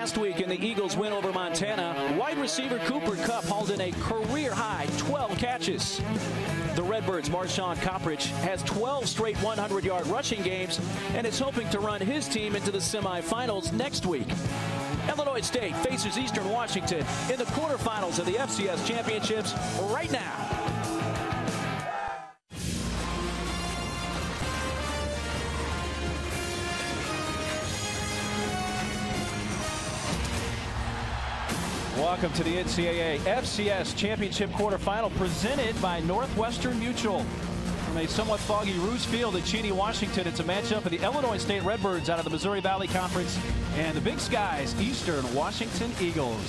last week in the Eagles' win over Montana, wide receiver Cooper Kupp hauled in a career-high 12 catches. The Redbirds' Marshawn Coppridge has 12 straight 100-yard rushing games and is hoping to run his team into the semifinals next week. Illinois State faces Eastern Washington in the quarterfinals of the FCS Championships right now. Welcome to the NCAA FCS Championship quarterfinal presented by Northwestern Mutual. From a somewhat foggy Roos Field in Cheney, Washington, it's a matchup of the Illinois State Redbirds out of the Missouri Valley Conference and the Big Sky's Eastern Washington Eagles.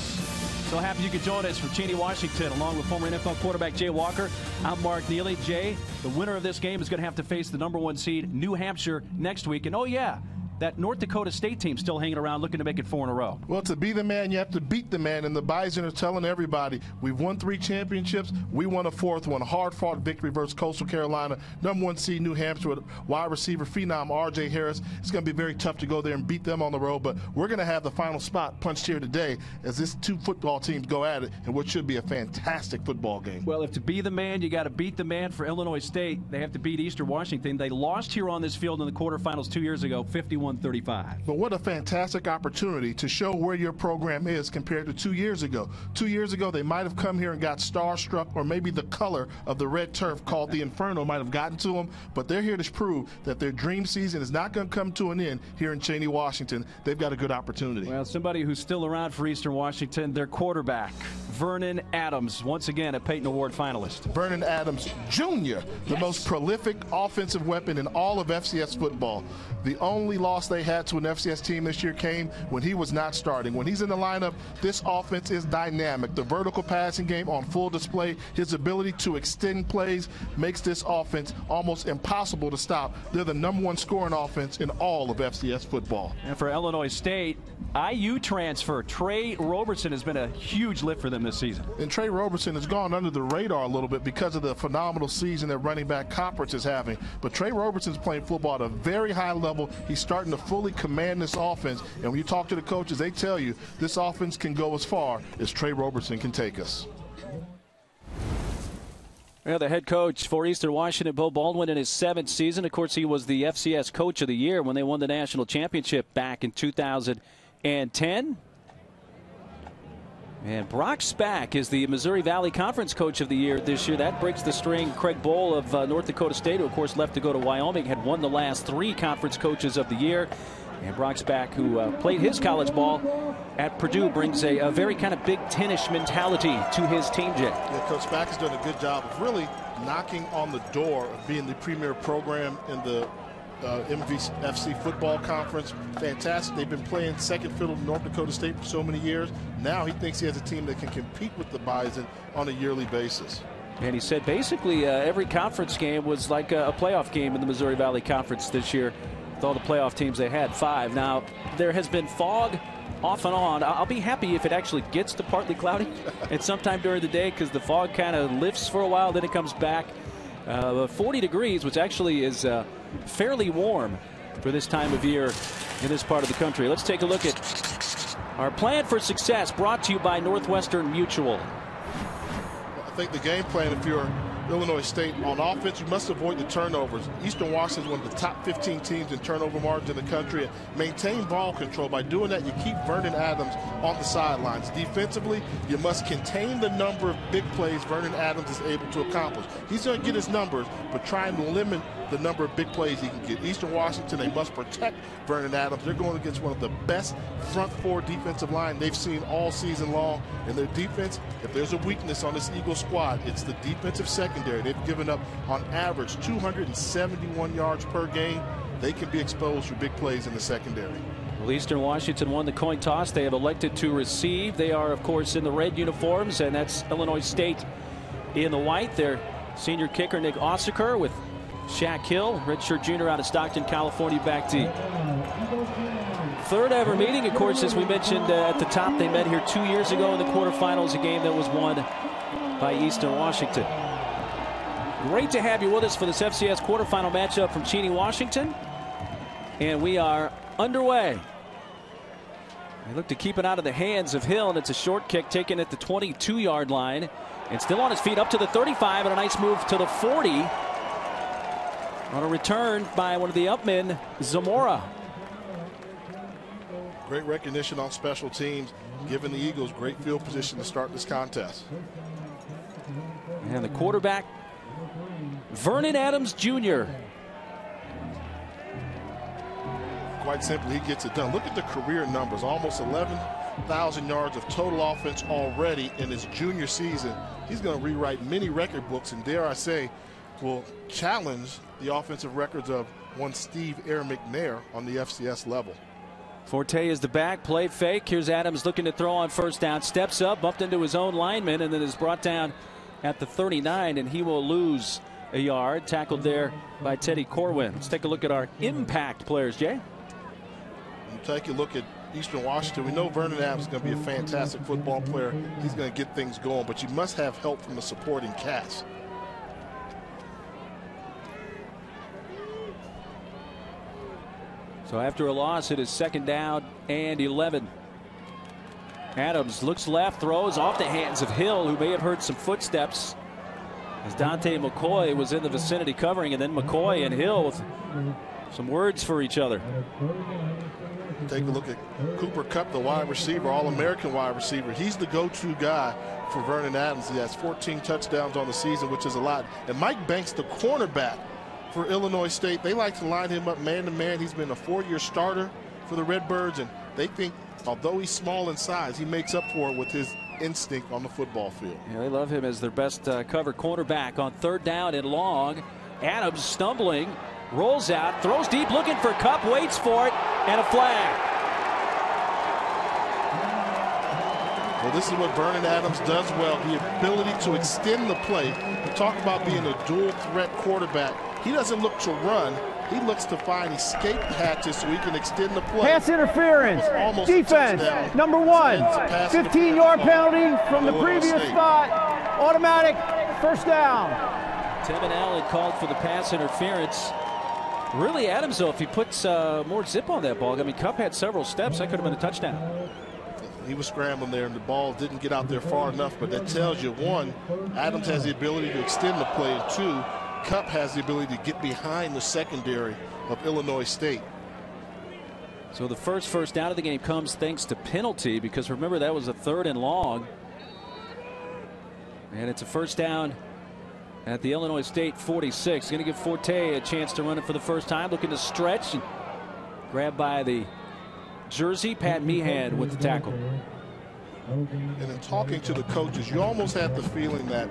So happy you could join us from Cheney, Washington, along with former NFL quarterback Jay Walker. I'm Mark Neely. Jay, the winner of this game is going to have to face the #1 seed New Hampshire next week. And oh yeah, that North Dakota State team still hanging around looking to make it 4 in a row. Well, to be the man, you have to beat the man, and the Bison are telling everybody, we've won 3 championships, we won a 4th one. Hard-fought victory versus Coastal Carolina. #1 seed New Hampshire with wide receiver phenom R.J. Harris. It's going to be very tough to go there and beat them on the road, but we're going to have the final spot punched here today as these 2 football teams go at it in what should be a fantastic football game. Well, if to be the man, you got to beat the man. For Illinois State, they have to beat Eastern Washington. They lost here on this field in the quarterfinals 2 years ago, 51-35. But what a fantastic opportunity to show where your program is compared to 2 years ago. 2 years ago, they might have come here and got starstruck, or maybe the color of the red turf called the Inferno might have gotten to them, but they're here to prove that their dream season is not going to come to an end here in Cheney, Washington. They've got a good opportunity. Well, somebody who's still around for Eastern Washington, their quarterback, Vernon Adams, once again a Peyton Award finalist. Vernon Adams Jr., the most prolific offensive weapon in all of FCS football. The only loss they had to an FCS team this year came when he was not starting. When he's in the lineup, this offense is dynamic. The vertical passing game on full display, his ability to extend plays makes this offense almost impossible to stop. They're the #1 scoring offense in all of FCS football. And for Illinois State, IU transfer Trey Robertson has been a huge lift for them this season. And Trey Robertson has gone under the radar a little bit because of the phenomenal season that running back Conference is having. But Trey Robertson's playing football at a very high level. He's starting to fully command this offense. And when you talk to the coaches, they tell you this offense can go as far as Trey Robertson can take us. Well, the head coach for Eastern Washington, Bo Baldwin, in his 7th season. Of course, he was the FCS Coach of the Year when they won the national championship back in 2010. And Brock Spack is the Missouri Valley Conference Coach of the Year this year. That breaks the string. Craig Bohl of North Dakota State, who of course left to go to Wyoming, had won the last 3 Conference Coaches of the Year. And Brock Spack, who played his college ball at Purdue, brings a very kind of Big Ten-ish mentality to his team, Jay. Yeah, Coach Spack has done a good job of really knocking on the door of being the premier program in the MVFC football conference. Fantastic. They've been playing second fiddle to North Dakota State for so many years. Now he thinks he has a team that can compete with the Bison on a yearly basis. And he said basically every conference game was like a playoff game in the Missouri Valley Conference this year. With all the playoff teams, they had 5. Now, there has been fog off and on. I'll be happy if it actually gets to partly cloudy at some time during the day, because the fog kind of lifts for a while, then it comes back. 40 degrees, which actually is fairly warm for this time of year in this part of the country. Let's take a look at our plan for success, brought to you by Northwestern Mutual. I think the game plan, if you're Illinois State, on offense, you must avoid the turnovers. Eastern Washington is one of the top 15 teams in turnover margins in the country. And maintain ball control. By doing that, you keep Vernon Adams on the sidelines. Defensively, you must contain the number of big plays Vernon Adams is able to accomplish. He's going to get his numbers, but try and limit the number of big plays he can get. Eastern Washington, they must protect Vernon Adams. They're going against one of the best front 4 defensive line they've seen all season long. And their defense, if there's a weakness on this Eagle squad, it's the defensive secondary. They've given up, on average, 271 yards per game. They can be exposed for big plays in the secondary. Well, Eastern Washington won the coin toss. They have elected to receive. They are, of course, in the red uniforms, and that's Illinois State in the white. Their senior kicker, Nick Ossaker, with Shaq Hill, redshirt junior out of Stockton, California, back deep. 3rd ever meeting, of course, as we mentioned at the top. They met here 2 years ago in the quarterfinals, a game that was won by Eastern Washington. Great to have you with us for this FCS quarterfinal matchup from Cheney, Washington. And we are underway. They look to keep it out of the hands of Hill, and it's a short kick taken at the 22-yard line. And still on his feet up to the 35, and a nice move to the 40. On a return by one of the upmen, Zamora. Great recognition on special teams, giving the Eagles great field position to start this contest. And the quarterback, Vernon Adams Jr. Quite simply, he gets it done. Look at the career numbers, almost 11,000 yards of total offense already in his junior season. He's going to rewrite many record books, and dare I say, will challenge the offensive records of one Steve Air McNair on the FCS level. Forte is the back, play fake. Here's Adams looking to throw on first down. Steps up, bumped into his own lineman, and then is brought down at the 39, and he will lose a yard. Tackled there by Teddy Corwin. Let's take a look at our impact players, Jay. You take a look at Eastern Washington. We know Vernon Adams is going to be a fantastic football player. He's going to get things going, but you must have help from the supporting cast. So after a loss, it is second down and 11. Adams looks left, throws off the hands of Hill, who may have heard some footsteps as Dante McCoy was in the vicinity covering, and then McCoy and Hill with some words for each other. Take a look at Cooper Kupp, the wide receiver, All-American wide receiver. He's the go-to guy for Vernon Adams. He has 14 touchdowns on the season, which is a lot. And Mike Banks, the cornerback for Illinois State, they like to line him up man-to-man. He's been a 4-year starter for the Redbirds, and they think, although he's small in size, he makes up for it with his instinct on the football field. Yeah, they love him as their best cover cornerback. On third down and long, Adams stumbling, rolls out, throws deep, looking for Kupp, waits for it, and a flag. Well, this is what Vernon Adams does well, the ability to extend the play. We talk about being a dual threat quarterback. He doesn't look to run. He looks to find escape hatches so he can extend the play. Pass interference. Defense, number 1. 15-yard penalty from the previous spot. Automatic first down. Tevin Allen called for the pass interference. Really, Adams, though, if he puts more zip on that ball, I mean, Kupp had several steps. That could have been a touchdown. He was scrambling there, and the ball didn't get out there far enough, but that tells you, 1, Adams has the ability to extend the play, and 2, Kupp has the ability to get behind the secondary of Illinois State. So the first down of the game comes thanks to penalty, because remember, that was a 3rd and long. And it's a first down at the Illinois State 46. Going to give Forte a chance to run it for the first time, looking to stretch, and grabbed by the jersey. Pat Meehan with the tackle. And in talking to the coaches, you almost had the feeling that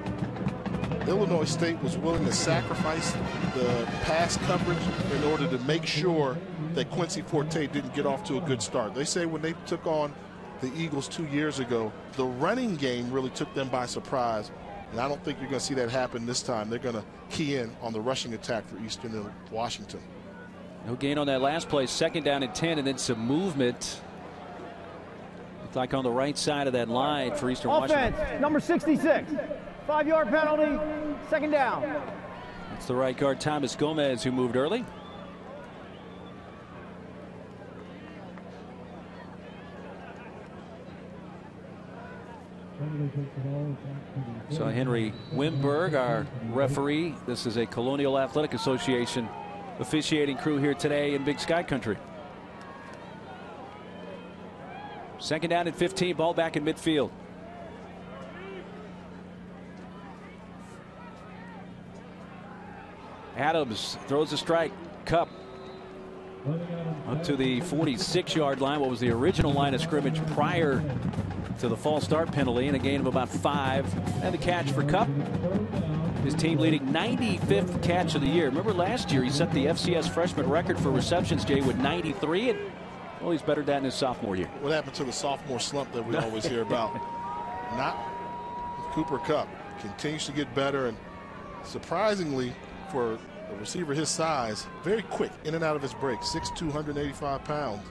Illinois State was willing to sacrifice the pass coverage in order to make sure that Quincy Forte didn't get off to a good start. They say when they took on the Eagles 2 years ago, the running game really took them by surprise. And I don't think you're going to see that happen this time. They're going to key in on the rushing attack for Eastern Washington. No gain on that last play. Second down and 10, and then some movement. Looked like on the right side of that line for Eastern Washington. Offense, number 66. 5-yard penalty, second down. That's the right guard, Thomas Gomez, who moved early. So Henry Wimberg, our referee. This is a Colonial Athletic Association officiating crew here today in Big Sky Country. Second down and 15, ball back in midfield. Adams throws a strike. Kupp up to the 46-yard line, what was the original line of scrimmage prior to the false start penalty, and a gain of about 5. And the catch for Kupp. His team leading 95th catch of the year. Remember last year he set the FCS freshman record for receptions, Jay, with 93. And well, he's better than that in his sophomore year. What happened to the sophomore slump that we always hear about? Not with Cooper Kupp. Continues to get better, and surprisingly for a receiver his size, very quick in and out of his break. 6'2", 185 pounds.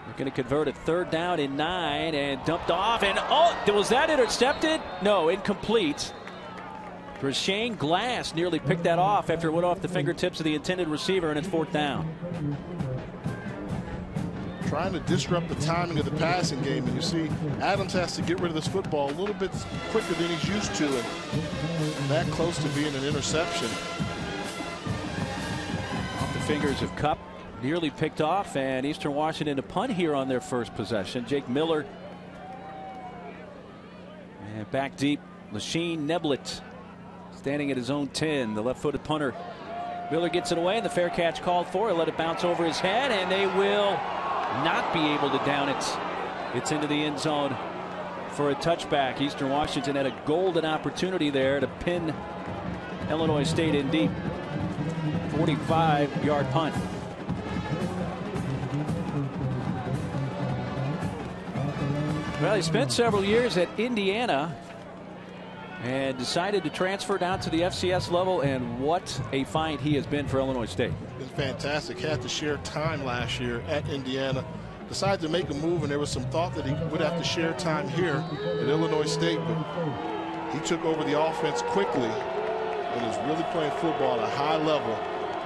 They're going to convert a 3rd down and 9, and dumped off, and oh, was that intercepted? No, incomplete. Shane Glass nearly picked that off after it went off the fingertips of the intended receiver, and it's 4th down. trying to disrupt the timing of the passing game. And you see Adams has to get rid of this football a little bit quicker than he's used to, and that close to being an interception. Off the fingers of Cup, nearly picked off, and Eastern Washington to punt here on their first possession. Jake Miller. And back deep, Lachine Neblett standing at his own 10, the left-footed punter. Miller gets it away, and the fair catch called for. He'll let it bounce over his head, and they will not be able to down it. It's into the end zone for a touchback. Eastern Washington had a golden opportunity there to pin Illinois State in deep. 45-yard punt. Well, he spent several years at Indiana and decided to transfer down to the FCS level, and what a find he has been for Illinois State. Been fantastic. Had to share time last year at Indiana. Decided to make a move, and there was some thought that he would have to share time here at Illinois State, but he took over the offense quickly and is really playing football at a high level,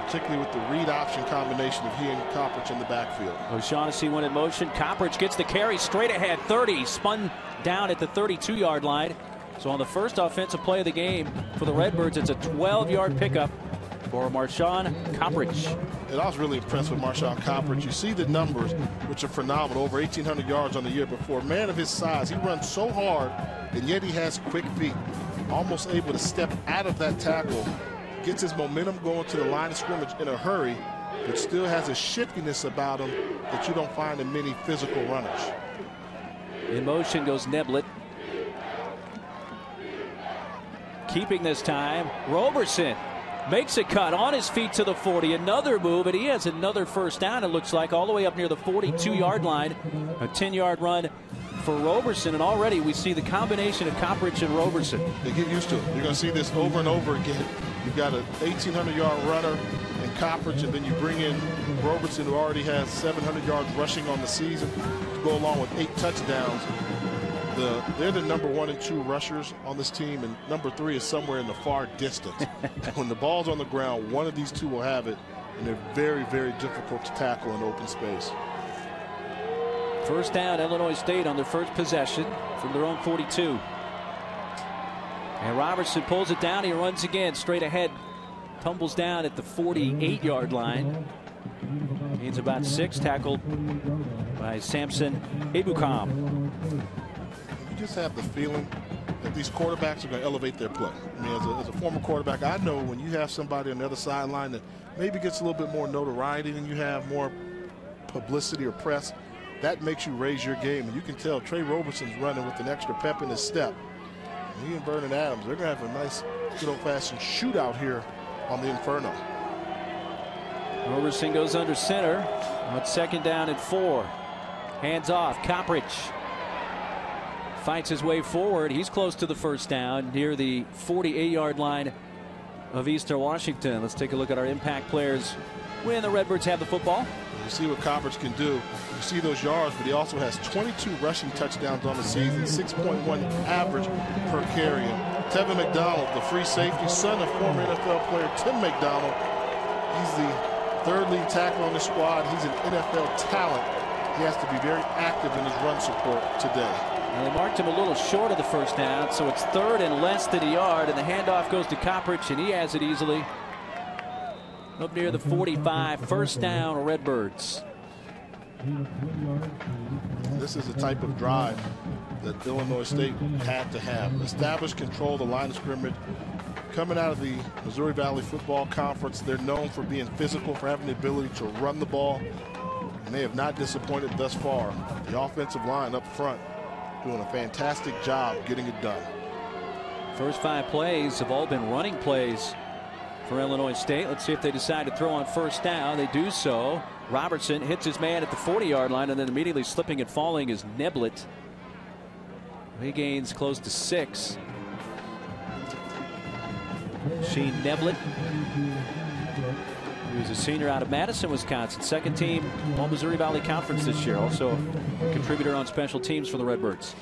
particularly with the read option combination of he and Coppridge in the backfield. O'Shaughnessy went in motion. Coppridge gets the carry straight ahead, 30, spun down at the 32-yard line. So on the first offensive play of the game for the Redbirds, it's a 12-yard pickup for Marshawn Coppridge. And I was really impressed with Marshawn Coppridge. You see the numbers, which are phenomenal, over 1,800 yards on the year before. A man of his size, he runs so hard, and yet he has quick feet. Almost able to step out of that tackle, gets his momentum going to the line of scrimmage in a hurry, but still has a shiftiness about him that you don't find in many physical runners. In motion goes Neblett. Keeping this time, Roberson makes a cut on his feet to the 40. Another move, and he has another first down, it looks like, all the way up near the 42-yard line. A 10-yard run for Roberson, and already we see the combination of Coppridge and Roberson. They get used to it. You're going to see this over and over again. You've got an 1,800-yard runner in Coppridge, and then you bring in Roberson, who already has 700 yards rushing on the season, to go along with 8 touchdowns. They're the number 1 and 2 rushers on this team, and number 3 is somewhere in the far distance. When the ball's on the ground, one of these two will have it, and they're very, very difficult to tackle in open space. First down, Illinois State on their first possession from their own 42. And Robertson pulls it down. He runs again straight ahead. Tumbles down at the 48-yard line. Gains about 6, tackled by Samson Ebukam. You just have the feeling that these quarterbacks are going to elevate their play. I mean, as a former quarterback, I know when you have somebody on the other sideline that maybe gets a little bit more notoriety than you have, more publicity or press, that makes you raise your game. And you can tell Trey Roberson's running with an extra pep in his step. And he and Vernon Adams, they're going to have a nice, good old-fashioned shootout here on the Inferno. Roberson goes under center on second down and 4. Hands off. Coppridge fights his way forward. He's close to the first down near the 48-yard line of Eastern Washington. Let's take a look at our impact players when the Redbirds have the football. You see what Coppridge can do. You see those yards, but he also has 22 rushing touchdowns on the season, 6.1 average per carry. And Tevin McDonald, the free safety, son of former NFL player Tim McDonald. He's the third lead tackle on the squad. He's an NFL talent. He has to be very active in his run support today. Well, they marked him a little short of the first down, so it's 3rd and less than a yard, and the handoff goes to Coppridge, and he has it easily up near the 45. First down, Redbirds. This is the type of drive that Illinois State had to have. Establish control of the line of scrimmage. Coming out of the Missouri Valley Football Conference, they're known for being physical, for having the ability to run the ball, and they have not disappointed thus far. The offensive line up front doing a fantastic job getting it done. First 5 plays have all been running plays for Illinois State. Let's see if they decide to throw on first down. They do so. Robertson hits his man at the 40-yard line, and then immediately slipping and falling is Neblett. He gains close to 6. Sheen Neblett, who's a senior out of Madison, Wisconsin. Second team All Missouri Valley Conference this year. Also a contributor on special teams for the Redbirds.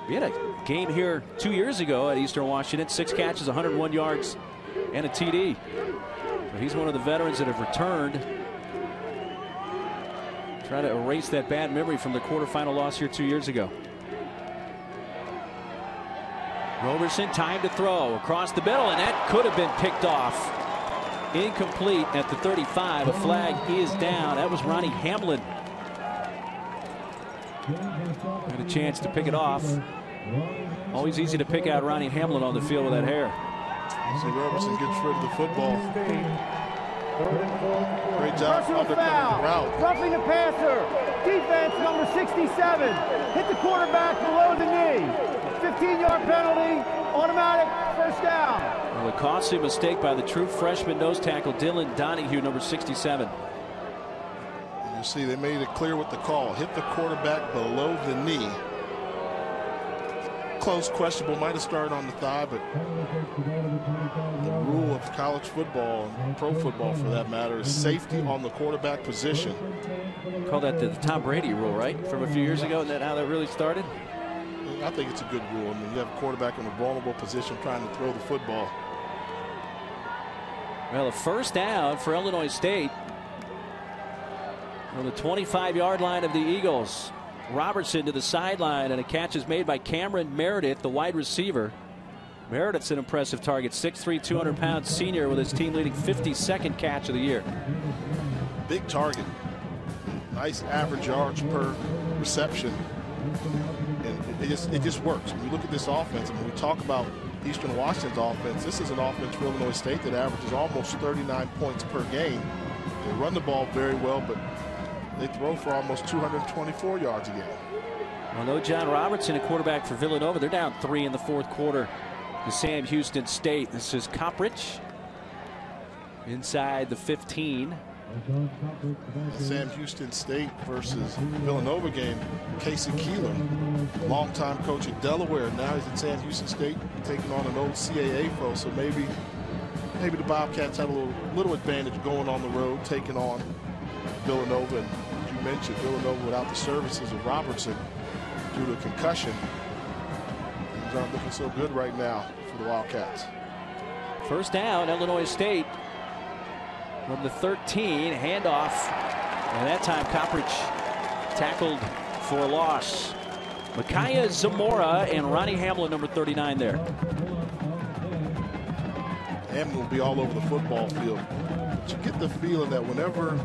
We had a game here 2 years ago at Eastern Washington. 6 catches, 101 yards, and a TD. But he's one of the veterans that have returned Try to erase that bad memory from the quarterfinal loss here 2 years ago. Roberson, time to throw across the middle, and that could have been picked off. Incomplete at the 35. A flag is down. That was Ronnie Hamlin. Had a chance to pick it off. Always easy to pick out Ronnie Hamlin on the field with that hair. See, Roberson gets rid of the football. Great job undercutting the route. Roughing the passer. Defense number 67. Hit the quarterback below the knee. 15-yard penalty. Automatic first down. Well, a costly mistake by the true freshman nose tackle Dylan Donahue, number 67. You see, they made it clear with the call. Hit the quarterback below the knee. Close, questionable, might have started on the thigh, but the rule of college football and pro football for that matter is safety on the quarterback position. Call that the Tom Brady rule, right? From a few years ago, and that how that really started? I think it's a good rule. I mean, you have a quarterback in a vulnerable position trying to throw the football. Well, a first down for Illinois State on the 25-yard line of the Eagles. Robertson to the sideline, and a catch is made by Cameron Meredith, the wide receiver. Meredith's an impressive target, 6'3", 200-pound senior with his team-leading 52nd catch of the year. Big target. Nice average yards per reception. And it just works. When you look at this offense, and when we talk about Eastern Washington's offense, this is an offense for Illinois State that averages almost 39 points per game. They run the ball very well, but they throw for almost 224 yards a game. Well, no John Robertson, a quarterback for Villanova. They're down 3 in the fourth quarter to Sam Houston State. This is Coppridge inside the 15. Sam Houston State versus Villanova game. Casey Keeler, longtime coach at Delaware. Now he's at Sam Houston State, taking on an old CAA foe. So maybe the Bobcats have a little advantage going on the road, taking on Villanova. And as you mentioned, Villanova without the services of Robertson due to concussion. Things aren't looking so good right now for the Wildcats. First down, Illinois State from the 13, handoff, and that time Coppridge tackled for a loss. Micaiah Zamora and Ronnie Hamlin, number 39 there. Hamlin will be all over the football field. But you get the feeling that whenever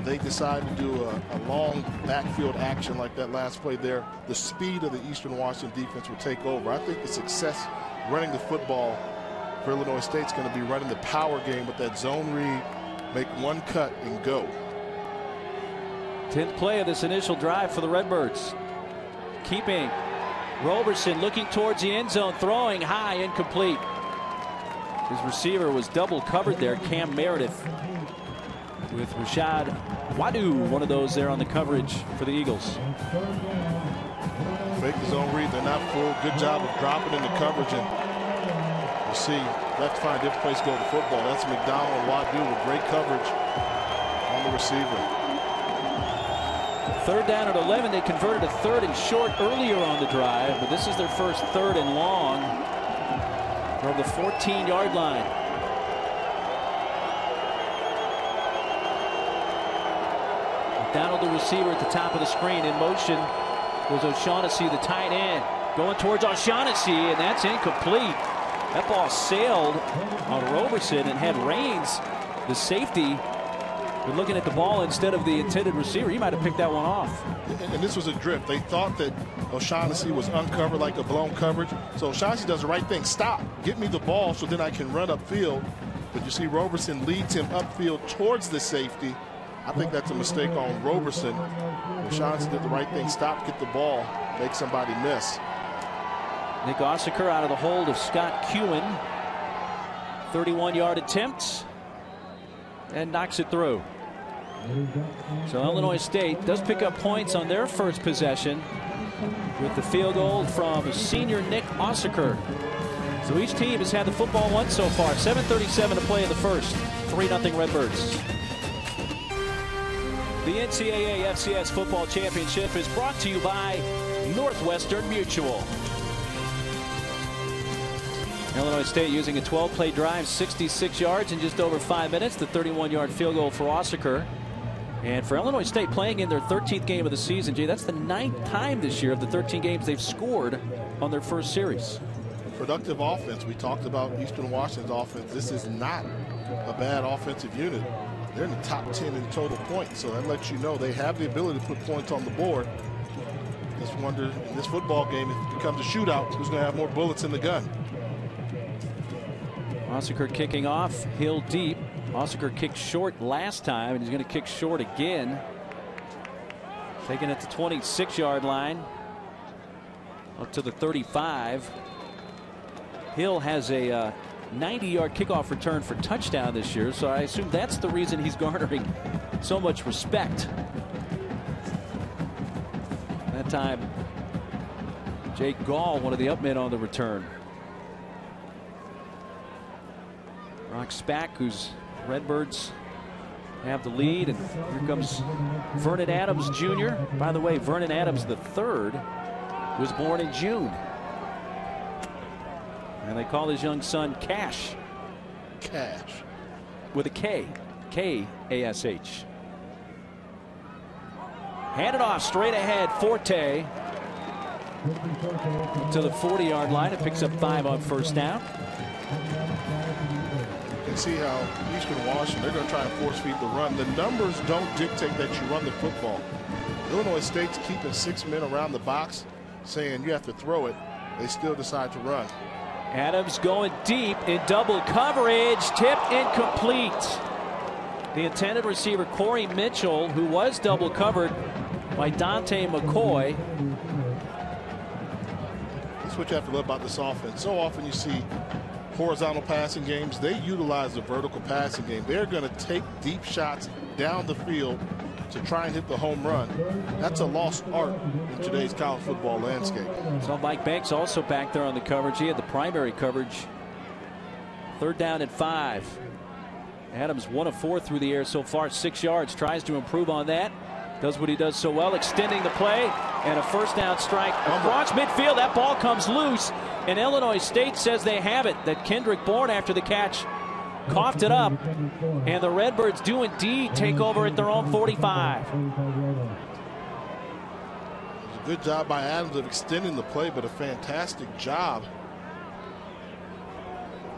they decide to do a long backfield action like that last play there, the speed of the Eastern Washington defense will take over. I think the success running the football for Illinois State's going to be running the power game with that zone read, make one cut and go. 10th play of this initial drive for the Redbirds. Keeping Roberson looking towards the end zone, throwing high, incomplete. His receiver was double covered there, Cam Meredith, with Rashad Wadu, one of those there on the coverage for the Eagles. Fake the zone read, they're not full. Good job of dropping into coverage, and you see, they have to find a different place to go with the football. That's McDonald and Wadu with great coverage on the receiver. Third down at 11. They converted a third and short earlier on the drive, but this is their first third and long from the 14-yard line. McDonald, the receiver at the top of the screen. In motion was O'Shaughnessy, the tight end. Going towards O'Shaughnessy, and that's incomplete. That ball sailed on Roberson and had Raines, the safety, but looking at the ball instead of the intended receiver. He might have picked that one off. And this was a drift. They thought that O'Shaughnessy was uncovered like a blown coverage. So O'Shaughnessy does the right thing. Stop. Get me the ball so then I can run upfield. But you see Roberson leads him upfield towards the safety. I think that's a mistake on Roberson. O'Shaughnessy did the right thing. Stop, get the ball, make somebody miss. Nick Ossaker out of the hold of Scott Kewen. 31-yard attempt and knocks it through. So Illinois State does pick up points on their first possession with the field goal from senior Nick Ossaker. So each team has had the football once so far. 7:37 to play in the first. 3-0 Redbirds. The NCAA FCS Football Championship is brought to you by Northwestern Mutual. Illinois State using a 12-play drive, 66 yards in just over 5 minutes. The 31-yard field goal for Ossaker. And for Illinois State, playing in their 13th game of the season, Jay, that's the 9th time this year of the 13 games they've scored on their first series. Productive offense. We talked about Eastern Washington's offense. This is not a bad offensive unit. They're in the top 10 in total points, so that lets you know they have the ability to put points on the board. Just wonder, in this football game, if it becomes a shootout, who's going to have more bullets in the gun? Osseker kicking off, Hill deep. Osseker kicked short last time, and he's going to kick short again. Taking it to 26-yard line, up to the 35. Hill has a 90-yard kickoff return for touchdown this year, so I assume that's the reason he's garnering so much respect. That time, Jake Gall, one of the upmen on the return. Rock Spack, who's Redbirds have the lead, and here comes Vernon Adams Jr. By the way, Vernon Adams III was born in June. And they call his young son Cash. Cash. With a K. K-A-S-H. Handed off straight ahead. Forte to the 40-yard line. It picks up 5 on first down. You can see how Eastern Washington, they're going to try and force feed the run. The numbers don't dictate that you run the football. Illinois State's keeping 6 men around the box, saying you have to throw it. They still decide to run. Adams going deep in double coverage, tipped incomplete. The intended receiver, Corey Mitchell, who was double covered by Dante McCoy. That's what you have to love about this offense. So often you see horizontal passing games. They utilize the vertical passing game. They're going to take deep shots down the field to try and hit the home run. That's a lost art in today's college football landscape. So Mike Banks also back there on the coverage. He had the primary coverage. 3rd down and 5. Adams 1 of 4 through the air so far, 6 yards. Tries to improve on that. Does what he does so well, extending the play, and a first down strike across midfield. That ball comes loose, and Illinois State says they have it. That Kendrick Bourne, after the catch, coughed it up, and the Redbirds do indeed take over at their own 45. A good job by Adams of extending the play, but a fantastic job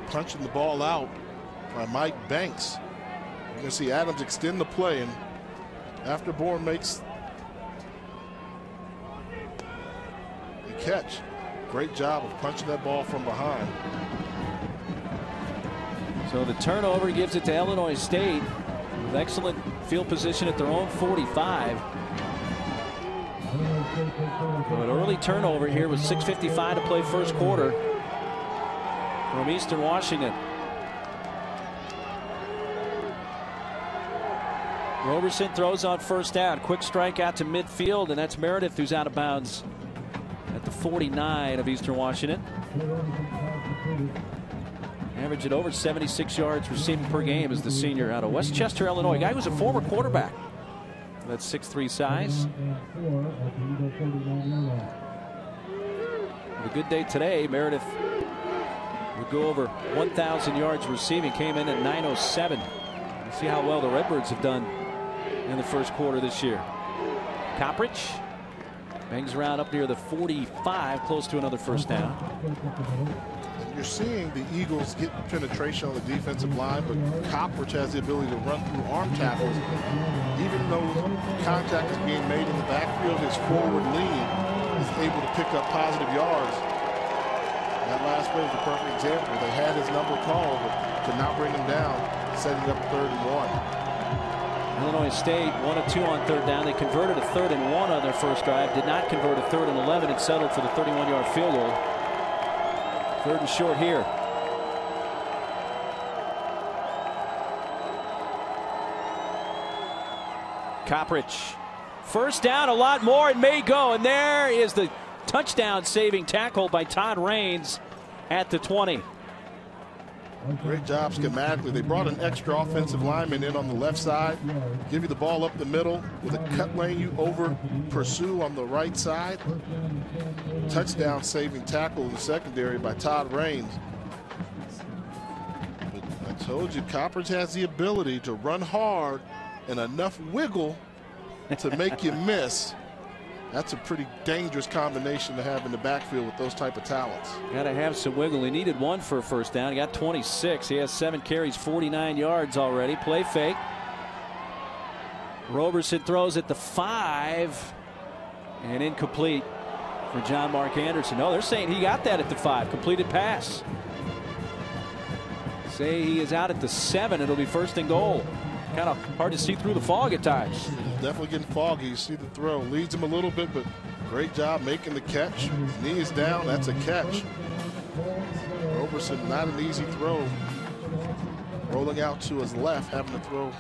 punching the ball out by Mike Banks. You can see Adams extend the play, and after Bourne makes the catch, great job of punching that ball from behind. So the turnover gives it to Illinois State with excellent field position at their own 45. So an early turnover here with 6:55 to play first quarter from Eastern Washington. Roberson throws on first down. Quick strike out to midfield, and that's Meredith who's out of bounds at the 49 of Eastern Washington. Averaging over 76 yards receiving per game is the senior out of Westchester, Illinois. Guy who's a former quarterback. That's 6'3" size. With a good day today, Meredith would go over 1,000 yards receiving. Came in at 907. You see how well the Redbirds have done in the first quarter this year. Coppridge bangs around up near the 45, close to another first down. You're seeing the Eagles get penetration on the defensive line, but Coppridge has the ability to run through arm tackles. Even though contact is being made in the backfield, his forward lean is able to pick up positive yards. That last play is a perfect example. They had his number called, but could not bring him down, setting up 3rd and 1. Illinois State 1 of 2 on 3rd down. They converted a 3rd and 1 on their first drive. Did not convert a 3rd and 11 and settled for the 31-yard field goal. 3rd and short here. Coppridge. First down, a lot more. It may go. And there is the touchdown saving tackle by Todd Raines at the 20. Great job schematically. They brought an extra offensive lineman in on the left side, give you the ball up the middle with a cut lane you over pursue on the right side. Touchdown saving tackle in the secondary by Todd Raines. But I told you, Coppridge has the ability to run hard and enough wiggle to make you miss. That's a pretty dangerous combination to have in the backfield with those type of talents. Got to have some wiggle. He needed 1 for a first down. He got 26. He has 7 carries, 49 yards already. Play fake. Roberson throws at the 5 and incomplete for John Mark Anderson. No, they're saying he got that at the 5. Completed pass. Say he is out at the 7. It'll be first and goal. Kind of hard to see through the fog at times. Definitely getting foggy. You see the throw. Leads him a little bit, but great job making the catch. Knee is down. That's a catch. Roberson, not an easy throw. Rolling out to his left, having to throw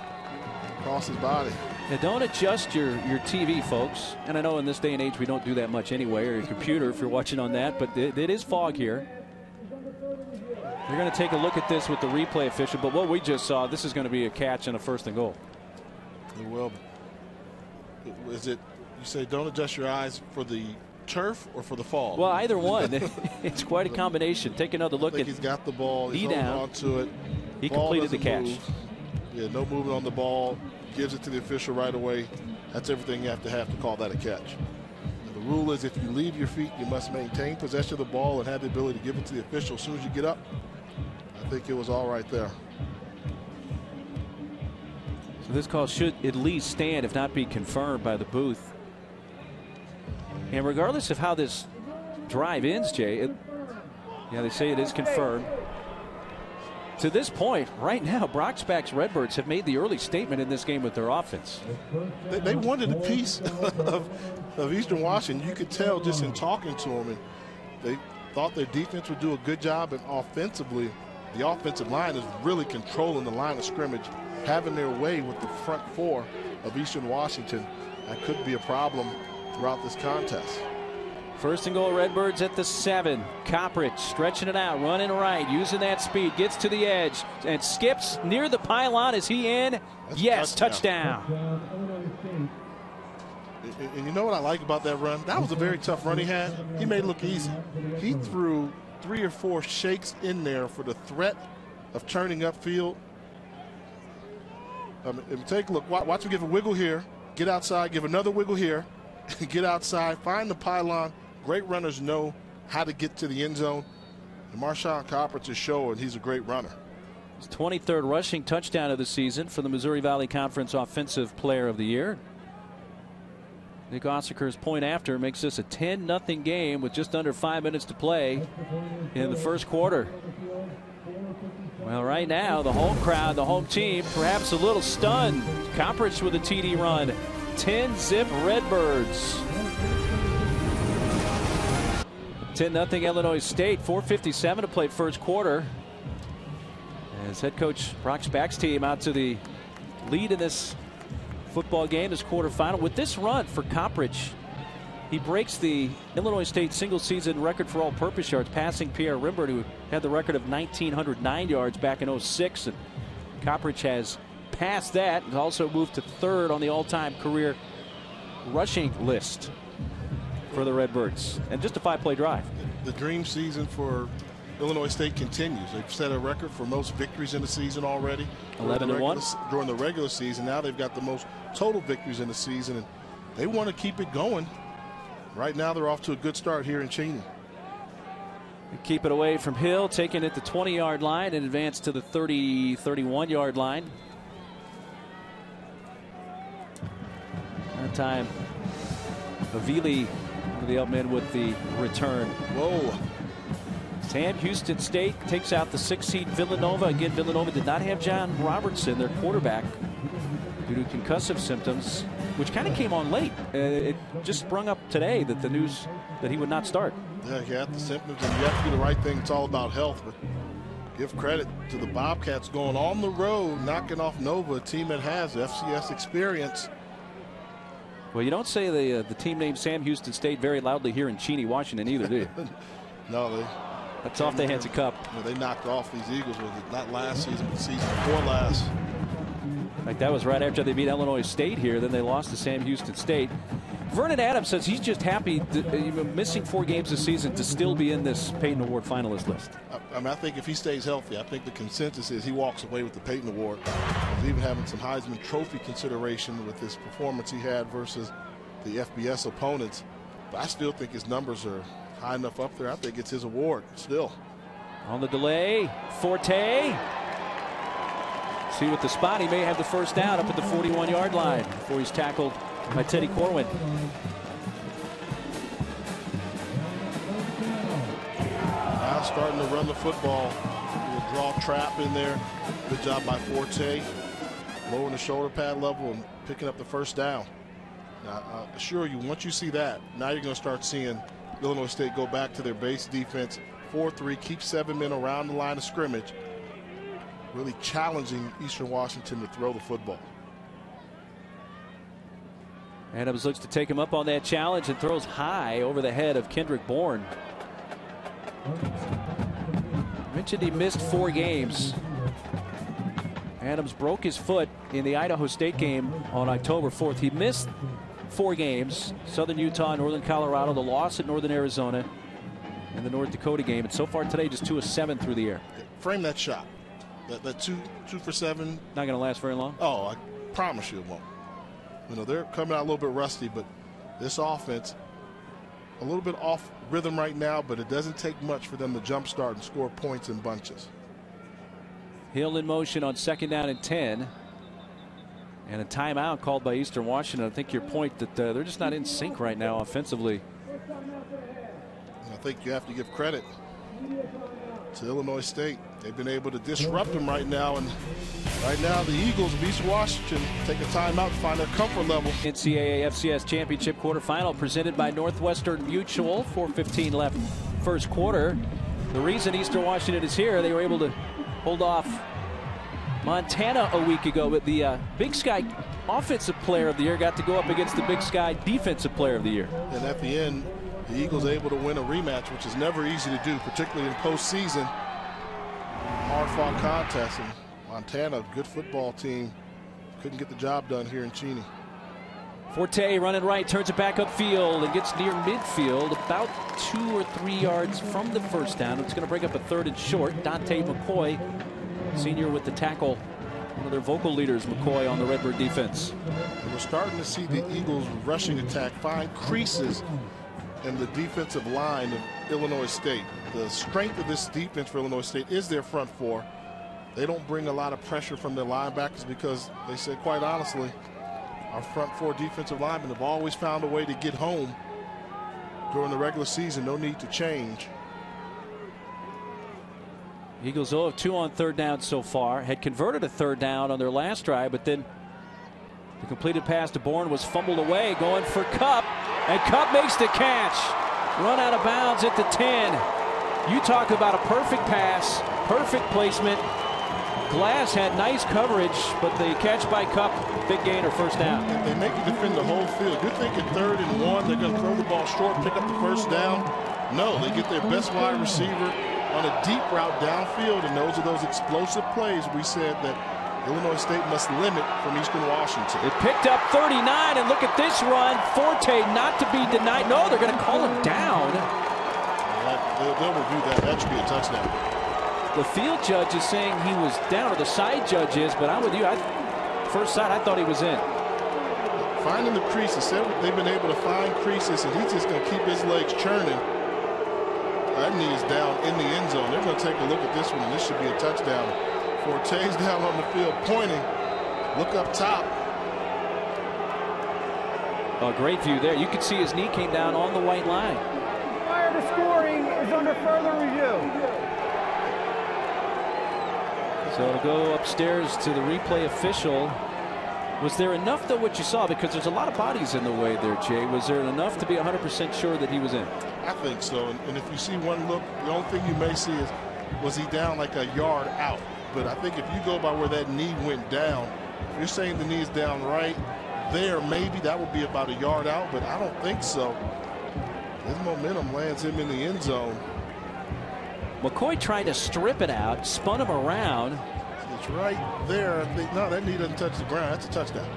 across his body. Now don't adjust your TV, folks. And I know in this day and age we don't do that much anyway, or your computer if you're watching on that, but it is fog here. They're going to take a look at this with the replay official, but what we just saw, this is going to be a catch and a first and goal. Well, is it, you say don't adjust your eyes for the turf or for the fall? Well, either one. It's quite a combination. Take another look at. He's got the ball. He's holding on to it. He completed the catch. Move. Yeah, no movement on the ball. Gives it to the official right away. That's everything you have to call that a catch. And the rule is if you leave your feet, you must maintain possession of the ball and have the ability to give it to the official as soon as you get up. I think it was all right there. So this call should at least stand, if not be confirmed by the booth. And regardless of how this drive ends, Jay, yeah, they say it is confirmed. To this point, right now, Brocksback's Redbirds have made the early statement in this game with their offense. They wanted a piece of Eastern Washington. You could tell just in talking to them. And they thought their defense would do a good job, and offensively, the offensive line is really controlling the line of scrimmage, having their way with the front 4 of Eastern Washington. That could be a problem throughout this contest. First and goal, Redbirds at the 7. Coppridge stretching it out, running right, using that speed, gets to the edge and skips near the pylon. Is he in? That's yes, touchdown. And you know what I like about that run? That was a very tough run he had. He made it look easy. He threw 3 or 4 shakes in there for the threat of turning upfield. Take a look. Watch him give a wiggle here, get outside, give another wiggle here, get outside, find the pylon. Great runners know how to get to the end zone. And Marshawn Coppridge is showing he's a great runner. His 23rd rushing touchdown of the season for the Missouri Valley Conference Offensive Player of the Year. Nick Ossaker's point after makes this a 10-0 game with just under 5 minutes to play in the first quarter. Well, right now, the home crowd, the home team, perhaps a little stunned. Coppridge with a TD run. 10-zip Redbirds. 10-0 Illinois State. 4:57 to play first quarter. As head coach Brocksback's team out to the lead in this football game, this quarterfinal. With this run for Coppridge, he breaks the Illinois State single-season record for all-purpose yards, passing Pierre Rimbert, who had the record of 1,909 yards back in 06. And Coppridge has passed that and also moved to 3rd on the all-time career rushing list for the Redbirds. And just a 5-play drive. The dream season for Illinois State continues. They've set a record for most victories in the season already. 11-1 during the regular season. Now they've got the most total victories in the season, and they want to keep it going. Right now they're off to a good start here in Cheney. Keep it away from Hill, taking it the 20-yard line and advance to the 31-yard line. That time, Avili, the Elkmen with the return. Whoa. Sam Houston State takes out the 6th seed Villanova. Again, Villanova did not have John Robertson, their quarterback, due to concussive symptoms, which kind of came on late. It just sprung up today that the news that he would not start. Yeah, he had the symptoms, and you have to do the right thing. It's all about health. But give credit to the Bobcats going on the road, knocking off Nova, a team that has FCS experience. Well, you don't say the team name Sam Houston State very loudly here in Cheney, Washington either, do you? No, that's off the hands of Cup. They knocked off these Eagles, not last season, but the season before last. Like that was right after they beat Illinois State here. Then they lost to Sam Houston State. Vernon Adams says he's just happy, missing 4 games this season, to still be in this Peyton Award finalist list. I mean, I think if he stays healthy, I think the consensus is he walks away with the Peyton Award. He's even having some Heisman Trophy consideration with this performance he had versus the FBS opponents. But I still think his numbers are high enough up there. I think it's his award still. On the delay, Forte. See with the spot, he may have the first down up at the 41-yard line before he's tackled by Teddy Corwin. Now starting to run the football. A draw trap in there. Good job by Forte. Lowering the shoulder pad level and picking up the first down. Now, I assure you, once you see that, now you're going to start seeing Illinois State go back to their base defense. 4-3, keep 7 men around the line of scrimmage. Really challenging Eastern Washington to throw the football. Adams looks to take him up on that challenge and throws high over the head of Kendrick Bourne. Mentioned he missed 4 games. Adams broke his foot in the Idaho State game on October 4th. He missed 4 games: Southern Utah, Northern Colorado, the loss at Northern Arizona, and the North Dakota game. And so far today, just 2 of 7 through the air. Frame that shot. That 2 for 7. Not going to last very long. Oh, I promise you it won't. You know, they're coming out a little bit rusty, but this offense a little bit off rhythm right now, but it doesn't take much for them to jumpstart and score points in bunches. Hill in motion on 2nd down and 10. And a timeout called by Eastern Washington. I think your point that they're just not in sync right now offensively. I think you have to give credit to Illinois State. They've been able to disrupt them right now, and right now the Eagles of East Washington take a timeout to find their comfort level. NCAA FCS Championship quarterfinal presented by Northwestern Mutual. 4:15 left first quarter. The reason Eastern Washington is here, they were able to hold off Montana a week ago, but the Big Sky Offensive Player of the Year got to go up against the Big Sky Defensive Player of the Year. And at the end, the Eagles able to win a rematch, which is never easy to do, particularly in postseason. Hard-fought contest, and Montana, good football team, couldn't get the job done here in Cheney. Forte running right, turns it back upfield and gets near midfield, about 2 or 3 yards from the first down. It's going to break up a 3rd and short. Dante McCoy, senior, with the tackle. One of their vocal leaders, McCoy, on the Redbird defense. And we're starting to see the Eagles' rushing attack find creases in the defensive line of Illinois State. The strength of this defense for Illinois State is their front 4. They don't bring a lot of pressure from their linebackers because they said, quite honestly, our front 4 defensive linemen have always found a way to get home during the regular season. No need to change. Eagles 0 of 2 on 3rd down so far. Had converted a 3rd down on their last drive, but then the completed pass to Bourne was fumbled away, going for Cup, and Cup makes the catch. Run out of bounds at the 10. You talk about a perfect pass, perfect placement. Glass had nice coverage, but the catch by Cup, big gain or first down. They make you defend the whole field. You're thinking 3rd and 1, they're going to throw the ball short, pick up the first down. No, they get their best wide receiver on a deep route downfield, and those are those explosive plays we said that Illinois State must limit from Eastern Washington. It picked up 39, and look at this run. Forte not to be denied. No, they're going to call him down. They'll review that. That should be a touchdown. The field judge is saying he was down, or the side judge is, but I'm with you. First sight, I thought he was in. Finding the creases. They've been able to find creases, and he's just going to keep his legs churning. That knee is down in the end zone. They're going to take a look at this one, and this should be a touchdown. Forte's down on the field pointing. Look up top. A great view there. You can see his knee came down on the white line. Prior to scoring is under further review. So it'll go upstairs to the replay official. Was there enough, though, what you saw? Because there's a lot of bodies in the way there, Jay. Was there enough to be 100% sure that he was in? I think so. And if you see one look, the only thing you may see is, was he down like a yard out? But I think if you go by where that knee went down, if you're saying the knee is down right there, maybe that would be about a yard out, but I don't think so. His momentum lands him in the end zone. McCoy tried to strip it out, spun him around. It's right there. I think, no, that knee doesn't touch the ground. That's a touchdown.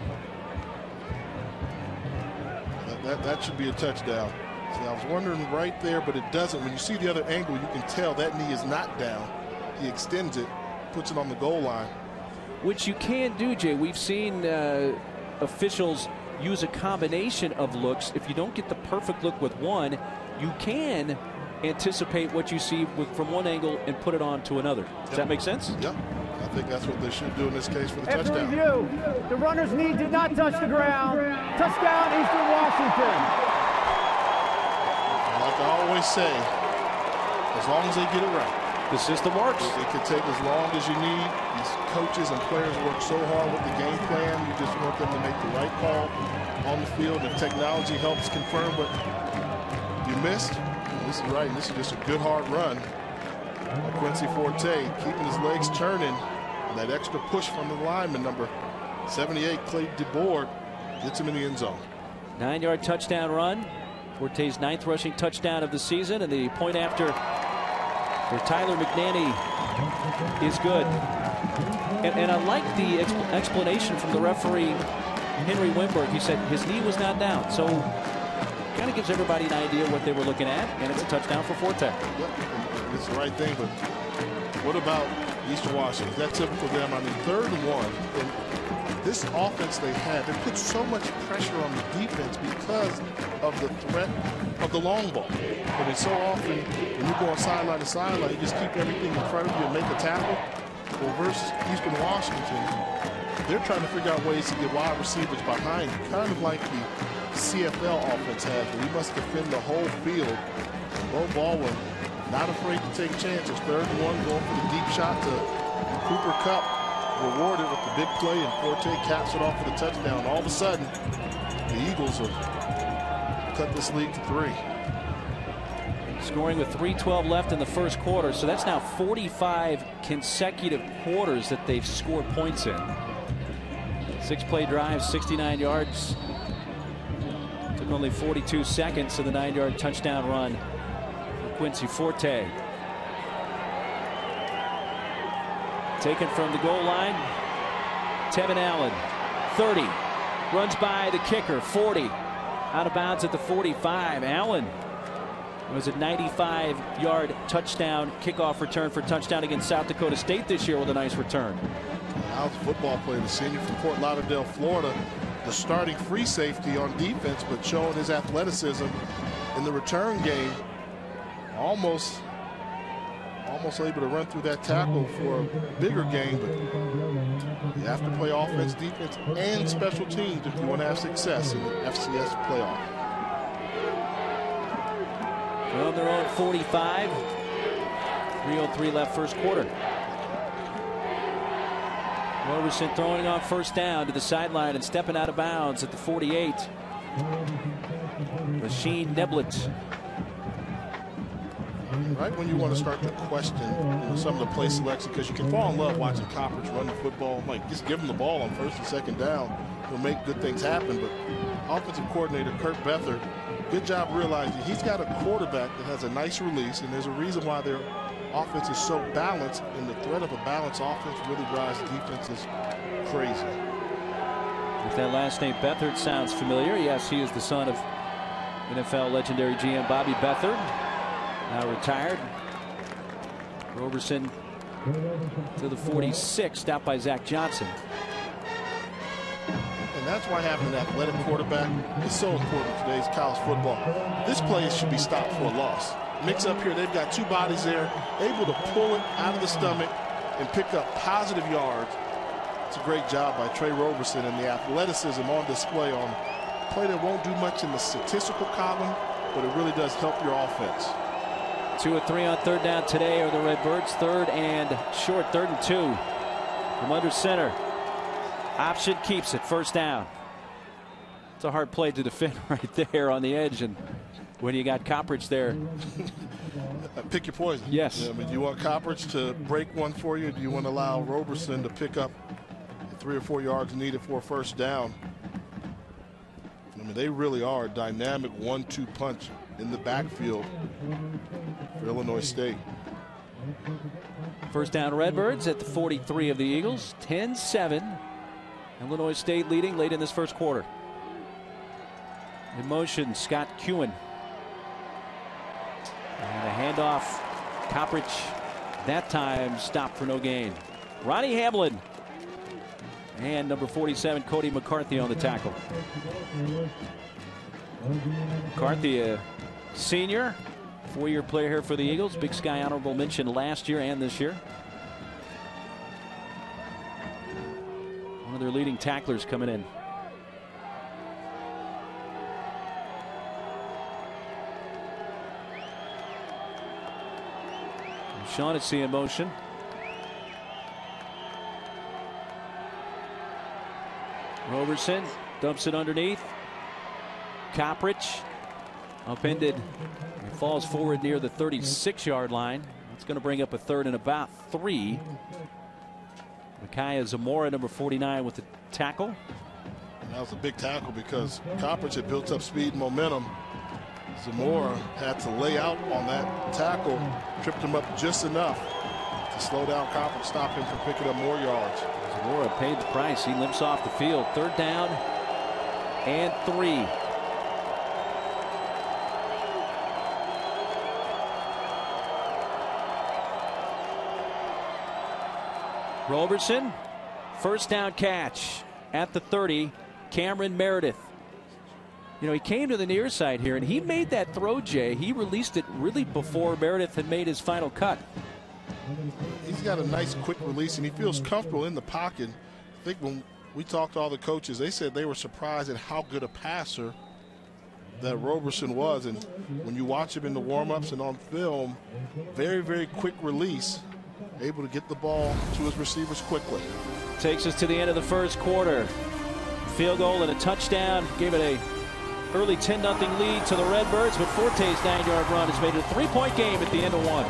That should be a touchdown. See, I was wondering right there, but it doesn't. When you see the other angle, you can tell that knee is not down. He extends it, puts it on the goal line. Which you can do, Jay. We've seen officials use a combination of looks. If you don't get the perfect look with one, you can anticipate what you see from one angle and put it on to another. Does that make sense? Yeah. I think that's what they should do in this case for the After touchdown. review, the runner's knee did not touch the ground. Touchdown, Eastern Washington. Like I always say, as long as they get it right. The system works. It can take as long as you need. These coaches and players work so hard with the game plan. You just want them to make the right call on the field. And technology helps confirm what you missed. This is right. This is just a good hard run. Quincy Forte keeping his legs turning. And that extra push from the lineman, number 78, Clay DeBoer, gets him in the end zone. 9-yard touchdown run. Forte's 9th rushing touchdown of the season, and the point after for Tyler McNanny is good. And I like the explanation from the referee, Henry Wimberg. He said his knee was not down, so kind of gives everybody an idea what they were looking at, and it's a touchdown for Forte. Yep, it's the right thing, but what about Eastern Washington? Is that typical of them? I mean, 3rd and 1. And this offense they had, they put so much pressure on the defense because of the threat of the long ball. I mean, so often when you go on sideline to sideline, you just keep everything in front of you and make a tackle. Well, versus Eastern Washington, they're trying to figure out ways to get wide receivers behind you, kind of like the CFL offense has, where you must defend the whole field. Bo Baldwin, not afraid to take chances. 3rd and 1, going for the deep shot to Cooper Kupp, rewarded with the big play, and Forte caps it off for the touchdown. All of a sudden, the Eagles have cut this lead to 3. Scoring with 3:12 left in the first quarter, so that's now 45 consecutive quarters that they've scored points in. 6-play drive, 69 yards. Took only 42 seconds to the 9-yard touchdown run for Quincy Forte. Taken from the goal line, Tevin Allen, 30, runs by the kicker, 40, out of bounds at the 45. Allen was a 95-yard touchdown kickoff return for touchdown against South Dakota State this year with a nice return. Allen's a football player, the senior from Fort Lauderdale, Florida, the starting free safety on defense, but showing his athleticism in the return game. Almost able to run through that tackle for a bigger game, but you have to play offense, defense, and special teams if you want to have success in the FCS playoff. From their own 45, 3:03 left first quarter. Roberson throwing on first down to the sideline and stepping out of bounds at the 48. Rasheen Neblett. Right when you want to start to question some of the play selection, because you can fall in love watching Coppers run the football. Like, just give them the ball on 1st and 2nd down. It'll make good things happen. But offensive coordinator Kurt Beathard, good job realizing he's got a quarterback that has a nice release, and there's a reason why their offense is so balanced, and the threat of a balanced offense really drives defenses crazy. If that last name Beathard sounds familiar, yes, he is the son of NFL legendary GM Bobby Beathard, now retired. Roberson to the 46, stopped by Zach Johnson. And that's why having an athletic quarterback is so important in today's college football. This play should be stopped for a loss. Mix up here, they've got 2 bodies there, able to pull it out of the stomach and pick up positive yards. It's a great job by Trey Roberson, and the athleticism on display on a play that won't do much in the statistical column, but it really does help your offense. 2 of 3 on 3rd down today are the Redbirds. 3rd and short, 3rd and 2 from under center. Option keeps it, 1st down. It's a hard play to defend right there on the edge, and when you got Coppers there. Pick your poison. Yes. Yeah, I mean, do you want Coppers to break one for you? Or do you want to allow Roberson to pick up 3 or 4 yards needed for a 1st down? I mean, they really are a dynamic 1-2 punch in the backfield for Illinois State. 1st down Redbirds at the 43 of the Eagles. 10-7. Illinois State leading late in this first quarter. In motion, Scott Kewen. And a handoff. Coppridge that time stopped for no gain. Ronnie Hamlin. And number 47, Cody McCarthy on the tackle. McCarthy, a senior, 4-year player here for the Eagles. Big Sky honorable mention last year and this year. One of their leading tacklers coming in. Shaughnessy in motion. Roberson dumps it underneath. Coppridge upended. He falls forward near the 36-yard line. That's going to bring up a third and about 3. Micaiah Zamora, number 49, with the tackle. That was a big tackle because Coppridge had built up speed and momentum. Zamora had to lay out on that tackle, tripped him up just enough to slow down Coppridge, stop him from picking up more yards. Zamora paid the price. He limps off the field. 3rd down and 3. Roberson, 1st down catch at the 30. Cameron Meredith. You know, he came to the near side here and he made that throw, Jay. He released it really before Meredith had made his final cut. He's got a nice quick release and he feels comfortable in the pocket. I think when we talked to all the coaches, they said they were surprised at how good a passer that Roberson was. And when you watch him in the warm-ups and on film, very, very quick release, able to get the ball to his receivers quickly. Takes us to the end of the 1st quarter. Field goal and a touchdown. Gave it a early 10-0 lead to the Redbirds, but Forte's 9-yard run has made it a 3-point game at the end of 1.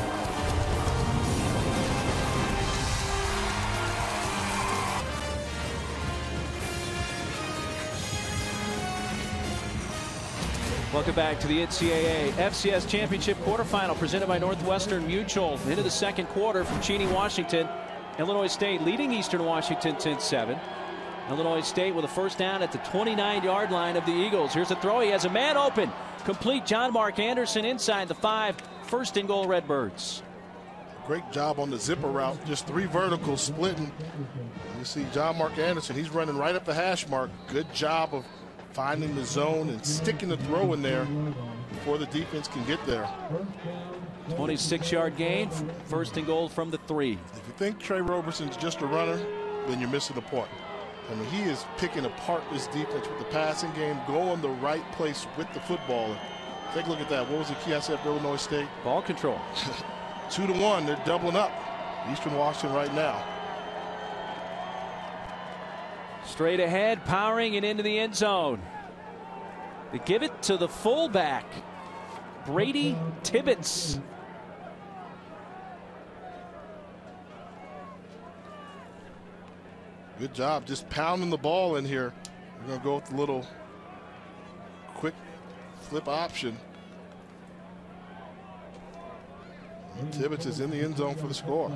Welcome back to the NCAA FCS Championship quarterfinal presented by Northwestern Mutual. Into the 2nd quarter from Cheney, Washington. Illinois State leading Eastern Washington 10-7. Illinois State with a 1st down at the 29-yard line of the Eagles. Here's a throw. He has a man open. Complete. John Mark Anderson inside the 5. 1st and goal, Redbirds. Great job on the zipper route. Just 3 verticals splitting. You see John Mark Anderson. He's running right up the hash mark. Good job of finding the zone and sticking the throw in there before the defense can get there. 26-yard gain. 1st and goal from the 3. If you think Trey Roberson's just a runner, then you're missing the point. I mean, he is picking apart this defense with the passing game, going the right place with the football. Take a look at that. What was the key I said for Illinois State? Ball control. 2-1. They're doubling up. Eastern Washington right now. Straight ahead, powering and into the end zone. They give it to the fullback, Brady Tibbetts. Good job just pounding the ball in here. We're going to go with the little quick flip option. And Tibbetts is in the end zone for the score.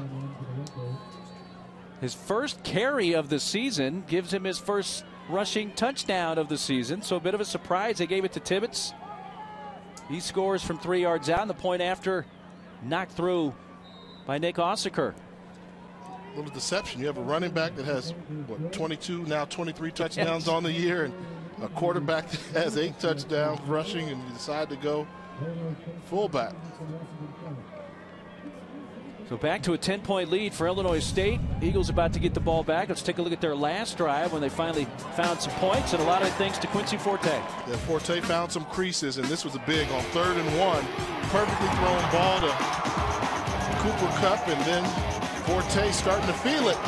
His 1st carry of the season gives him his 1st rushing touchdown of the season. So a bit of a surprise. They gave it to Tibbetts. He scores from 3 yards out, and the point after knocked through by Nick Ossaker. A little deception. You have a running back that has, what, 22, now 23 touchdowns on the year, and a quarterback that has 8 touchdowns rushing, and you decide to go fullback. So back to a 10-point lead for Illinois State. Eagles about to get the ball back. Let's take a look at their last drive when they finally found some points, and a lot of it thanks to Quincy Forte. Yeah, Forte found some creases, and this was a big on 3rd and 1. Perfectly thrown ball to Cooper Kupp, and then Forte starting to feel it.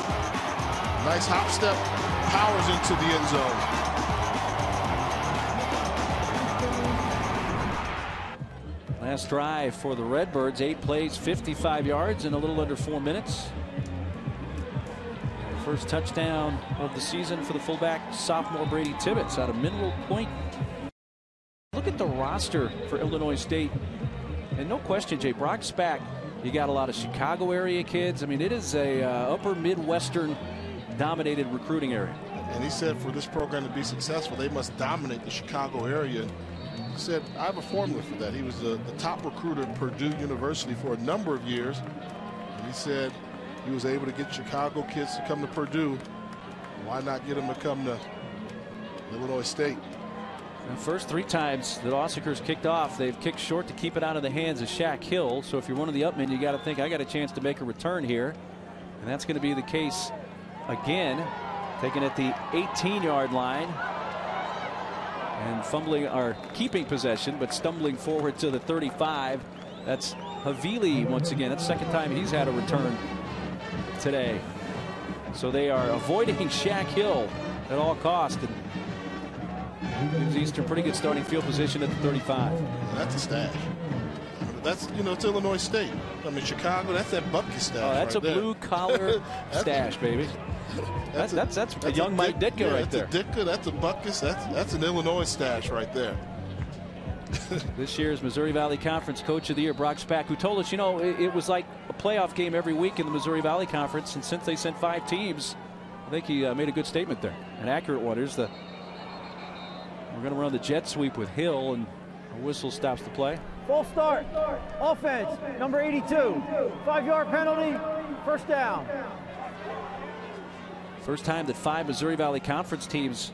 Nice hop step, powers into the end zone. Last drive for the Redbirds, 8 plays, 55 yards in a little under 4 minutes. 1st touchdown of the season for the fullback, sophomore Brady Tibbetts out of Mineral Point. Look at the roster for Illinois State. And no question, Jay, Brock's back. You got a lot of Chicago area kids. I mean, it is a upper Midwestern dominated recruiting area. And he said for this program to be successful, they must dominate the Chicago area. And He said, I have a formula for that. He was the top recruiter at Purdue University for a number of years. And he said he was able to get Chicago kids to come to Purdue. Why not get them to come to Illinois State? The first 3 times that Osseker's kicked off, they've kicked short to keep it out of the hands of Shaq Hill. So if you're one of the upmen, you got to think, I got a chance to make a return here. And that's going to be the case again. Taken at the 18-yard line. And fumbling, or keeping possession, but stumbling forward to the 35. That's Havili once again. That's the second time he's had a return today. So they are avoiding Shaq Hill at all costs. And gives Eastern pretty good starting field position at the 35. That's a stash. That's, you know, it's Illinois State. I mean, Chicago, that's that Bucky stash. Oh, that's right a blue-collar stash, baby. That's a young Mike Ditka right there. That's a Ditka, that's a Buckus, that's an Illinois stash right there. This year's Missouri Valley Conference Coach of the Year, Brock Spack, who told us, you know, it was like a playoff game every week in the Missouri Valley Conference, and since they sent 5 teams, I think he made a good statement there. An accurate one. We're going to run the jet sweep with Hill, and a whistle stops the play. Full start. Offense, number 82. 5-yard penalty, first down. First time that 5 Missouri Valley Conference teams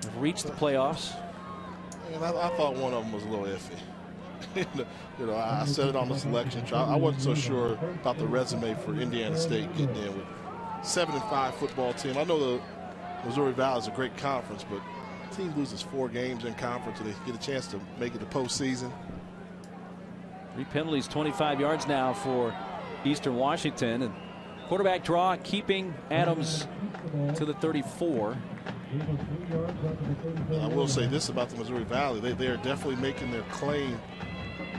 have reached the playoffs. And I thought one of them was a little iffy. You know, I said it on the selection chart. I wasn't so sure about the resume for Indiana State getting in with 7-5 football team. I know the Missouri Valley is a great conference, but the team loses 4 games in conference and they get a chance to make it the postseason. 3 penalties, 25 yards now for Eastern Washington. And quarterback draw, keeping Adams to the 34. I will say this about the Missouri Valley. They are definitely making their claim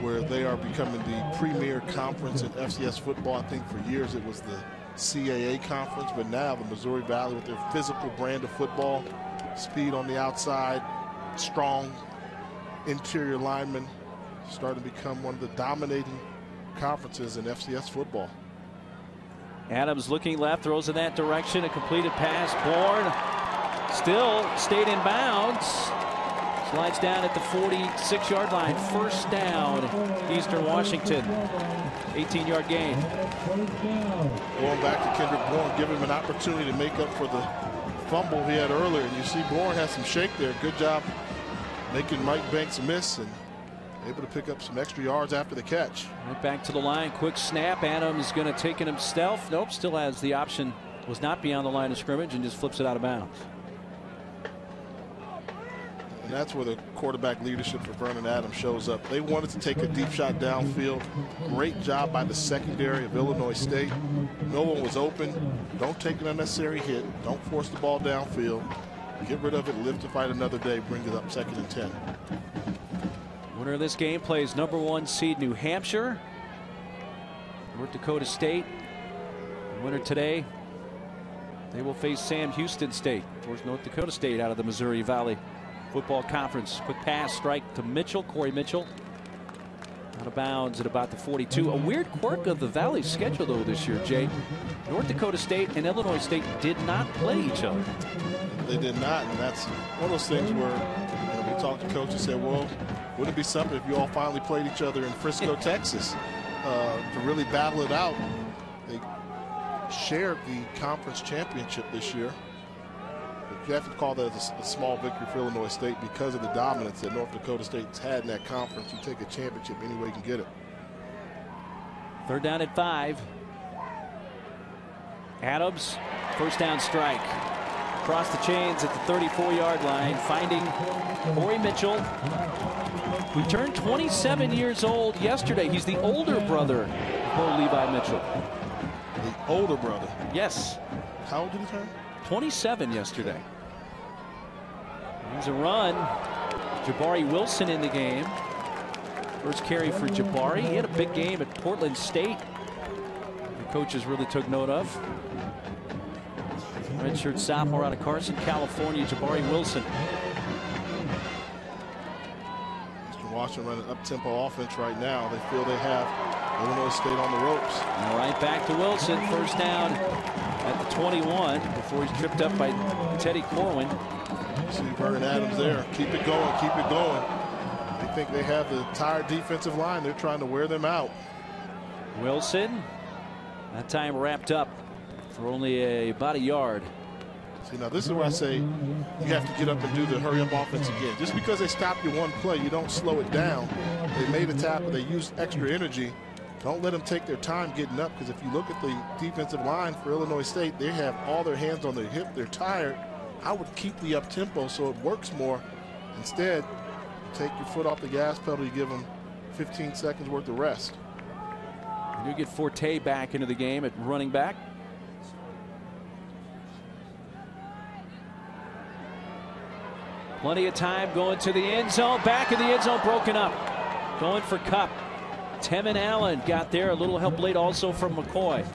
where they are becoming the premier conference in FCS football. I think for years it was the CAA conference, but now the Missouri Valley with their physical brand of football, speed on the outside, strong interior linemen, starting to become one of the dominating conferences in FCS football. Adams looking left, throws in that direction, a completed pass. Bourne still stayed in bounds. Slides down at the 46-yard line. First down, Eastern Washington. 18-yard gain. Going back to Kendrick Bourne, give him an opportunity to make up for the fumble he had earlier. And you see Bourne has some shake there. Good job making Mike Banks miss and able to pick up some extra yards after the catch. Right back to the line. Quick snap. Adams going to take it himself. Nope, still has the option. Was not beyond the line of scrimmage and just flips it out of bounds. And that's where the quarterback leadership for Vernon Adams shows up. They wanted to take a deep shot downfield. Great job by the secondary of Illinois State. No one was open. Don't take an unnecessary hit. Don't force the ball downfield. Get rid of it, live to fight another day, bring it up 2nd and 10. Winner of this game plays number 1 seed New Hampshire. North Dakota State. The winner today, they will face Sam Houston State. Of course, North Dakota State out of the Missouri Valley Football Conference. Quick pass, strike to Mitchell, Corey Mitchell. Out of bounds at about the 42. A weird quirk of the Valley schedule, though, this year, Jay. North Dakota State and Illinois State did not play each other. They did not, and that's one of those things where we talked to coach and said, well, wouldn't it be something if you all finally played each other in Frisco, Texas, to really battle it out? They shared the conference championship this year. But you have to call that a small victory for Illinois State because of the dominance that North Dakota State's had in that conference. You take a championship any way you can get it. 3rd down at 5. Adams, first down strike. Across the chains at the 34-yard line, finding Corey Mitchell, who turned 27 years old yesterday. He's the older brother of Bo Levi Mitchell. The older brother? Yes. How old did he turn? 27 yesterday. Here's a run. Jabari Wilson in the game. First carry for Jabari. He had a big game at Portland State. The coaches really took note of. Redshirt sophomore out of Carson, California, Jabari Wilson. Eastern Washington running up-tempo offense right now. They feel they have Illinois State on the ropes. All right, back to Wilson. First down at the 21 before he's tripped up by Teddy Corwin. You see Vernon Adams there. Keep it going, keep it going. They think they have the entire defensive line. They're trying to wear them out. Wilson, that time wrapped up for only about a yard. See, now this is where I say you have to get up and do the hurry-up offense again. Just because they stop you one play, you don't slow it down. They made a tackle. They used extra energy. Don't let them take their time getting up, because if you look at the defensive line for Illinois State, they have all their hands on their hip. They're tired. I would keep the up-tempo so it works more. Instead, take your foot off the gas pedal. You give them 15 seconds worth of rest. You get Forte back into the game at running back. Plenty of time going to the end zone. Back in the end zone, broken up. Going for Cup. Tevin Allen got there. A little help late also from McCoy.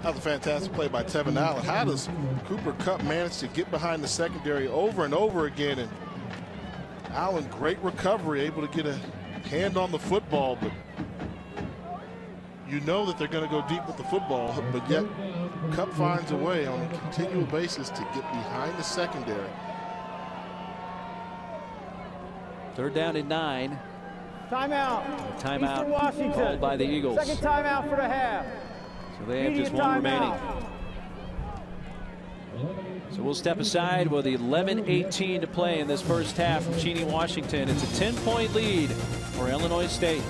That was a fantastic play by Tevin Allen. How does Cooper Kupp manage to get behind the secondary over and over again? And Allen, great recovery, able to get a hand on the football, but you know that they're going to go deep with the football, but yet Kupp finds a way on a continual basis to get behind the secondary. 3rd down and 9. Timeout. Timeout Washington called by the Eagles. Second timeout for the half. So they have just one remaining. So we'll step aside with 11:18 to play in this first half from Cheney, Washington. It's a 10-point lead for Illinois State.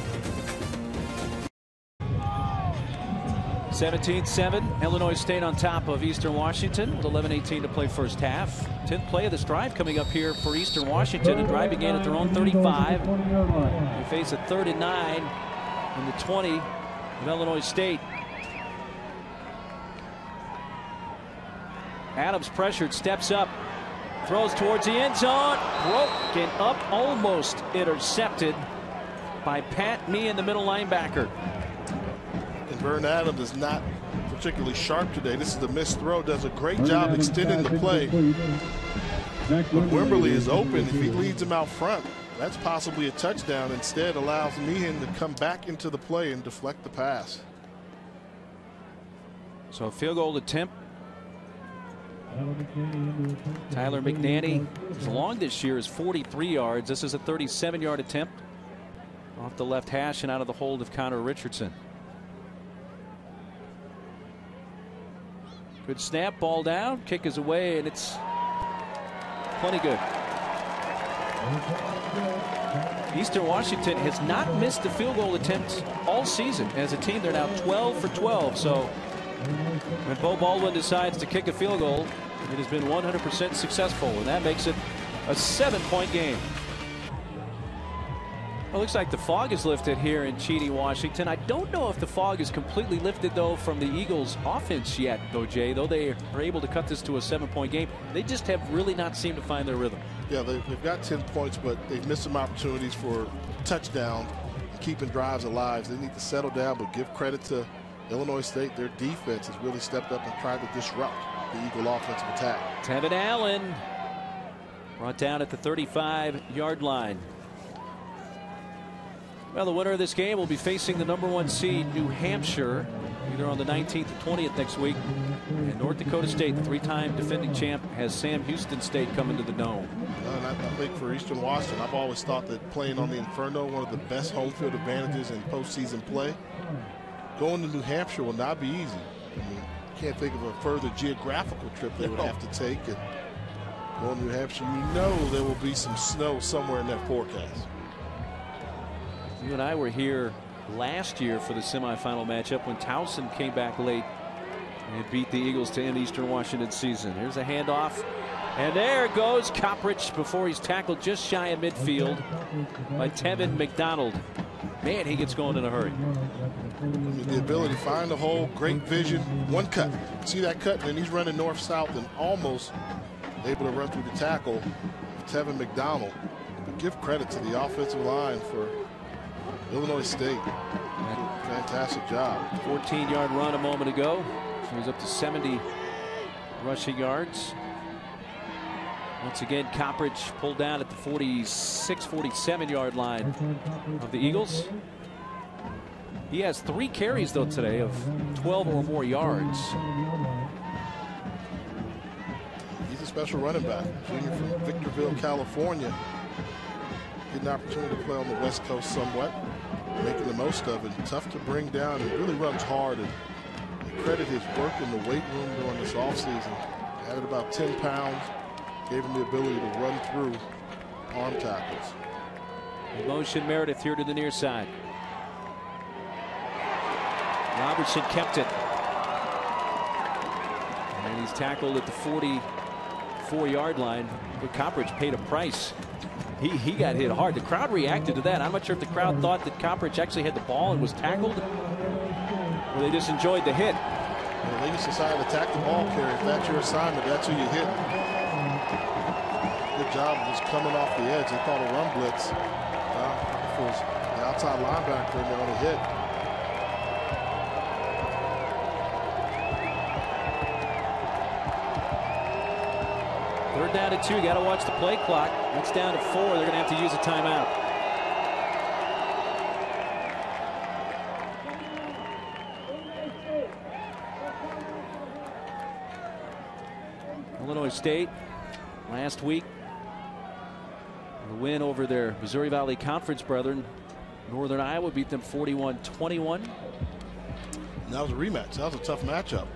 17-7, Illinois State on top of Eastern Washington with 11:18 to play first half. 10th play of this drive coming up here for Eastern Washington. The drive began at their own 35. They face a 3rd and 9 in the 20 of Illinois State. Adams pressured, steps up, throws towards the end zone, broken up, almost intercepted by Pat Mee, the middle linebacker. And Vern Adams is not particularly sharp today. This is a missed throw. Does a great job extending the play. But Wimberly is open. If he leads him out front, that's possibly a touchdown. Instead, allows Meehan to come back into the play and deflect the pass. So a field goal attempt. Tyler McNanny is long this year, is 43 yards. This is a 37-yard attempt off the left hash and out of the hold of Connor Richardson. Good snap, ball down, kick is away, and it's plenty good. Eastern Washington has not missed a field goal attempt all season. As a team, they're now 12 for 12. So when Bo Baldwin decides to kick a field goal, it has been 100% successful, and that makes it a 7-point game. Well, looks like the fog is lifted here in Cheney, Washington. I don't know if the fog is completely lifted, though, from the Eagles' offense yet, though, Jay. Though they are able to cut this to a 7-point game, they just have really not seemed to find their rhythm. Yeah, they've got 10 points, but they've missed some opportunities for touchdown, keeping drives alive. They need to settle down, but give credit to Illinois State. Their defense has really stepped up and tried to disrupt the Eagle offensive attack. Tevin Allen brought down at the 35-yard line. Well, the winner of this game will be facing the #1 seed New Hampshire either on the 19th or 20th next week. And North Dakota State, the 3-time defending champ, has Sam Houston State coming to the Dome. And I think for Eastern Washington, I've always thought that playing on the Inferno, one of the best home field advantages in postseason play. Going to New Hampshire will not be easy. I mean, can't think of a further geographical trip they would have to take. And going to New Hampshire, you know there will be some snow somewhere in that forecast. You and I were here last year for the semifinal matchup when Towson came back late and beat the Eagles to end Eastern Washington's season. Here's a handoff, and there goes Coppridge before he's tackled just shy of midfield by Tevin McDonald. Man, he gets going in a hurry. The ability to find the hole, great vision, one cut. See that cut, and he's running north-south and almost able to run through the tackle. Tevin McDonald. But give credit to the offensive line for Illinois State. Fantastic job. 14-yard run a moment ago. So he's up to 70 rushing yards. Once again, Coppridge pulled down at the 46, 47-yard line of the Eagles. He has 3 carries, though, today of 12 or more yards. He's a special running back. Junior from Victorville, California. getting an opportunity to play on the West Coast somewhat, making the most of it. Tough to bring down and really runs hard. And credit his work in the weight room during this offseason. Added about 10 pounds, gave him the ability to run through arm tackles. Motion Meredith here to the near side. Robertson kept it. And he's tackled at the 44-yard line. But Coppridge paid a price. He got hit hard. The crowd reacted to that. I'm not sure if the crowd thought that Coppridge actually had the ball and was tackled, or they just enjoyed the hit. Well, they just decided to attack the ball carrier. If that's your assignment, that's who you hit. Good job of just coming off the edge. They called a run blitz. It was the outside linebacker and they're on a hit. Third down to 2. Got to watch the play clock. It's down to 4. They're going to have to use a timeout. Illinois State last week, the win over their Missouri Valley Conference brethren. Northern Iowa beat them 41-21. That was a rematch. That was a tough matchup.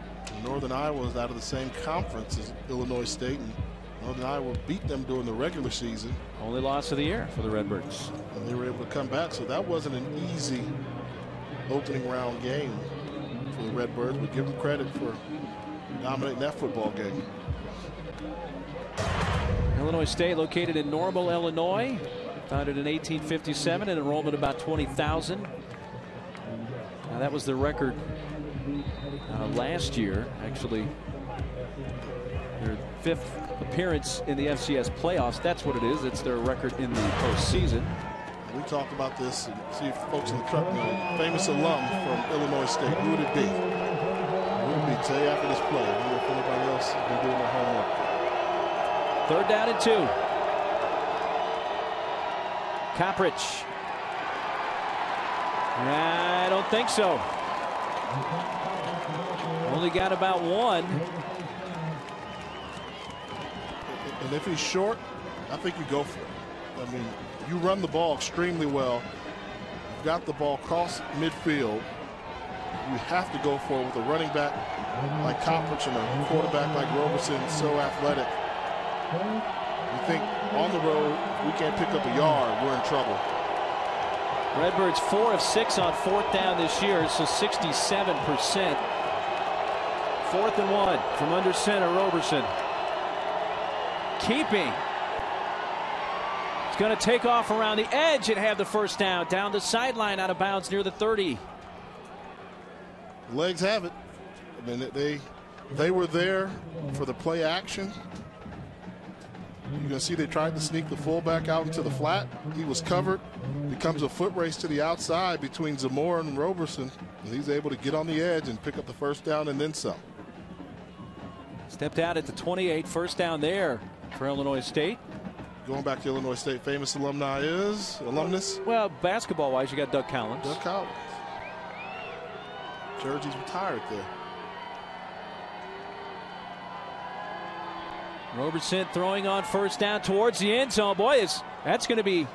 Northern Iowa is out of the same conference as Illinois State, and Northern Iowa beat them during the regular season. Only loss of the year for the Redbirds. And they were able to come back, so that wasn't an easy opening round game for the Redbirds. We give them credit for dominating that football game. Illinois State, located in Normal, Illinois, founded in 1857, and enrollment about 20,000. Now that was the record last year. Actually, their 5th appearance in the FCS playoffs. That's what it is. It's their record in the postseason. We talked about this. See if folks in the truck know. Famous alum from Illinois State. Who would it be? Who would it be? Tell you after this play. I wonder if anybody else has been doing their homework. Third down and 2. Coppridge. I don't think so. Only got about 1. And if he's short, I think you go for it. I mean, you run the ball extremely well. You've got the ball across midfield. You have to go for it with a running back like Coppridge and a quarterback like Roberson, so athletic. You think on the road, we can't pick up a yard, we're in trouble. Redbirds 4 of 6 on 4th down this year, so 67%. 4th and 1 from under center, Roberson. Keeping. It's going to take off around the edge and have the first down. Down the sideline, out of bounds near the 30. Legs have it. I mean, they were there for the play action. You can see they tried to sneak the fullback out into the flat. He was covered. Becomes a foot race to the outside between Zamora and Roberson. And he's able to get on the edge and pick up the first down and then some. Stepped out at the 28. First down there for Illinois State. Going back to Illinois State, famous alumnus? Well, basketball-wise, you got Doug Collins. Doug Collins. Jersey's retired there. Roberson throwing on first down towards the end zone. Boy, that's going to be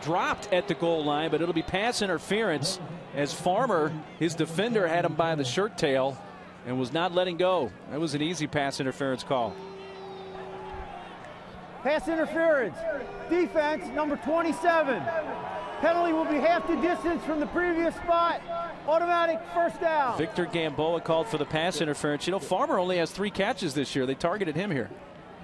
dropped at the goal line, but it'll be pass interference as Farmer, his defender, had him by the shirt tail and was not letting go. That was an easy pass interference call. Pass interference. Defense, number 27. Penalty will be half the distance from the previous spot. Automatic first down. Victor Gamboa called for the pass interference. You know, Farmer only has 3 catches this year. They targeted him here.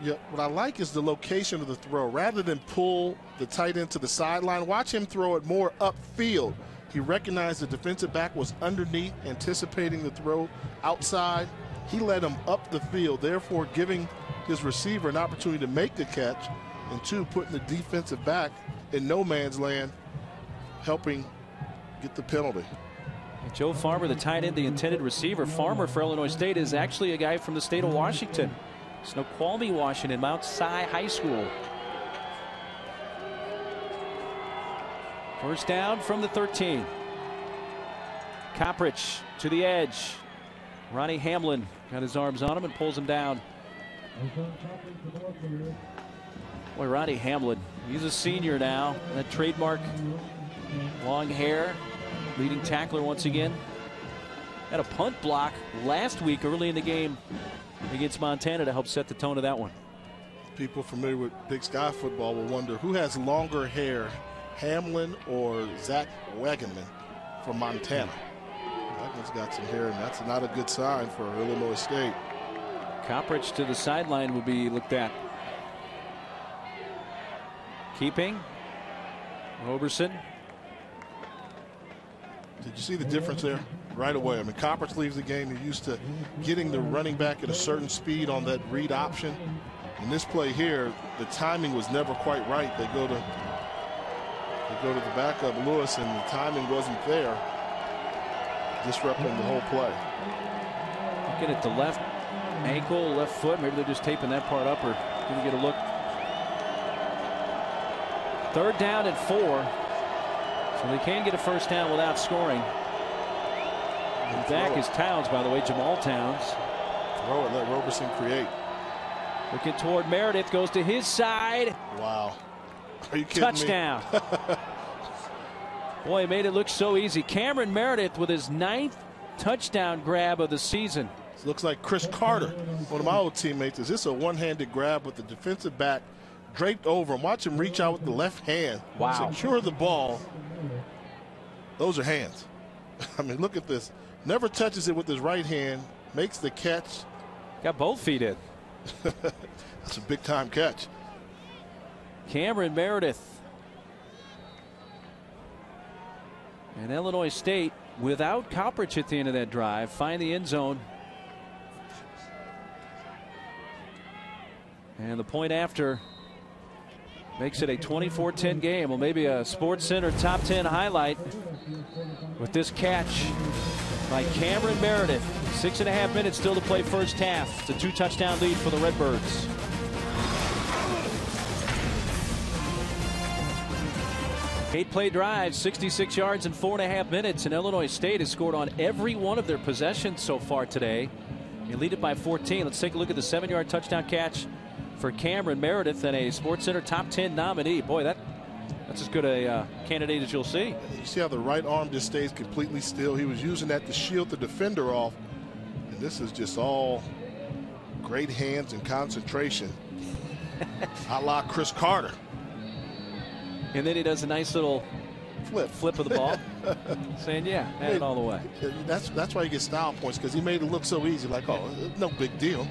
Yeah, what I like is the location of the throw. Rather than pull the tight end to the sideline, watch him throw it more upfield. He recognized the defensive back was underneath, anticipating the throw outside. He led him up the field, therefore giving his receiver an opportunity to make the catch, and 2, putting the defensive back in no man's land, helping get the penalty. Joe Farmer, the tight end, the intended receiver. Farmer for Illinois State is actually a guy from the state of Washington. Snoqualmie, Washington, Mount Si High School. First down from the 13. Coppridge to the edge. Ronnie Hamlin got his arms on him and pulls him down. Boy, Ronnie Hamlin, he's a senior now. That trademark long hair, leading tackler once again. Had a punt block last week early in the game against Montana to help set the tone of that one. People familiar with Big Sky football will wonder who has longer hair, Hamlin or Zach Wagenman from Montana. Wagenman's got some hair, and that's not a good sign for Illinois State. Coppridge to the sideline will be looked at. Keeping. Roberson. Did you see the difference there? Right away. I mean, Coppridge leaves the game. You're used to getting the running back at a certain speed on that read option. In this play here, the timing was never quite right. They go to the backup, Lewis, and the timing wasn't there, disrupting the whole play. Looking at the left ankle, left foot. Maybe they're just taping that part up, or can we get a look? 3rd down and 4. So they can get a first down without scoring. And back is Towns, by the way, Jamal Towns. Throw it, let Roberson create. Looking toward Meredith, goes to his side. Wow. Are you kidding Touchdown. me? Boy, he made it look so easy. Cameron Meredith with his 9th touchdown grab of the season. This looks like Chris Carter, one of my old teammates. Is this a one-handed grab with the defensive back draped over him? Watch him reach out with the left hand. Wow. Secure the ball. Those are hands. I mean, look at this. Never touches it with his right hand. Makes the catch. Got both feet in. That's a big-time catch. Cameron Meredith. And Illinois State, without Coppridge at the end of that drive, find the end zone. And the point after makes it a 24-10 game. Well, maybe a Sports Center top 10 highlight with this catch by Cameron Meredith. 6.5 minutes still to play first half. It's a 2-touchdown lead for the Redbirds. 8-play drive, 66 yards in 4.5 minutes, and Illinois State has scored on every one of their possessions so far today. They lead it by 14. Let's take a look at the 7-yard touchdown catch for Cameron Meredith, and a Sports Center top 10 nominee. Boy, that's as good a candidate as you'll see. You see how the right arm just stays completely still. He was using that to shield the defender off. And this is just all great hands and concentration. A la Chris Carter. And then he does a nice little flip of the ball, saying, yeah, had it all the way. That's why he gets style points, because he made it look so easy, like, oh, no big deal.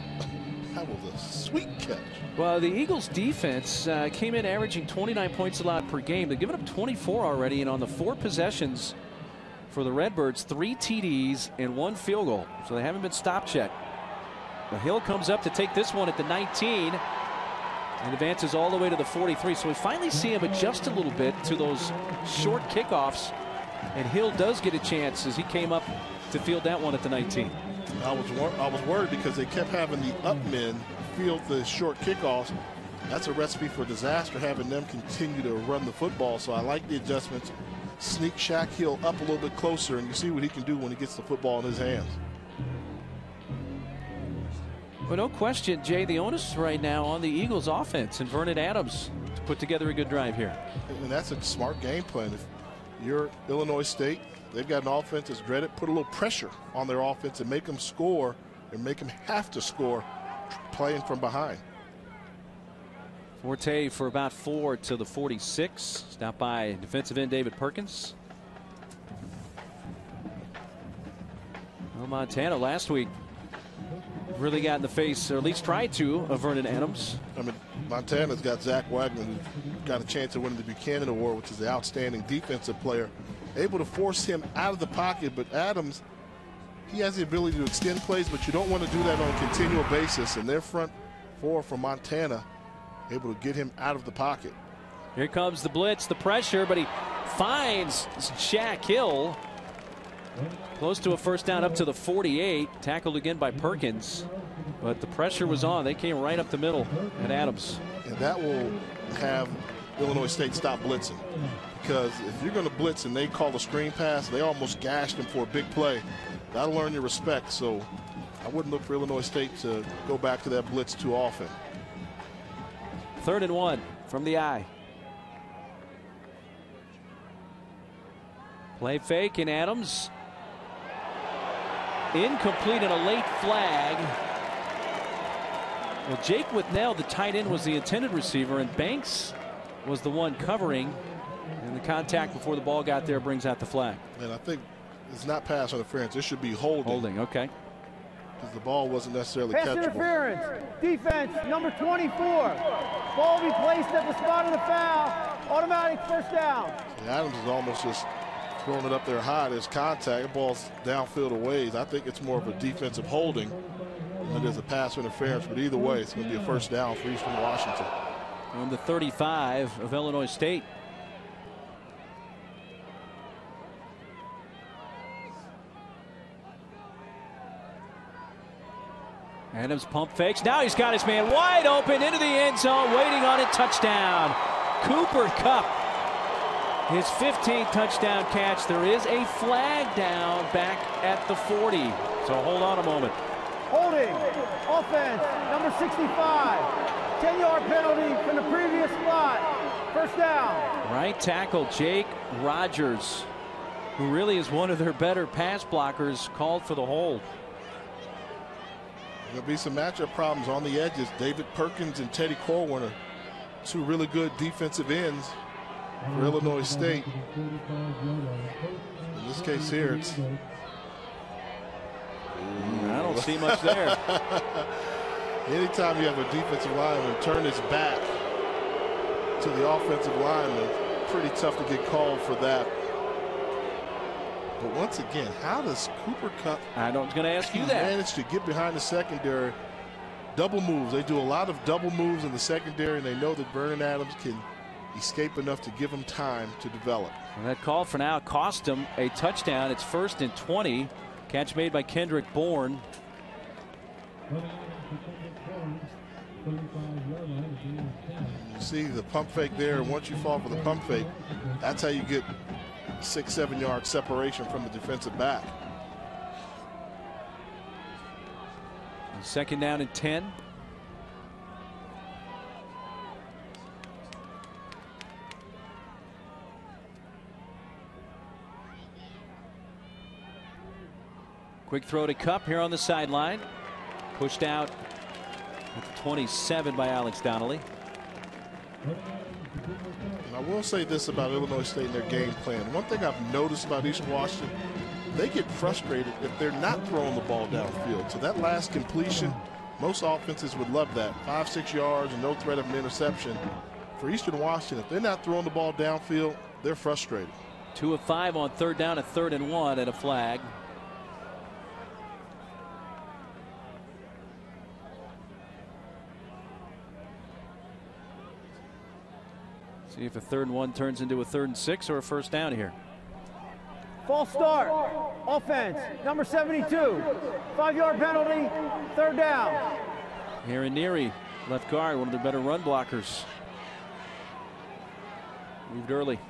That was a sweet catch. Well, the Eagles defense came in averaging 29 points allowed per game. They've given up 24 already, and on the 4 possessions for the Redbirds, 3 TDs and 1 field goal. So they haven't been stopped yet. The Hill comes up to take this one at the 19 and advances all the way to the 43. So we finally see him adjust a little bit to those short kickoffs, and Hill does get a chance as he came up to field that one at the 19. I was worried because they kept having the up men field the short kickoffs. That's a recipe for disaster, having them continue to run the football. So I like the adjustments. Sneak Shaq Hill up a little bit closer, and you see what he can do when he gets the football in his hands. Well, no question, Jay, the onus right now on the Eagles offense and Vernon Adams to put together a good drive here. And that's a smart game plan. If you're Illinois State, they've got an offense that's dreaded. Put a little pressure on their offense and make them score, and make them have to score playing from behind. Forte for about 4 to the 46. Stopped by defensive end David Perkins. Well, Montana last week really got in the face, or at least tried to, of Vernon Adams. I mean, Montana's got Zach Wagner, who got a chance to win the Buchanan Award, which is the outstanding defensive player. Able to force him out of the pocket, but Adams, he has the ability to extend plays, but you don't want to do that on a continual basis. And their front 4 from Montana able to get him out of the pocket. Here comes the blitz, the pressure, but he finds Shaq Hill. Close to a first down up to the 48. Tackled again by Perkins. But the pressure was on. They came right up the middle at Adams. And that will have Illinois State stop blitzing. Because if you're going to blitz and they call a screen pass, they almost gashed him for a big play. That'll earn your respect. So I wouldn't look for Illinois State to go back to that blitz too often. 3rd and 1 from the eye. Play fake, and Adams incomplete and a late flag. Well, Jake Whitnell, the tight end, was the intended receiver, and Banks was the one covering. And the contact before the ball got there brings out the flag. And I think it's not pass interference. It should be holding. Holding, okay. Because the ball wasn't necessarily pass catchable. Interference. Defense, number 24. Ball be placed at the spot of the foul. Automatic first down. And Adams is almost just throwing it up there high. There's contact. The ball's downfield a ways. I think it's more of a defensive holding than it is a pass interference. But either way, it's going to be a first down for Eastern Washington. On the 35 of Illinois State. Adams pump fakes. Now he's got his man wide open into the end zone, waiting on it. Touchdown. Cooper Kupp. His 15th touchdown catch. There is a flag down back at the 40. So hold on a moment. Holding. Offense, number 65. 10-yard penalty from the previous spot. First down. Right tackle Jake Rogers, who really is one of their better pass blockers, called for the hold. There'll be some matchup problems on the edges. David Perkins and Teddy Corwin are two really good defensive ends for Illinois State. In this case here, it's... I don't see much there. Anytime you have a defensive lineman turn his back to the offensive lineman, pretty tough to get called for that. But once again, how does Cooper Kupp was going to ask you that. Manage to get behind the secondary? Double moves. They do a lot of double moves in the secondary, and they know that Vernon Adams can escape enough to give him time to develop. And that call for now cost him a touchdown. It's 1st and 20. Catch made by Kendrick Bourne. You see the pump fake there. Once you fall for the pump fake, that's how you get 6-7 yard separation from the defensive back. 2nd down and 10. Quick throw to Kupp here on the sideline. Pushed out at the 27 by Alex Donnelly. And I will say this about Illinois State and their game plan. One thing I've noticed about Eastern Washington, they get frustrated if they're not throwing the ball downfield. So that last completion, most offenses would love that. 5-6 yards and no threat of an interception. For Eastern Washington, if they're not throwing the ball downfield, they're frustrated. 2 of 5 on 3rd down, a 3rd and 1, and a flag. See if a 3rd and 1 turns into a 3rd and 6 or a first down here. False start. Offense, number 72. 5-yard penalty. 3rd down. Aaron Neary, left guard, one of their better run blockers. Moved early.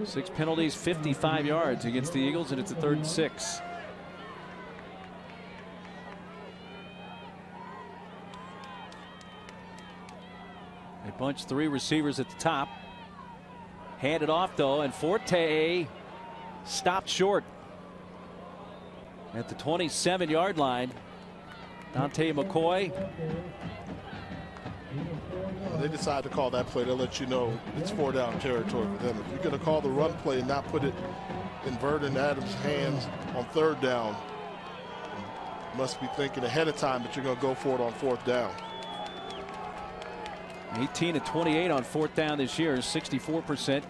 6 penalties, 55 yards against the Eagles, and it's a 3rd and 6. They bunch 3 receivers at the top. Handed off though, and Forte stopped short at the 27-yard line. Dante McCoy. Well, they decide to call that play. They'll let you know it's 4-down territory for them. If you're going to call the run play and not put it in Vernon Adams' hands on 3rd down, you must be thinking ahead of time that you're going to go for it on 4th down. 18 of 28 on 4th down this year, 64%. This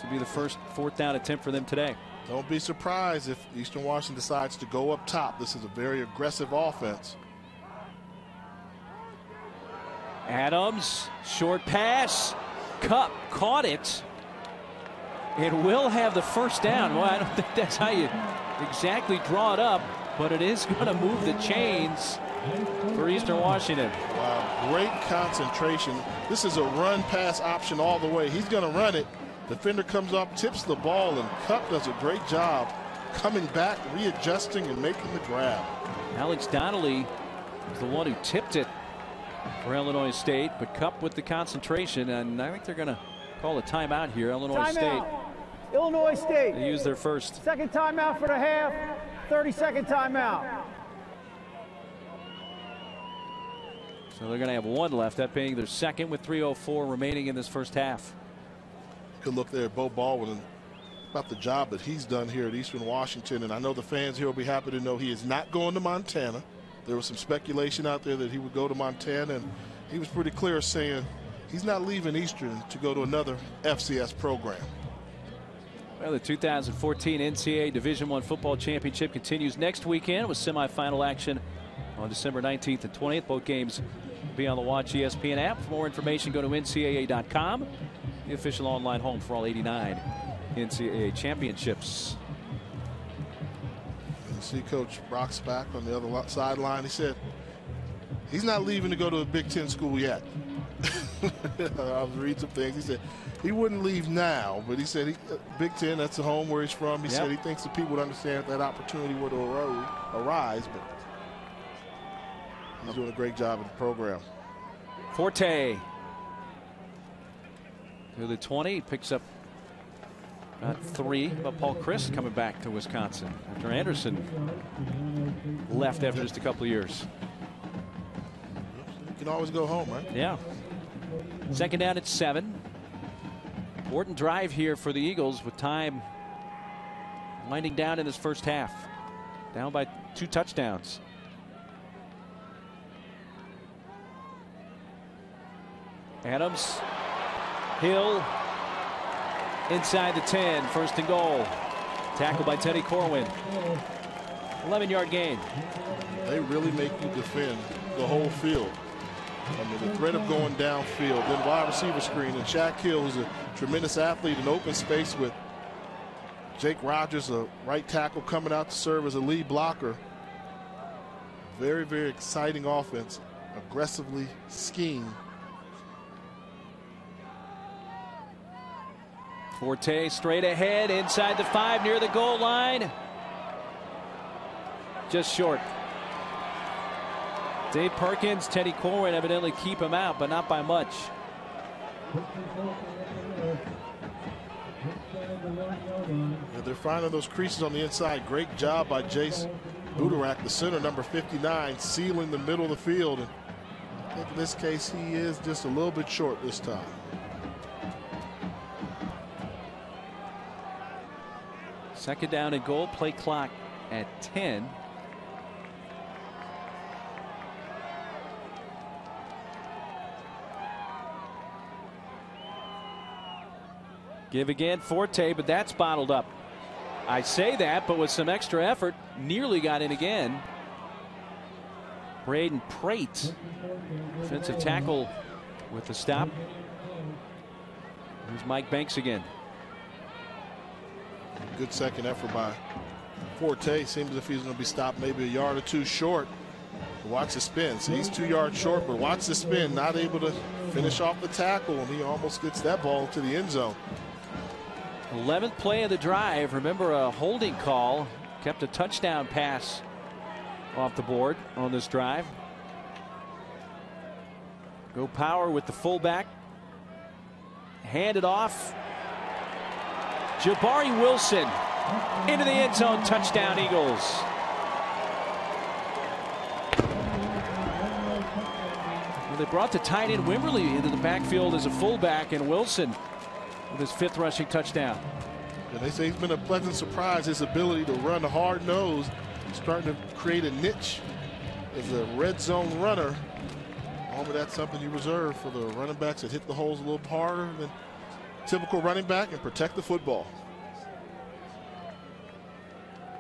will be the first 4th down attempt for them today. Don't be surprised if Eastern Washington decides to go up top. This is a very aggressive offense. Adams, short pass. Kupp caught it. It will have the first down. Well, I don't think that's how you exactly draw it up, but it is going to move the chains for Eastern Washington. Wow, great concentration. This is a run-pass option all the way. He's going to run it. Defender comes up, tips the ball, and Kupp does a great job coming back, readjusting, and making the grab. Alex Donnelly was the one who tipped it for Illinois State, but Cup with the concentration, and I think they're going to call a timeout here. Illinois State. Illinois State. They use their first. Second timeout for the half. 30-second timeout. So they're going to have one left, that being their second, with 3:04 remaining in this first half. Good look there at Bo Baldwin about the job that he's done here at Eastern Washington, and I know the fans here will be happy to know he is not going to Montana. There was some speculation out there that he would go to Montana, and he was pretty clear saying he's not leaving Eastern to go to another FCS program. Well, the 2014 NCAA Division I Football Championship continues next weekend with semifinal action on December 19th and 20th. Both games will be on the Watch ESPN app. For more information, go to ncaa.com, the official online home for all 89 NCAA championships. You see Coach Brocksback on the other sideline. He said he's not leaving to go to a Big Ten school yet. I was reading some things. He said he wouldn't leave now, but he said Big Ten, that's the home where he's from. He said he thinks the people would understand if that opportunity would arise, but he's doing a great job in the program. Forte to the 20, picks up about 3, but Paul Chryst coming back to Wisconsin after Anderson left after just a couple of years. You can always go home, right? Yeah. Second down at 7. Important drive here for the Eagles with time winding down in this first half. Down by 2 touchdowns. Adams, Hill, inside the 10, 1st and goal. Tackled by Teddy Corwin. 11-yard gain. They really make you defend the whole field. I mean, the threat of going downfield, then wide receiver screen, and Shaq Hill, who's a tremendous athlete in open space with Jake Rogers, a right tackle, coming out to serve as a lead blocker. Very, very exciting offense, aggressively schemed. Forte straight ahead inside the 5 near the goal line. Just short. Dave Perkins, Teddy Corwin evidently keep him out, but not by much. Yeah, they're finding those creases on the inside. Great job by Jace Budarak, the center, number 59, sealing the middle of the field. And I think in this case he is just a little bit short this time. Second down and goal, play clock at 10. Give again, Forte, but that's bottled up. I say that, but with some extra effort, nearly got in again. Braden Prate, defensive tackle with the stop. Here's Mike Banks again. Good second effort by Forte. Seems as if he's going to be stopped maybe a yard or 2 short. Watch the spin. So he's 2 yards short, but watch the spin. Not able to finish off the tackle, and he almost gets that ball to the end zone. 11th play of the drive. Remember, a holding call kept a touchdown pass off the board on this drive. Go power with the fullback. Hand it off. Jabari Wilson into the end zone. Touchdown, Eagles. Well, they brought the tight end Wimberly into the backfield as a fullback, and Wilson with his 5th rushing touchdown. And they say he's been a pleasant surprise, his ability to run hard nose, starting to create a niche as a red zone runner. But that's something you reserve for the running backs that hit the holes a little harder than typical running back and protect the football.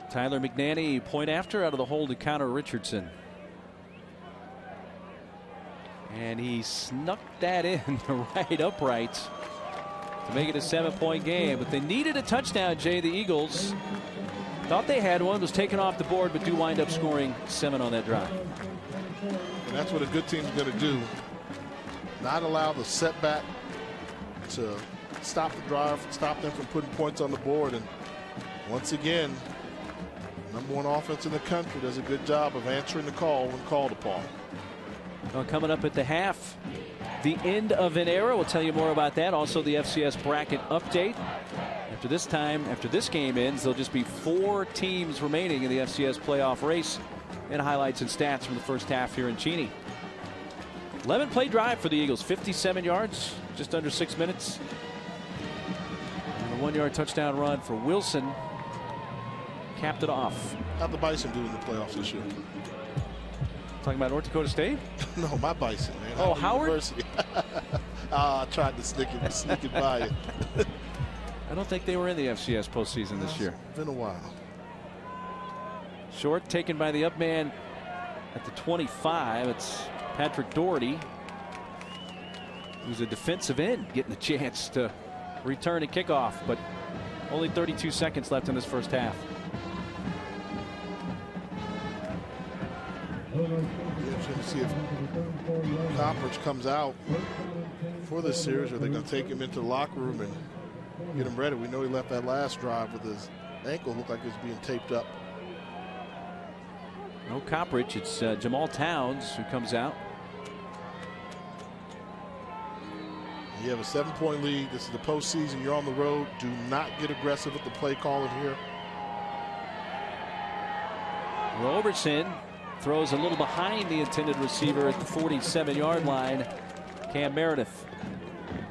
Tyler McNanny, point after, out of the hole to counter Richardson. And he snuck that in the right uprights to make it a 7-point game. But they needed a touchdown, Jay. The Eagles thought they had one, was taken off the board, but do wind up scoring 7 on that drive. And that's what a good team's going to do. Not allow the setback to stop the drive, stop them from putting points on the board. And once again, #1 offense in the country does a good job of answering the call when called upon. Well, coming up at the half, the end of an era. We'll tell you more about that. Also, the FCS bracket update. After this game ends, there'll just be 4 teams remaining in the FCS playoff race. And highlights and stats from the first half here in Cheney. 11-play drive for the Eagles, 57 yards, just under 6 minutes. And a 1-yard touchdown run for Wilson capped it off. How'd the Bison do in the playoffs this year? Talking about North Dakota State? No, my Bison, man. Oh, Howard? I tried to sneak it by you. I don't think they were in the FCS postseason this year. It's been a while. Short taken by the up man at the 25. It's Patrick Doherty, who's a defensive end, getting a chance to return a kickoff, but only 32 seconds left in this first half. Interesting to see if Coppers comes out for this series, or they're going to take him into the locker room and get him ready. We know he left that last drive with his ankle, looked like it was being taped up. No Coppridge. It's Jamal Towns who comes out. You have a 7-point lead. This is the postseason. You're on the road. Do not get aggressive with the play calling here. Robertson throws a little behind the intended receiver at the 47-yard line. Cam Meredith.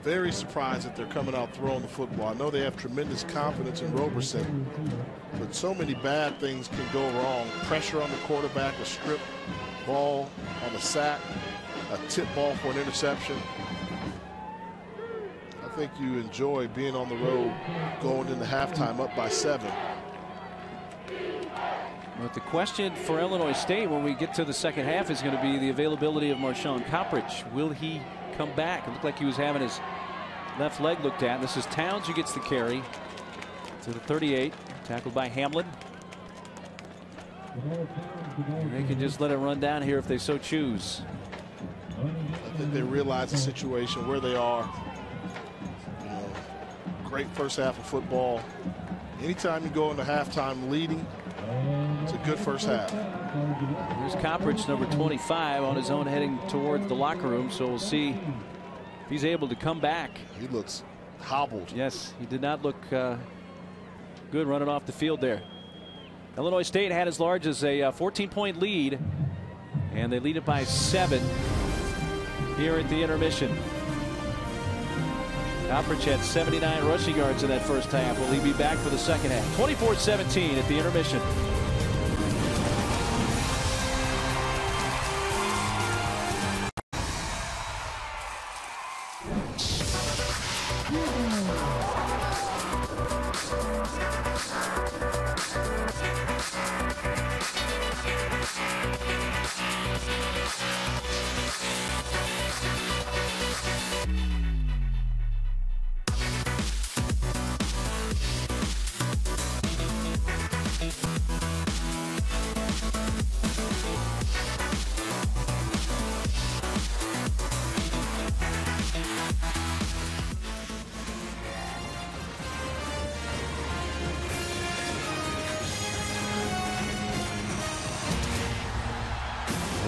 Very surprised that they're coming out throwing the football. I know they have tremendous confidence in Robertson, but so many bad things can go wrong. Pressure on the quarterback, a strip ball on a sack, a tip ball for an interception. I think you enjoy being on the road going into halftime up by 7. But the question for Illinois State when we get to the second half is going to be the availability of Marshawn Coppridge. Will he come back? It looked like he was having his left leg looked at. This is Towns who gets the carry to the 38, tackled by Hamlin. They can just let it run down here if they so choose. I think they realize the situation where they are. You know, great first half of football. Anytime you go into halftime leading, it's a good first half. Here's Coppridge, number 25, on his own heading towards the locker room. So we'll see if he's able to come back. He looks hobbled. Yes, he did not look good running off the field there. Illinois State had as large as a 14-point lead, and they lead it by 7 here at the intermission. Coppridge had 79 rushing yards in that first half. Will he be back for the second half? 24-17 at the intermission.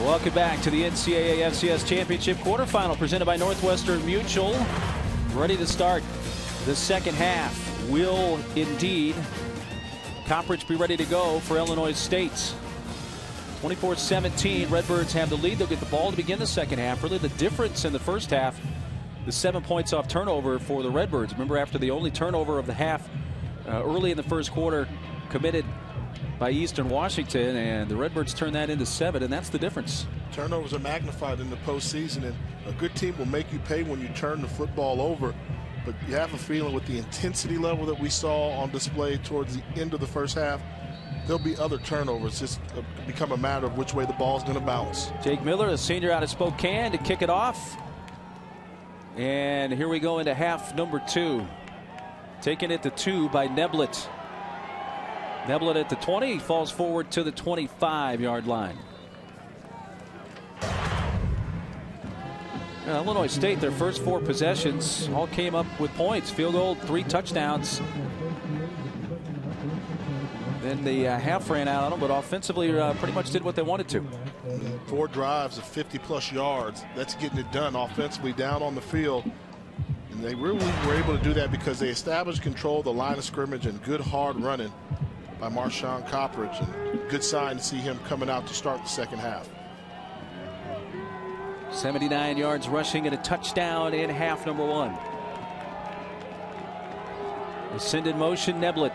Welcome back to the NCAA FCS Championship quarterfinal presented by Northwestern Mutual. Ready to start the second half. Will indeed Coppridge be ready to go for Illinois State? 24-17, Redbirds have the lead. They'll get the ball to begin the second half. Really the difference in the first half, the 7 points off turnover for the Redbirds. Remember, after the only turnover of the half early in the first quarter committed by Eastern Washington, and the Redbirds turn that into 7, and that's the difference. Turnovers are magnified in the postseason, and a good team will make you pay when you turn the football over. But you have a feeling with the intensity level that we saw on display towards the end of the first half, there'll be other turnovers. Just become a matter of which way the ball's going to bounce. Jake Miller, a senior out of Spokane, to kick it off. And here we go into half number 2. Taking it to 2 by Neblett. Neblett at the 20, he falls forward to the 25-yard line. Illinois State, their first 4 possessions all came up with points. Field goal, 3 touchdowns. then the half ran out on them, but offensively pretty much did what they wanted to. 4 drives of 50-plus yards. That's getting it done offensively down on the field. And they really were able to do that because they established control of the line of scrimmage and good hard running by Marshawn Coppridge. And good sign to see him coming out to start the second half. 79 yards rushing and a touchdown in half number 1. Ascended motion, Neblett.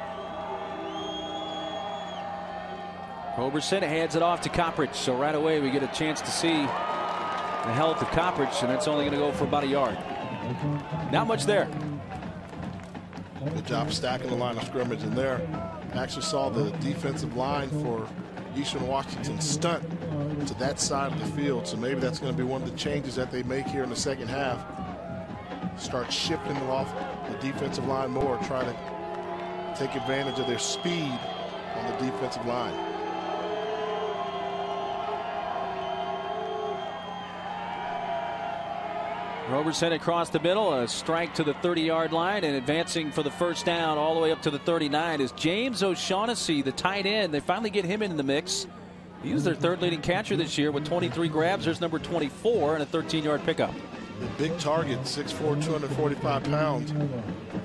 Roberson hands it off to Coppridge. So right away we get a chance to see the health of Coppridge, and that's only going to go for about a yard. Not much there. Good job stacking the line of scrimmage in there. Actually saw the defensive line for Eastern Washington stunt to that side of the field. So maybe that's going to be one of the changes that they make here in the second half. Start shifting off the defensive line more, trying to take advantage of their speed on the defensive line. Roberson across the middle, a strike to the 30-yard line, and advancing for the first down all the way up to the 39 is James O'Shaughnessy, the tight end. They finally get him into the mix. He was their 3rd leading catcher this year with 23 grabs. There's number 24 and a 13-yard pickup. The big target, 6'4", 245 pounds.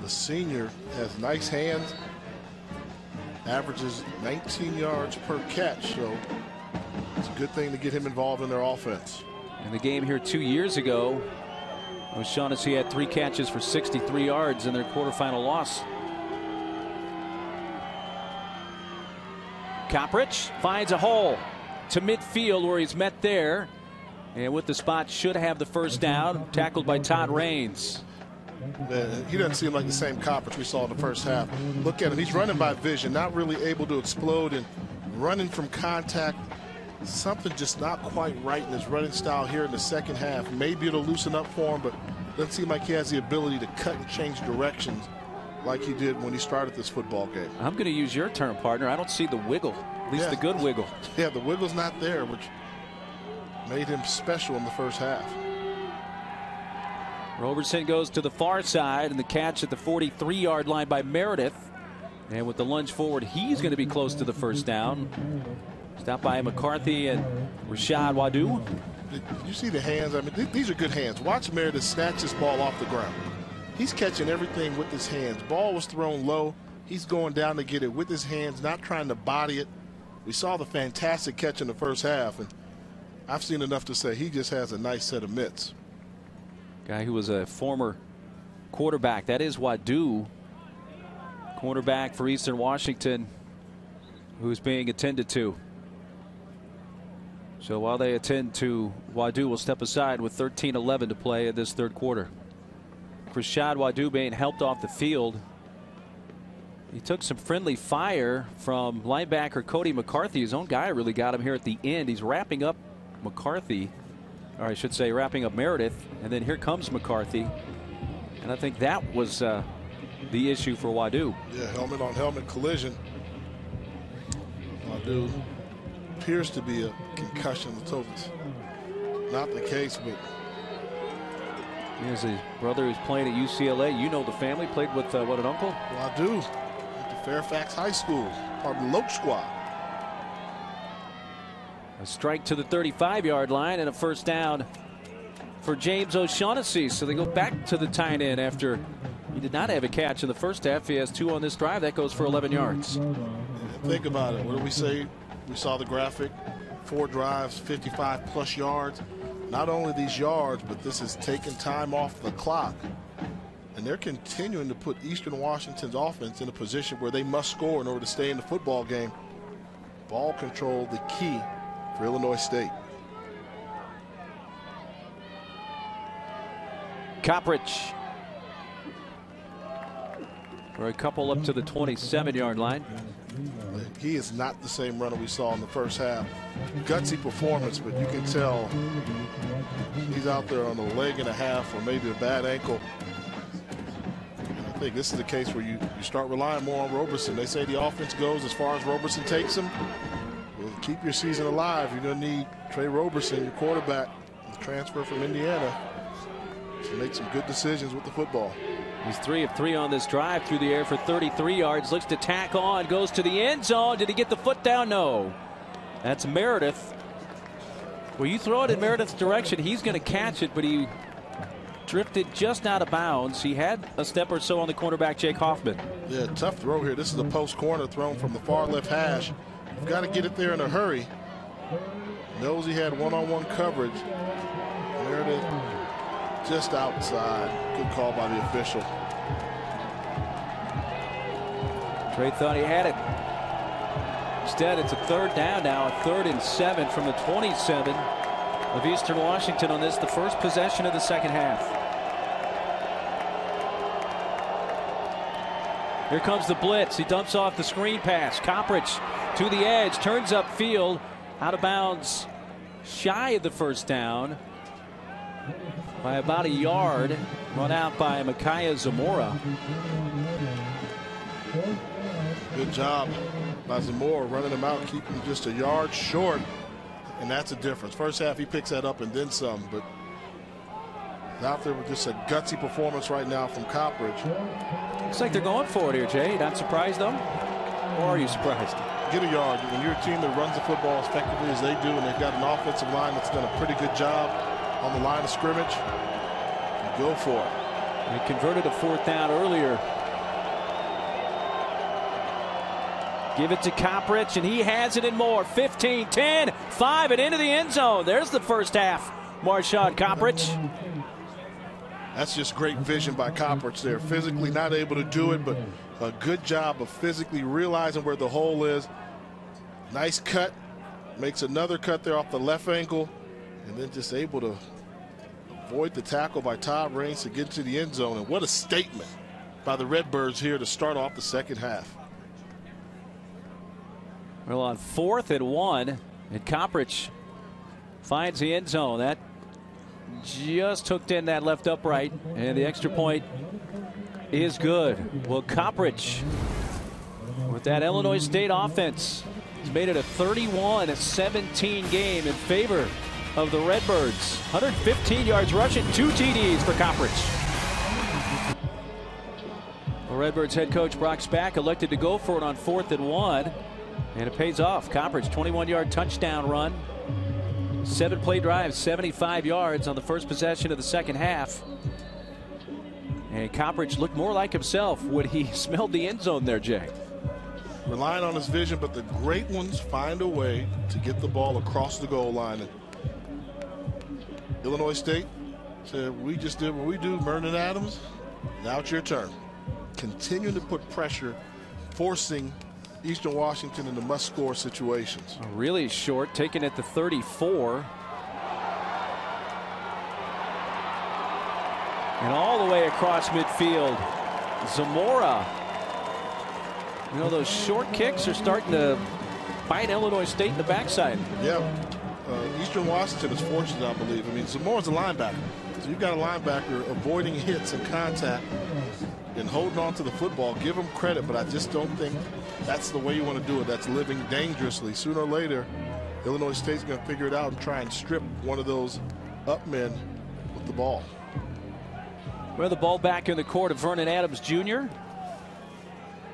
The senior has nice hands, averages 19 yards per catch, so it's a good thing to get him involved in their offense. In the game here 2 years ago, O'Shaughnessy had 3 catches for 63 yards in their quarterfinal loss. Coppridge finds a hole to midfield where he's met there. And with the spot, should have the first down. Tackled by Todd Raines. He doesn't seem like the same Coppridge we saw in the first half. Look at him. He's running by vision, not really able to explode and running from contact. Something just not quite right in his running style here in the second half. Maybe it'll loosen up for him, but doesn't seem like he has the ability to cut and change directions like he did when he started this football game. I'm going to use your term, partner. I don't see the wiggle, at least the good wiggle. Yeah, the wiggle's not there, which made him special in the first half. Roberson goes to the far side, and the catch at the 43-yard line by Meredith. And with the lunge forward, he's going to be close to the first down. Stopped by McCarthy and Rashad Wadu. Did you see the hands? I mean, these are good hands. Watch Meredith snatch this ball off the ground. He's catching everything with his hands. Ball was thrown low. He's going down to get it with his hands, not trying to body it. We saw the fantastic catch in the first half, and I've seen enough to say he just has a nice set of mitts. Guy who was a former quarterback. That is Wadu, quarterback for Eastern Washington, who's being attended to. So while they attend to Wadu, will step aside with 13:11 to play in this third quarter. Rashad Wadu being helped off the field. He took some friendly fire from linebacker Cody McCarthy. His own guy really got him here at the end. He's wrapping up McCarthy, or I should say wrapping up Meredith, and then here comes McCarthy. And I think that was the issue for Wadu. Yeah, helmet on helmet collision. Wadu appears to be a concussion. Let's hope it's not the case, but here's his brother who's playing at UCLA. You know the family. Played with what, an uncle? Wadu went to Fairfax High School, part of the Loke squad. A strike to the 35-yard line and a first down for James O'Shaughnessy. So they go back to the tight end after he did not have a catch in the first half. He has 2 on this drive. That goes for 11 yards. Think about it. What did we say? We saw the graphic. 4 drives, 55-plus yards. Not only these yards, but this is taking time off the clock. And they're continuing to put Eastern Washington's offense in a position where they must score in order to stay in the football game. Ball control, the key for Illinois State. Coppridge for a couple up to the 27-yard line. He is not the same runner we saw in the first half. Gutsy performance, but you can tell he's out there on a leg and a half or maybe a bad ankle. I think this is the case where you start relying more on Roberson. They say the offense goes as far as Roberson takes them. Well, keep your season alive. You're going to need Trey Roberson, your quarterback, the transfer from Indiana, to make some good decisions with the football. He's 3 of 3 on this drive through the air for 33 yards. Looks to tack on, goes to the end zone. Did he get the foot down? No. That's Meredith. Well, you throw it in Meredith's direction, he's going to catch it, but he drifted just out of bounds. He had a step or so on the cornerback, Jake Hoffman. Yeah, tough throw here. This is a post corner thrown from the far left hash. You've got to get it there in a hurry. Knows he had one-on-one coverage. Meredith just outside. Good call by the official. Trey thought he had it. Instead, it's a 3rd down now, a 3rd and 7 from the 27 of Eastern Washington on this, the first possession of the second half. Here comes the blitz. He dumps off the screen pass. Coppridge to the edge, turns upfield, out of bounds, shy of the first down by about a yard. Run out by Micaiah Zamora. Good job by Zamora running him out, keeping him just a yard short, and that's a difference. First half he picks that up and then some, but out there with just a gutsy performance right now from Coppridge. Looks like they're going for it here, Jay. Not surprised though? Or are you surprised? Get a yard. When you're a team that runs the football as effectively as they do, and they've got an offensive line that's done a pretty good job on the line of scrimmage, you go for it. They converted a 4th down earlier. Give it to Coppridge, and he has it and more. 15, 10, 5, and into the end zone. There's the first half. Marshawn Coppridge. That's just great vision by Coppridge there. Physically not able to do it, but a good job of physically realizing where the hole is. Nice cut. Makes another cut there off the left ankle, and then just able to avoid the tackle by Todd Raines to get to the end zone. And what a statement by the Redbirds here to start off the second half. Well, on 4th and 1, and Coppridge finds the end zone. That just hooked in that left upright, and the extra point is good. Well, Coppridge, with that Illinois State offense, has made it a 31-17 game in favor of the Redbirds. 115 yards rushing, 2 TDs for Coppridge. Well, Redbirds head coach Brock Spack elected to go for it on 4th and 1. And it pays off. Coppridge, 21-yard touchdown run. 7-play drive, 75 yards on the first possession of the second half. And Coppridge looked more like himself when he smelled the end zone there, Jay. Relying on his vision, but the great ones find a way to get the ball across the goal line. And Illinois State said, we just did what we do, Vernon Adams. Now it's your turn. Continuing to put pressure, forcing Eastern Washington into must-score situations. Really short, taken at the 34. And all the way across midfield, Zamora. You know, those short kicks are starting to bite Illinois State in the backside. Yeah, Eastern Washington is fortunate, I believe. I mean, Zamora's a linebacker. So you've got a linebacker avoiding hits and contact and holding on to the football. Give him credit, but I just don't think that's the way you want to do it. That's living dangerously. Sooner or later, Illinois State's going to figure it out and try and strip one of those up men with the ball. Well, the ball back in the court of Vernon Adams Jr.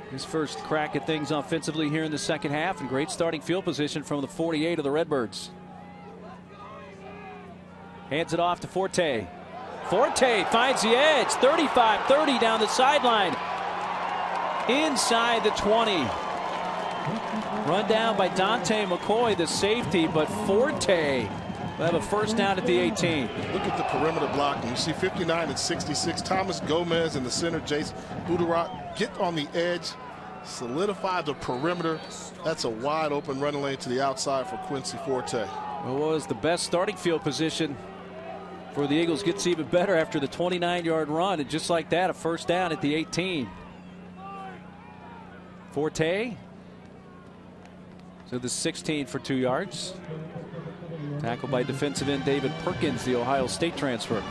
His first crack at things offensively here in the second half, and great starting field position from the 48 of the Redbirds. Hands it off to Forte. Forte finds the edge, 35-30 down the sideline. Inside the 20. Run down by Dante McCoy, the safety, but Forte will have a first down at the 18. Look at the perimeter blocking. You see 59 and 66. Thomas Gomez in the center. Jace Udarat get on the edge, solidify the perimeter. That's a wide open running lane to the outside for Quincy Forte. Well, what was the best starting field position for the Eagles gets even better after the 29-yard run, and just like that, a first down at the 18. Forte to the 16 for 2 yards. Tackled by defensive end David Perkins, the Ohio State transfer.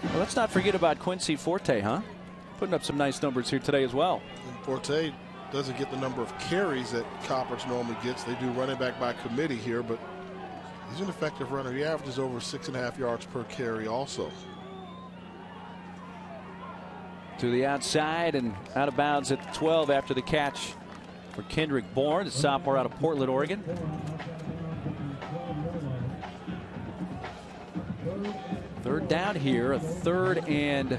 Well, let's not forget about Quincy Forte, huh? Putting up some nice numbers here today as well. And Forte doesn't get the number of carries that Coppers normally gets. They do running back by committee here, but he's an effective runner. He averages over 6.5 yards per carry also. To the outside and out of bounds at the 12 after the catch for Kendrick Bourne, the sophomore out of Portland, Oregon. Third down here, a 3rd and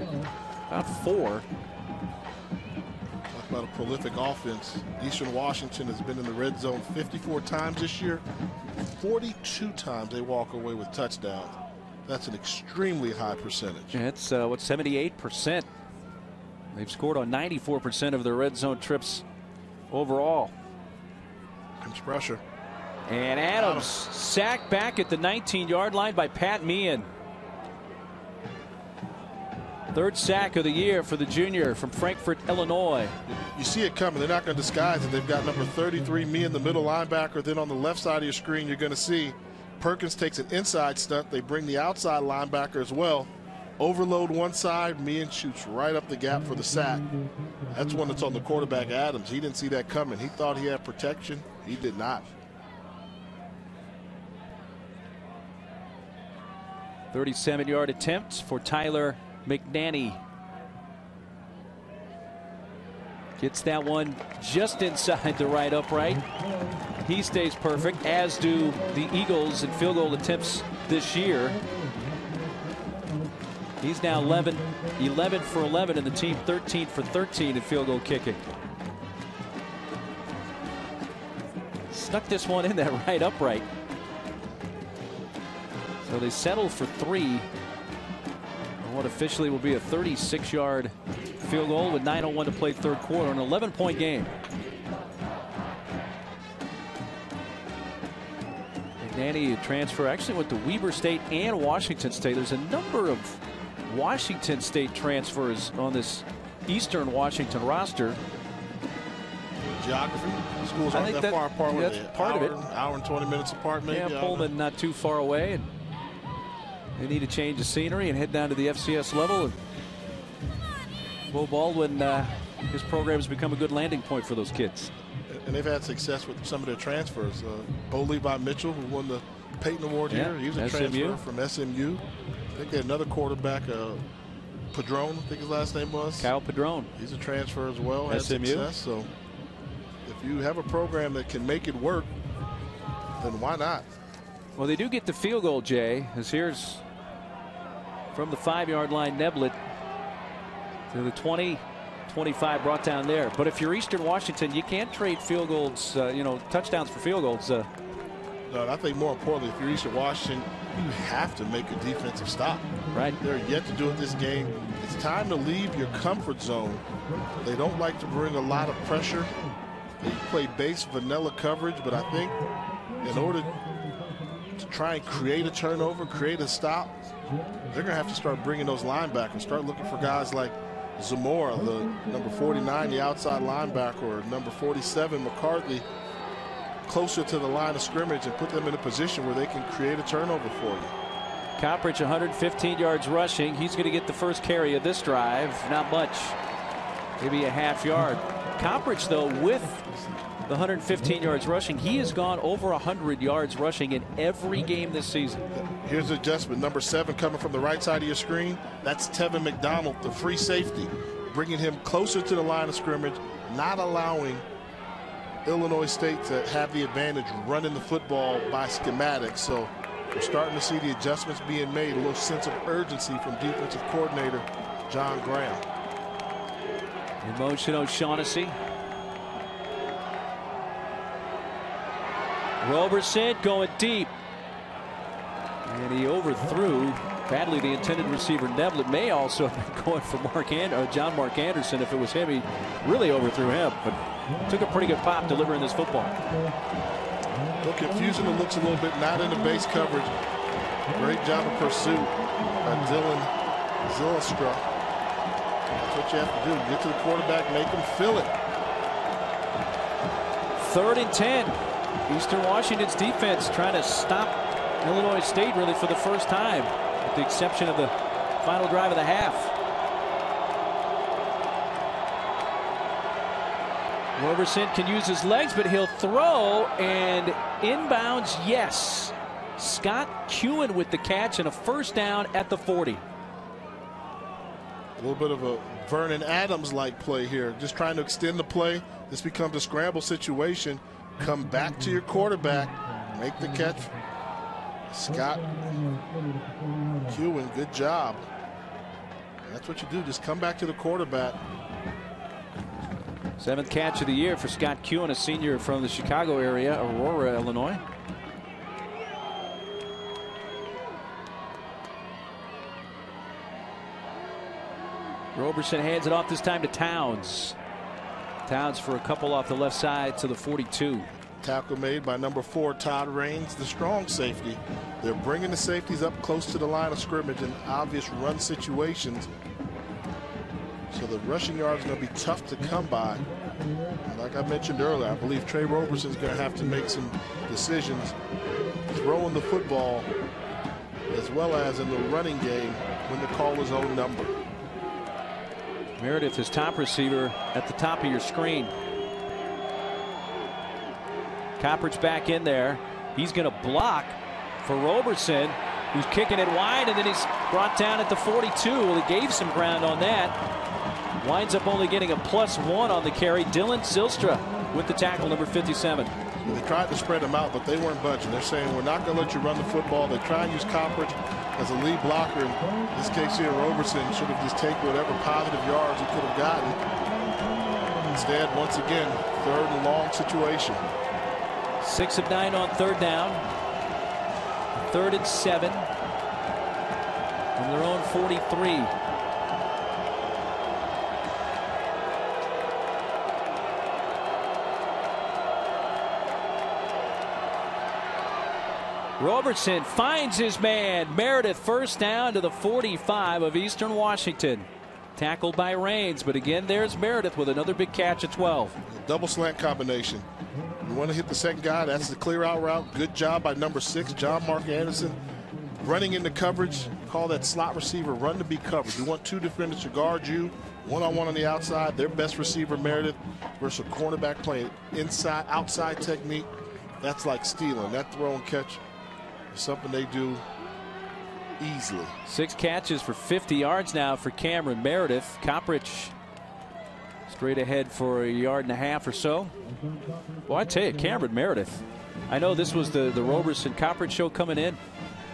about 4. Talk about a prolific offense. Eastern Washington has been in the red zone 54 times this year. 42 times they walk away with touchdowns. That's an extremely high percentage. It's 78%. They've scored on 94% of their red zone trips overall. Comes pressure. And Adams sacked back at the 19-yard line by Pat Meehan. 3rd sack of the year for the junior from Frankfort, Illinois. You see it coming. They're not going to disguise it. They've got number 33, Meehan, the middle linebacker. Then on the left side of your screen, you're going to see Perkins takes an inside stunt. They bring the outside linebacker as well. Overload one side, Meehan shoots right up the gap for the sack. That's one that's on the quarterback, Adams. He didn't see that coming. He thought he had protection. He did not. 37-yard attempt for Tyler McNanny. Gets that one just inside the right upright. He stays perfect, as do the Eagles in field goal attempts this year. He's now 11 for 11, and the team 13 for 13 in field goal kicking. Snuck this one in that right upright. So they settle for 3 on what officially will be a 36-yard field goal with 9:01 to play 3rd quarter, an 11-point game. McNanny, a transfer, actually went to Weber State and Washington State. There's a number of Washington State transfers on this Eastern Washington roster. Geography. Schools aren't that far apart. That's part of it. Hour and 20 minutes apart, maybe. Yeah, Pullman not too far away. And they need a change of scenery and head down to the FCS level. And Bo Baldwin, his program has become a good landing point for those kids. And they've had success with some of their transfers. Bo Levi Mitchell, who won the Peyton Award here. He was a transfer from SMU. I think they had another quarterback, Padron, I think his last name was. Kyle Padron. He's a transfer as well. Had SMU. success. So if you have a program that can make it work, then why not? Well, they do get the field goal, Jay, as here's from the 5-yard line, Neblett to the 20, 25 brought down there. But if you're Eastern Washington, you can't trade field goals, touchdowns for field goals. No, I think more importantly, if you're Eastern Washington, you have to make a defensive stop. Right. They're yet to do it this game. It's time to leave your comfort zone. They don't like to bring a lot of pressure. They play base vanilla coverage, but I think in order to try and create a turnover, create a stop, they're going to have to start bringing those linebackers, start looking for guys like Zamora, the number 49, the outside linebacker, or number 47, McCarthy, closer to the line of scrimmage and put them in a position where they can create a turnover for you. Coppridge 115 yards rushing. He's going to get the first carry of this drive. Not much. Maybe a half yard. Coppridge, though, with the 115 yards rushing, he has gone over 100 yards rushing in every game this season. Here's the adjustment. Number 7 coming from the right side of your screen. That's Tevin McDonald, the free safety, bringing him closer to the line of scrimmage, not allowing Illinois State to have the advantage running the football by schematics. So we're starting to see the adjustments being made, a little sense of urgency from defensive coordinator John Graham. In motion, O'Shaughnessy. Roberson going deep. And he overthrew badly the intended receiver. Neblett may also have been going for John Mark Anderson. If it was him, he really overthrew him. But took a pretty good pop delivering this football. A little confusing. It looks a little bit not in the base coverage. Great job of pursuit by Dylan Zillastra. That's what you have to do. Get to the quarterback, make him feel it. 3rd and 10. Eastern Washington's defense trying to stop Illinois State really for the first time, with the exception of the final drive of the half. Roberson can use his legs, but he'll throw, and inbounds, yes. Scott Kewen with the catch and a first down at the 40. A little bit of a Vernon Adams-like play here, just trying to extend the play. This becomes a scramble situation. Come back to your quarterback, make the catch. Scott Kewen, good job. That's what you do, just come back to the quarterback. 7th catch of the year for Scott Kewen, a senior from the Chicago area, Aurora, Illinois. Roberson hands it off this time to Towns. Towns for a couple off the left side to the 42. Tackle made by number 4, Todd Raines, the strong safety. They're bringing the safeties up close to the line of scrimmage in obvious run situations. So the rushing yards are going to be tough to come by. And like I mentioned earlier, I believe Trey Roberson's going to have to make some decisions throwing the football as well as in the running game when the call is own number. Meredith is top receiver at the top of your screen. Copper's back in there. He's going to block for Roberson, who's kicking it wide, and then he's brought down at the 42. Well, he gave some ground on that. Winds up only getting a +1 on the carry. Dylan Zylstra with the tackle, number 57. They tried to spread him out, but they weren't budging. They're saying, we're not going to let you run the football. They try and use Coppers as a lead blocker. In this case here, Roberson should have just taken whatever positive yards he could have gotten. Instead, once again, 3rd and long situation. 6 of 9 on 3rd down. 3rd and 7 from their own 43. Roberson finds his man. Meredith first down to the 45 of Eastern Washington. Tackled by Raines, but again there's Meredith with another big catch at 12. Double slant combination. You want to hit the second guy, that's the clear out route. Good job by number 6, John Mark Anderson. Running into coverage, call that slot receiver run to be covered. You want 2 defenders to guard you, one-on-one on the outside. Their best receiver, Meredith, versus a cornerback playing inside, outside technique. That's like stealing. That throw and catch is something they do easily. 6 catches for 50 yards now for Cameron Meredith. Copperidge straight ahead for a yard and a half or so. Well, I tell you, Cameron Meredith, I know this was the Roberson Copperidge show coming in,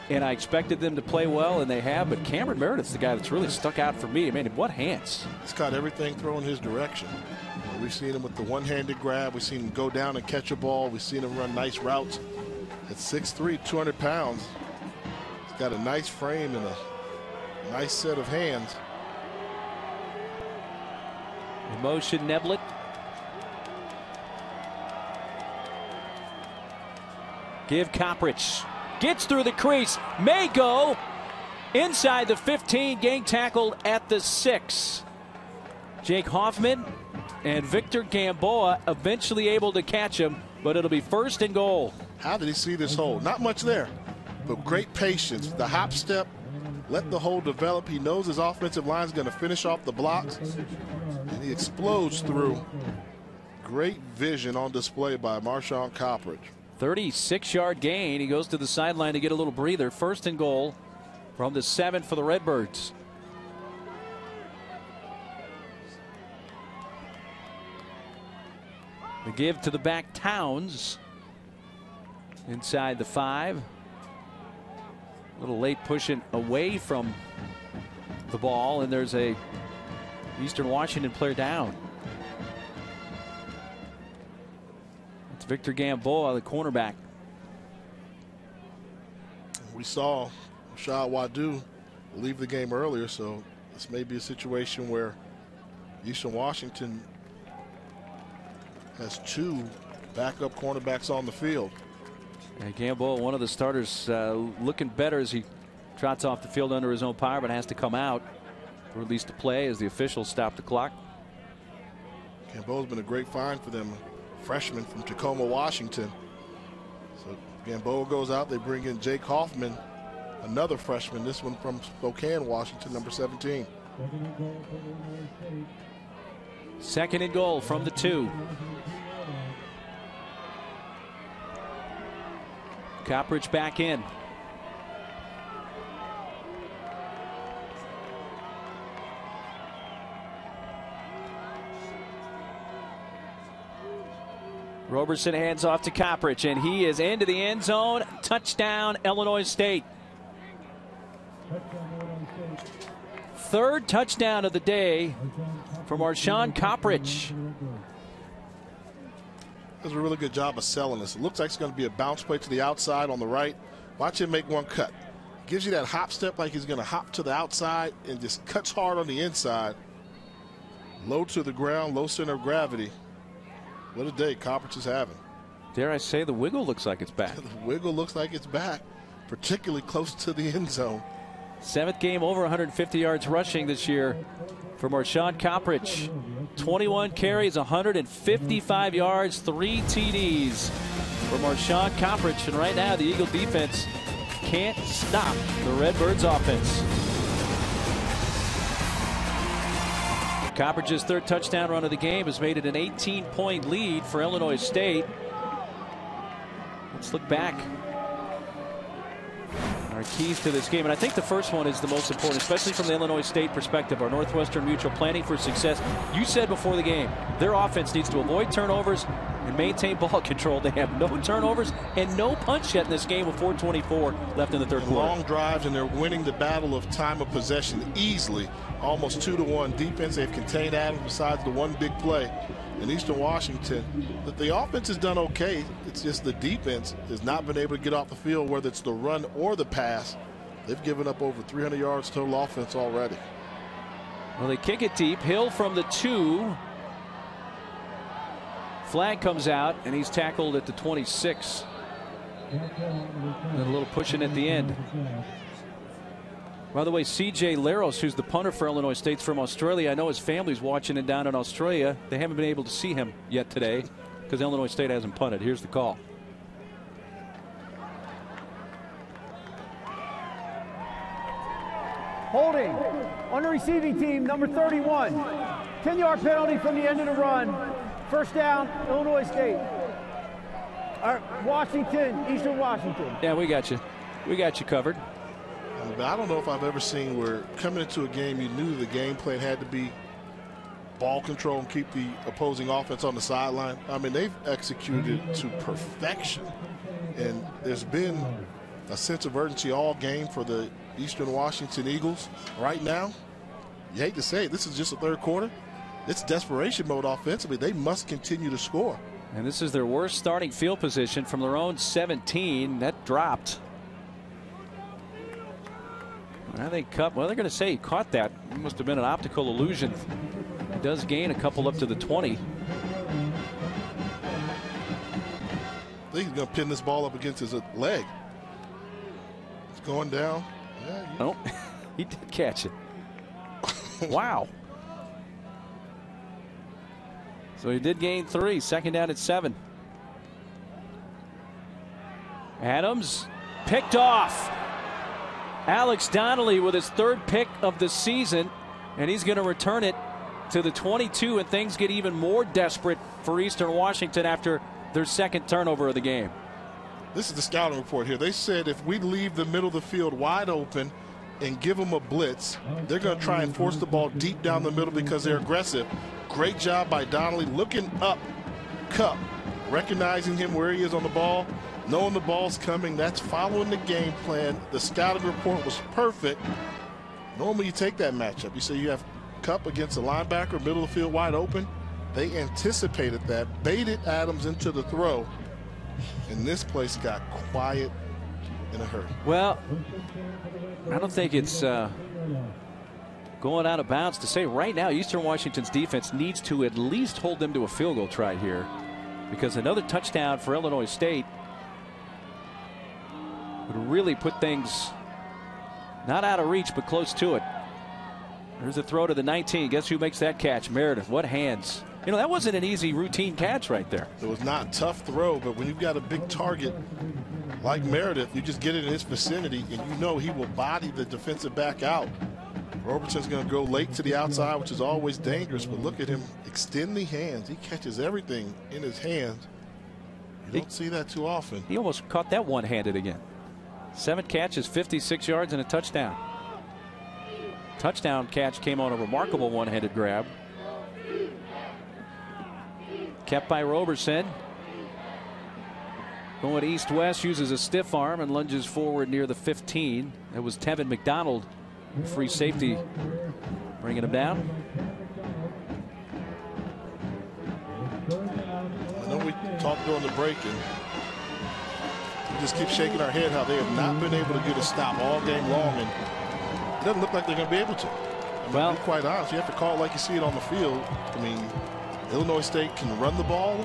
and I expected them to play well, and they have, but Cameron Meredith's the guy that's really stuck out for me. I mean, what hands? He's got everything thrown his direction. We've seen him with the one-handed grab. We've seen him go down and catch a ball. We've seen him run nice routes. At 6'3", 200 pounds, he's got a nice frame and a nice set of hands. In motion, Neblett. Give Copperidge. Gets through the crease. May go inside the 15. Gang tackled at the 6. Jake Hoffman and Victor Gamboa eventually able to catch him, but it'll be 1st and goal. How did he see this hole? Not much there, but great patience. The hop step, let the hole develop. He knows his offensive line is going to finish off the blocks, and he explodes through. Great vision on display by Marshawn Copperidge. 36-yard gain. He goes to the sideline to get a little breather. 1st and goal from the 7 for the Redbirds. The give to the back, Towns. Inside the 5. A little late pushing away from the ball, and there's a Eastern Washington player down. It's Victor Gamboa, the cornerback. We saw Rashad Wadu leave the game earlier, so this may be a situation where Eastern Washington has 2 backup cornerbacks on the field. And Gamboa, one of the starters, looking better as he trots off the field under his own power, but has to come out for at least a play as the officials stop the clock. Gamboa's been a great find for them. Freshman from Tacoma, Washington. So Gamboa goes out. They bring in Jake Hoffman, another freshman, this one from Spokane, Washington, number 17. Second and goal from the 2. Coppridge back in. Roberson hands off to Coppridge, and he is into the end zone. Touchdown, Illinois State. Third touchdown of the day for Marshawn Coppridge. Does a really good job of selling this. It looks like it's going to be a bounce play to the outside on the right. Watch him make one cut. Gives you that hop step like he's going to hop to the outside and just cuts hard on the inside. Low to the ground, low center of gravity. What a day Coppridge is having. Dare I say the wiggle looks like it's back. The wiggle looks like it's back, particularly close to the end zone. 7th game over 150 yards rushing this year for Marshawn Coppridge. 21 carries, 155 yards, 3 TDs for Marshawn Coppridge. And right now the Eagle defense can't stop the Redbirds offense. Coppridge's third touchdown run of the game has made it an 18-point lead for Illinois State. Let's look back. Our keys to this game, and I think the first one is the most important, especially from the Illinois State perspective. Our Northwestern Mutual planning for success. You said before the game, their offense needs to avoid turnovers and maintain ball control. They have no turnovers and no punch yet in this game with 4:24 left in the third quarter. Long drives, and they're winning the battle of time of possession easily, almost 2-1. Defense, they've contained Adams besides the one big play. In Eastern Washington, the offense has done okay. It's just the defense has not been able to get off the field, whether it's the run or the pass. They've given up over 300 yards total offense already. Well, they kick it deep. Hill from the 2. Flag comes out, and he's tackled at the 26. And a little pushing at the end. By the way, C.J. Laros, who's the punter for Illinois State from Australia, I know his family's watching it down in Australia. They haven't been able to see him yet today because Illinois State hasn't punted. Here's the call. Holding on the receiving team, number 31. 10-yard penalty from the end of the run. First down, Illinois State. Washington, Eastern Washington. Yeah, we got you. We got you covered. But I don't know if I've ever seen where coming into a game you knew the game plan had to be ball control and keep the opposing offense on the sideline. I mean, they've executed to perfection. And there's been a sense of urgency all game for the Eastern Washington Eagles. Right now, you hate to say it, this is just the third quarter. It's desperation mode offensively. They must continue to score. And this is their worst starting field position from their own 17. That dropped. I think Cup, well, they're going to say he caught that. It must have been an optical illusion. He does gain a couple up to the 20. I think he's going to pin this ball up against his leg. It's going down. Yeah, oh, he did catch it. Wow. So he did gain 3. Second down at 7. Adams picked off. Alex Donnelly with his third pick of the season, and he's going to return it to the 22, and things get even more desperate for Eastern Washington after their second turnover of the game. This is the scouting report here. They said if we leave the middle of the field wide open and give them a blitz, they're going to try and force the ball deep down the middle because they're aggressive. Great job by Donnelly looking up Cup, recognizing him where he is on the ball, knowing the ball's coming. That's following the game plan. The scouting report was perfect. Normally you take that matchup. You say you have Cup against a linebacker, middle of the field wide open. They anticipated that, baited Adams into the throw, and this place got quiet in a hurry. Well, I don't think it's going out of bounds to say right now Eastern Washington's defense needs to at least hold them to a field goal try here, because another touchdown for Illinois State would really put things not out of reach but close to it. There's a throw to the 19. Guess who makes that catch? Meredith. What hands. You know, that wasn't an easy routine catch right there. It was not a tough throw, but when you've got a big target like Meredith, you just get it in his vicinity and you know he will body the defensive back out. Roberson's going to go late to the outside, which is always dangerous, but look at him extend the hands. He catches everything in his hands. You don't see that too often. He almost caught that one-handed again. 7 catches, 56 yards, and a touchdown. Touchdown catch came on a remarkable one-handed grab. Kept by Roberson. Going east-west, uses a stiff arm and lunges forward near the 15. It was Tevin McDonald, free safety, bringing him down. I know we talked during the break, and we just keep shaking our head how they have not been able to get a stop all game long, and it doesn't look like they're going to be able to. I mean, to be quite honest, you have to call it like you see it on the field. I mean, Illinois State can run the ball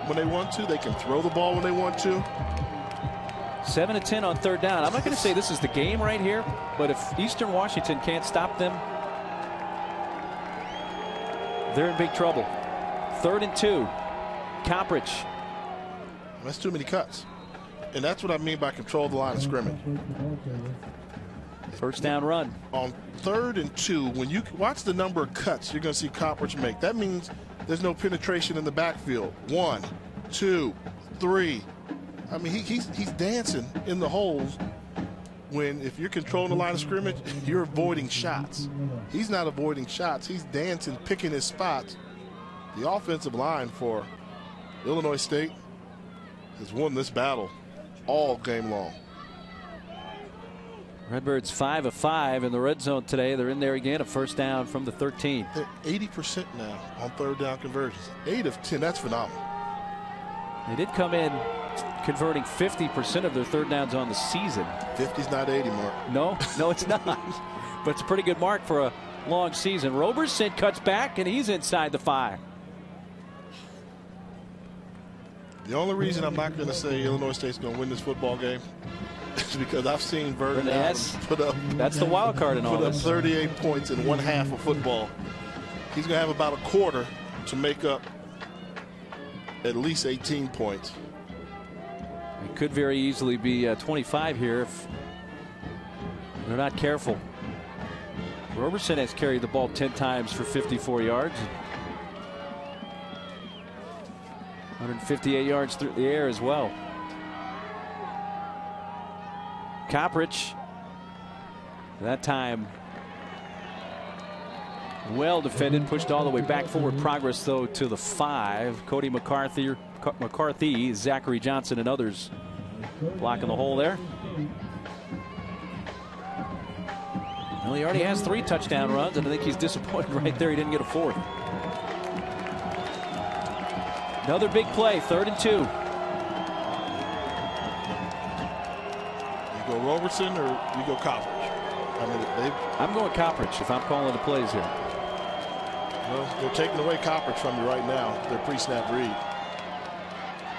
when they want to. They can throw the ball when they want to. 7 of 10 on third down. I'm not going to say this is the game right here, but if Eastern Washington can't stop them, they're in big trouble. 3rd and 2. Coppridge. That's too many cuts. And that's what I mean by control the line of scrimmage. First down run. On 3rd and 2, when you watch the number of cuts you're going to see Coppridge make, that means there's no penetration in the backfield. 1, 2, 3. I mean, he's dancing in the holes when, if you're controlling the line of scrimmage, you're avoiding shots. He's not avoiding shots. He's dancing, picking his spots. The offensive line for Illinois State has won this battle all game long. Redbirds 5 of 5 in the red zone today. They're in there again, a first down from the 13. They're 80% now on 3rd down conversions. 8 of 10, that's phenomenal. They did come in converting 50% of their 3rd downs on the season. 50's not 80, Mark. No, it's not. But it's a pretty good mark for a long season. Roberson cuts back, and he's inside the 5. The only reason I'm not going to say Illinois State's going to win this football game is because I've seen Vernon Adams put up. That's the wild card in all this. Put up 38 points in one half of football. He's going to have about a quarter to make up at least 18 points. It could very easily be 25 here if they're not careful. Roberson has carried the ball 10 times for 54 yards. 158 yards through the air as well. Coppridge, that time well defended, pushed all the way back forward. Progress though to the 5. Cody McCarthy, Zachary Johnson, and others blocking the hole there. Well, he already has 3 touchdown runs, and I think he's disappointed right there he didn't get a 4th. Another big play, 3rd and 2. You go Roberson or you go Coppridge? I mean, I'm going Coppridge if I'm calling the plays here. Well, they're taking away Coppridge from you right now. Their pre-snap read.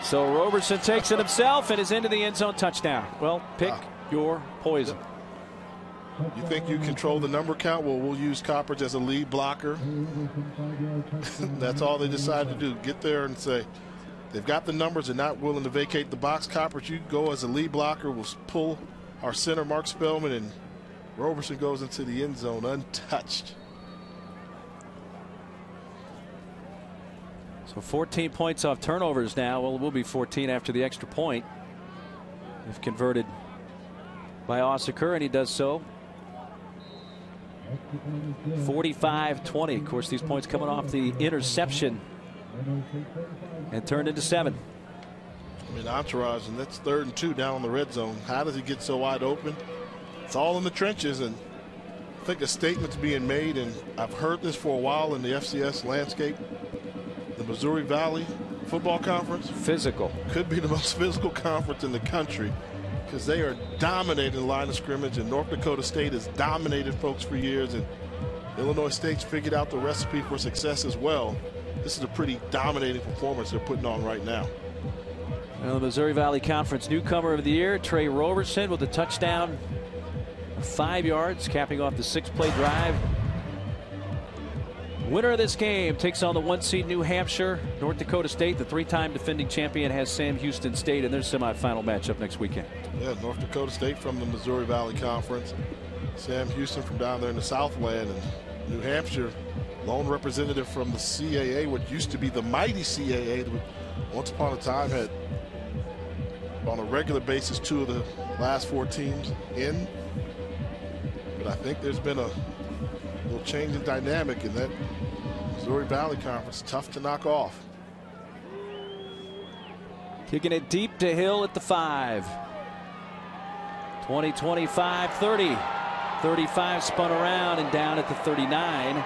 So Roberson takes it himself and is into the end zone, touchdown. Well, pick your poison. You think you control the number count? Well, we'll use Coppridge as a lead blocker. That's all they decide to do. Get there and say, they've got the numbers and not willing to vacate the box. Coppridge, you go as a lead blocker. We'll pull our center, Mark Spellman, and Roberson goes into the end zone untouched. So 14 points off turnovers now. Well, it will be 14 after the extra point if converted by Ossaker, and he does so. 45-20. Of course, these points coming off the interception and turned into 7. I mean, entourage, and that's 3rd and 2 down in the red zone. How does he get so wide open? It's all in the trenches, and I think a statement's being made, and I've heard this for a while in the FCS landscape. The Missouri Valley Football Conference. Physical. Could be the most physical conference in the country, because they are dominating the line of scrimmage, and North Dakota State has dominated folks for years, and Illinois State's figured out the recipe for success as well. This is a pretty dominating performance they're putting on right now. Well, the Missouri Valley Conference newcomer of the year, Trey Roberson, with a touchdown of 5 yards, capping off the 6-play drive. Winner of this game takes on the 1-seed New Hampshire. North Dakota State, the 3-time defending champion, has Sam Houston State in their semifinal matchup next weekend. Yeah, North Dakota State from the Missouri Valley Conference. Sam Houston from down there in the Southland, and New Hampshire, lone representative from the CAA, what used to be the mighty CAA, that once upon a time had on a regular basis 2 of the last 4 teams in. But I think there's been a little change in dynamic in that Missouri Valley Conference. Tough to knock off. Kicking it deep to Hill at the 5. 20, 25, 30. 35 spun around and down at the 39.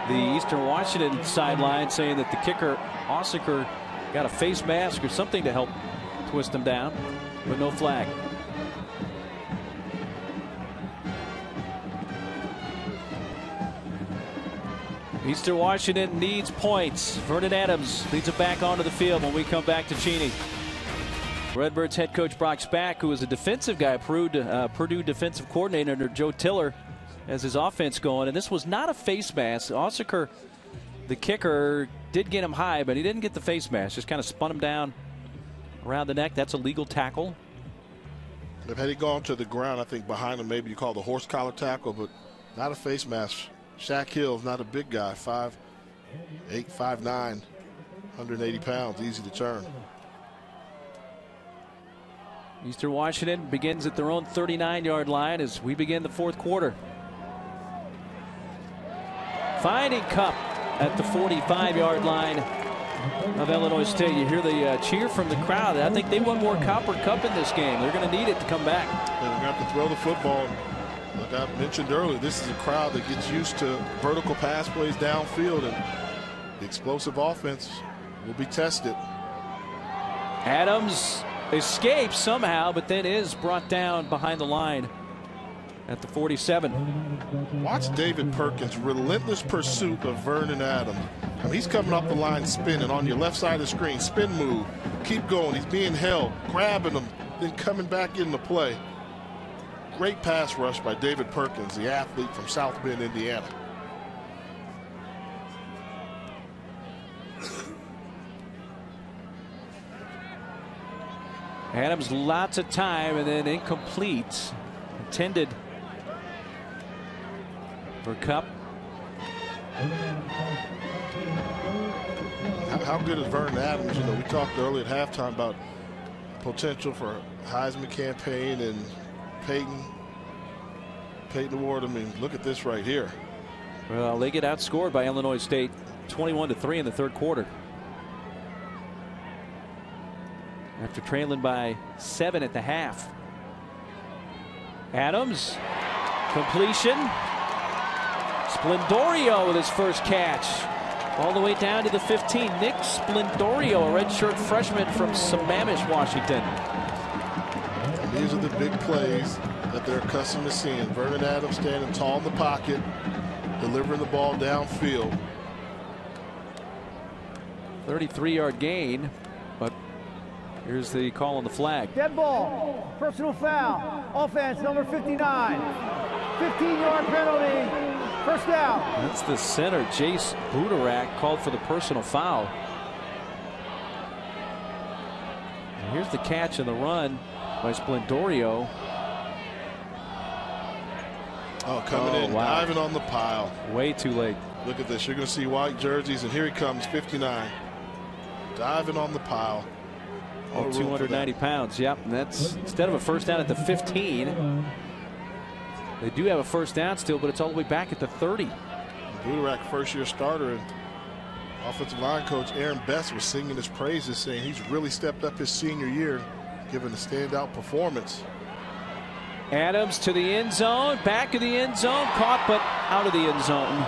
The Eastern Washington sideline saying that the kicker, Osseker, got a face mask or something to help twist him down, but no flag. Eastern Washington needs points. Vernon Adams leads it back onto the field when we come back to Cheney. Redbirds head coach Brock Spack, who is a defensive guy, Purdue defensive coordinator under Joe Tiller, has his offense going. And this was not a face mask. Osseker, the kicker, did get him high, but he didn't get the face mask. Just kind of spun him down around the neck. That's a legal tackle. Had he gone to the ground, I think behind him, maybe you call the horse collar tackle, but not a face mask. Shaq Hill's not a big guy, 5'8", 5'9", 180 pounds, easy to turn. Eastern Washington begins at their own 39-yard line as we begin the 4th quarter. Finding Cup at the 45-yard line of Illinois State. You hear the cheer from the crowd. I think they want more Copper Cup in this game. They're going to need it to come back. They're going to have to throw the football. Like I mentioned earlier, this is a crowd that gets used to vertical pass plays downfield, and the explosive offense will be tested. Adams escapes somehow, but then is brought down behind the line at the 47. Watch David Perkins' relentless pursuit of Vernon Adams. I mean, he's coming off the line spinning on your left side of the screen. Spin move. Keep going. He's being held, grabbing him, then coming back into play. Great pass rush by David Perkins, the athlete from South Bend, Indiana. Adams lots of time and then incomplete. Intended for Cup. How good is Vernon Adams? You know, we talked earlier at halftime about potential for Heisman campaign and Peyton Award. I mean, look at this right here. Well, they get outscored by Illinois State 21-3 in the 3rd quarter. After trailing by 7 at the half. Adams, completion. Splendorio with his first catch. All the way down to the 15. Nick Splendorio, a redshirt freshman from Sammamish, Washington. And these are the big plays that they're accustomed to seeing. Vernon Adams standing tall in the pocket, delivering the ball downfield. 33-yard gain, but here's the call on the flag. Dead ball, personal foul, offense number 59, 15-yard penalty, first down. That's the center, Jace Budarak, called for the personal foul. And here's the catch and the run by Splendorio. Oh, coming in, wow. diving on the pile. Way too late. Look at this. You're going to see white jerseys, and here he comes, 59. Diving on the pile. Oh, 290 pounds. Yep. And that's instead of a first down at the 15. They do have a first down still, but it's all the way back at the 30. Budarak, first-year starter, and offensive line coach Aaron Best was singing his praises, saying he's really stepped up his senior year, given a standout performance. Adams to the end zone, back of the end zone, caught but out of the end zone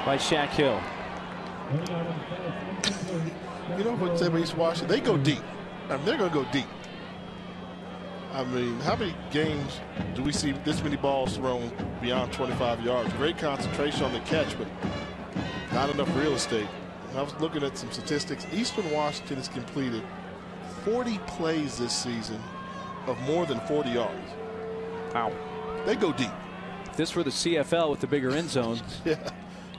by Shaq Hill. You know what they East Washington? They go deep. I mean, they're going to go deep. I mean, how many games do we see this many balls thrown beyond 25 yards? Great concentration on the catch, but not enough real estate. And I was looking at some statistics. Eastern Washington has completed 40 plays this season of more than 40 yards. Wow. They go deep. If this were the CFL with the bigger end zone. Yeah,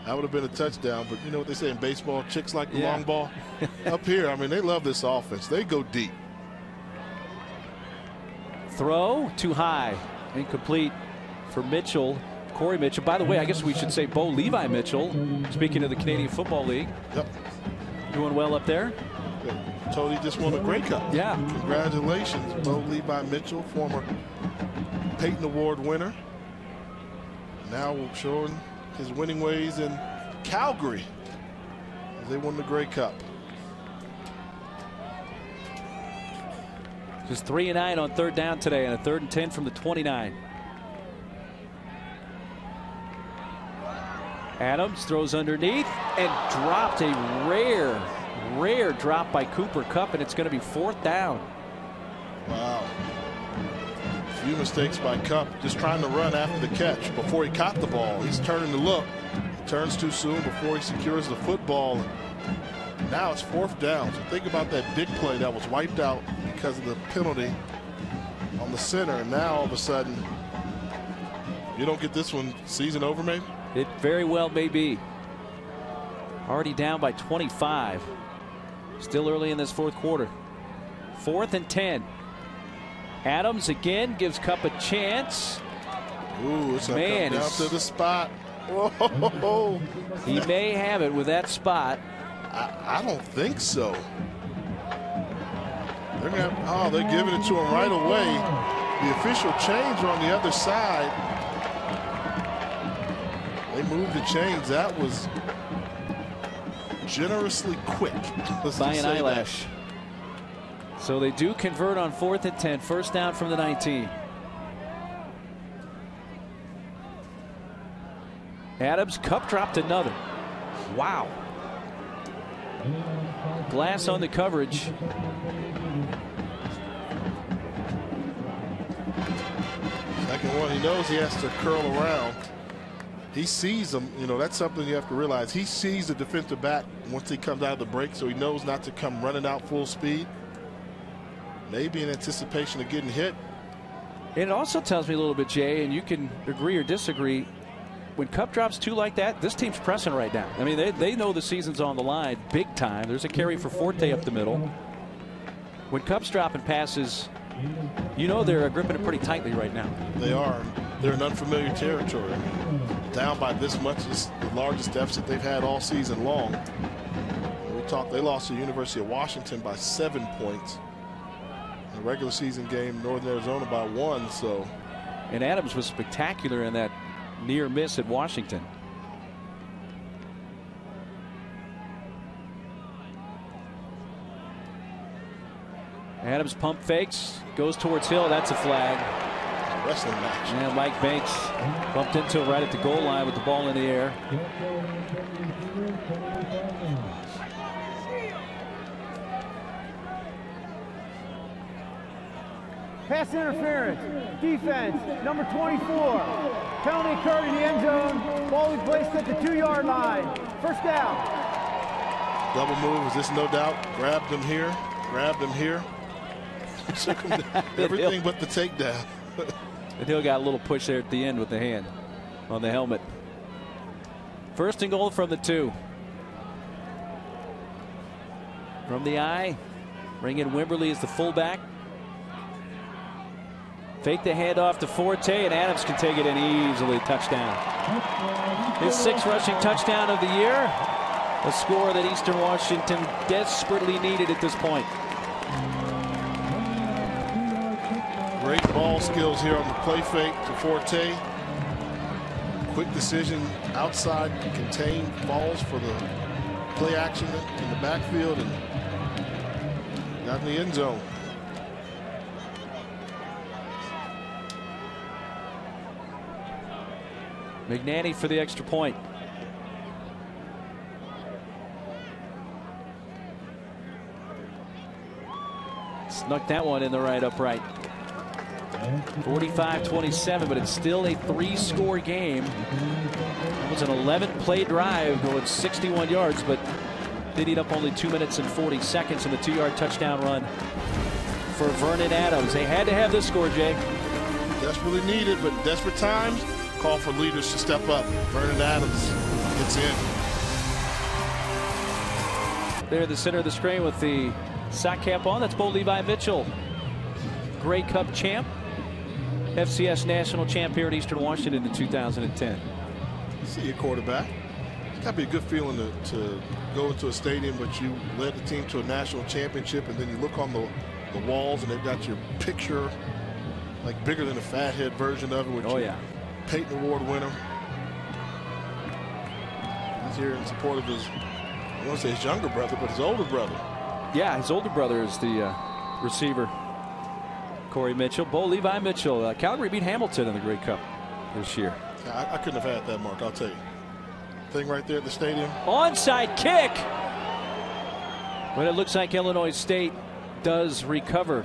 that would have been a touchdown. But you know what they say in baseball? Chicks like the long ball. Up here, I mean, they love this offense. They go deep. Throw too high. Incomplete. for Mitchell. Corey Mitchell. By the way, I guess we should say Bo Levi Mitchell, speaking of the Canadian Football League. Yep. Doing well up there. Told he just won a Grey Cup. Yeah. Congratulations, Bo Levi Mitchell, former Peyton Award winner. Now showing his winning ways in Calgary as they won the Grey Cup. Just 3 and 9 on 3rd down today, and a 3rd and 10 from the 29. Adams throws underneath and dropped a rare drop by Cooper Kupp, and it's going to be 4th down. Wow. A few mistakes by Kupp, just trying to run after the catch before he caught the ball. He's turning to look. He turns too soon before he secures the football. Now it's 4th down. So think about that big play that was wiped out because of the penalty on the center. And now all of a sudden, you don't get this one, season over maybe? It very well may be. Already down by 25. Still early in this 4th quarter. 4th and 10. Adams again gives Kupp a chance. Ooh, it's down to the spot. Whoa. He may have it with that spot. I don't think so. They're giving it to him right away. The official change on the other side. They moved the chains. That was generously quick. By an eyelash. So they do convert on 4th and 10. 1st down from the 19. Adams, Kupp dropped another. Wow. Glass on the coverage. Second one, he knows he has to curl around. He sees them, you know, that's something you have to realize. He sees the defensive back once he comes out of the break, so he knows not to come running out full speed. Maybe in anticipation of getting hit. It also tells me a little bit, Jay, and you can agree or disagree. When Kupp drops 2 like that, this team's pressing right now. I mean, they know the season's on the line big time. There's a carry for Forte up the middle. When Kupp's dropping passes, you know they're gripping it pretty tightly right now. They are. They're in unfamiliar territory. Down by this much is the largest deficit they've had all season long. We talked, they lost to the University of Washington by 7 points. In a regular season game, Northern Arizona by 1. So, and Adams was spectacular in that near miss at Washington. Adams pump fakes, goes towards Hill. That's a flag. Wrestling match. And Mike Banks bumped into it right at the goal line with the ball in the air. Pass interference. Defense, number 24. Penalty occurred in the end zone. Ball we placed at the 2-yard line. 1st down. Double move. Is this no doubt? Grabbed him here. Grabbed him here. Took him to everything but the takedown. And Hill got a little push there at the end with the hand on the helmet. 1st and goal from the 2. From the eye, bring in Wimberly as the fullback. Fake the handoff to Forte, and Adams can take it in easily. Touchdown. His 6th rushing touchdown of the year. A score that Eastern Washington desperately needed at this point. Great ball skills here on the play fake to Forte. Quick decision outside, contain balls for the play action in the backfield, and got in the end zone. McNanny for the extra point. Snuck that one in the right upright. 45-27, but it's still a 3-score game. It was an 11-play drive going 61 yards, but they need up only 2 minutes and 40 seconds in the 2-yard touchdown run for Vernon Adams. They had to have this score, Jay. Desperately needed, but desperate times call for leaders to step up. Vernon Adams gets in. There in the center of the screen with the sock cap on. That's Bo Levi Mitchell, Grey Cup champ. FCS national champ here at Eastern Washington in 2010. See your quarterback. It's got to be a good feeling to go into a stadium, but you led the team to a national championship, and then you look on the walls and they've got your picture, like bigger than a fathead version of it, with your Peyton Award winner. He's here in support of his, I want to say his younger brother, but his older brother. Yeah, his older brother is the receiver, Corey Mitchell. Bo Levi Mitchell. Calgary beat Hamilton in the Grey Cup this year. I couldn't have had that, Mark, I'll tell you. Thing right there at the stadium. Onside kick. But it looks like Illinois State does recover.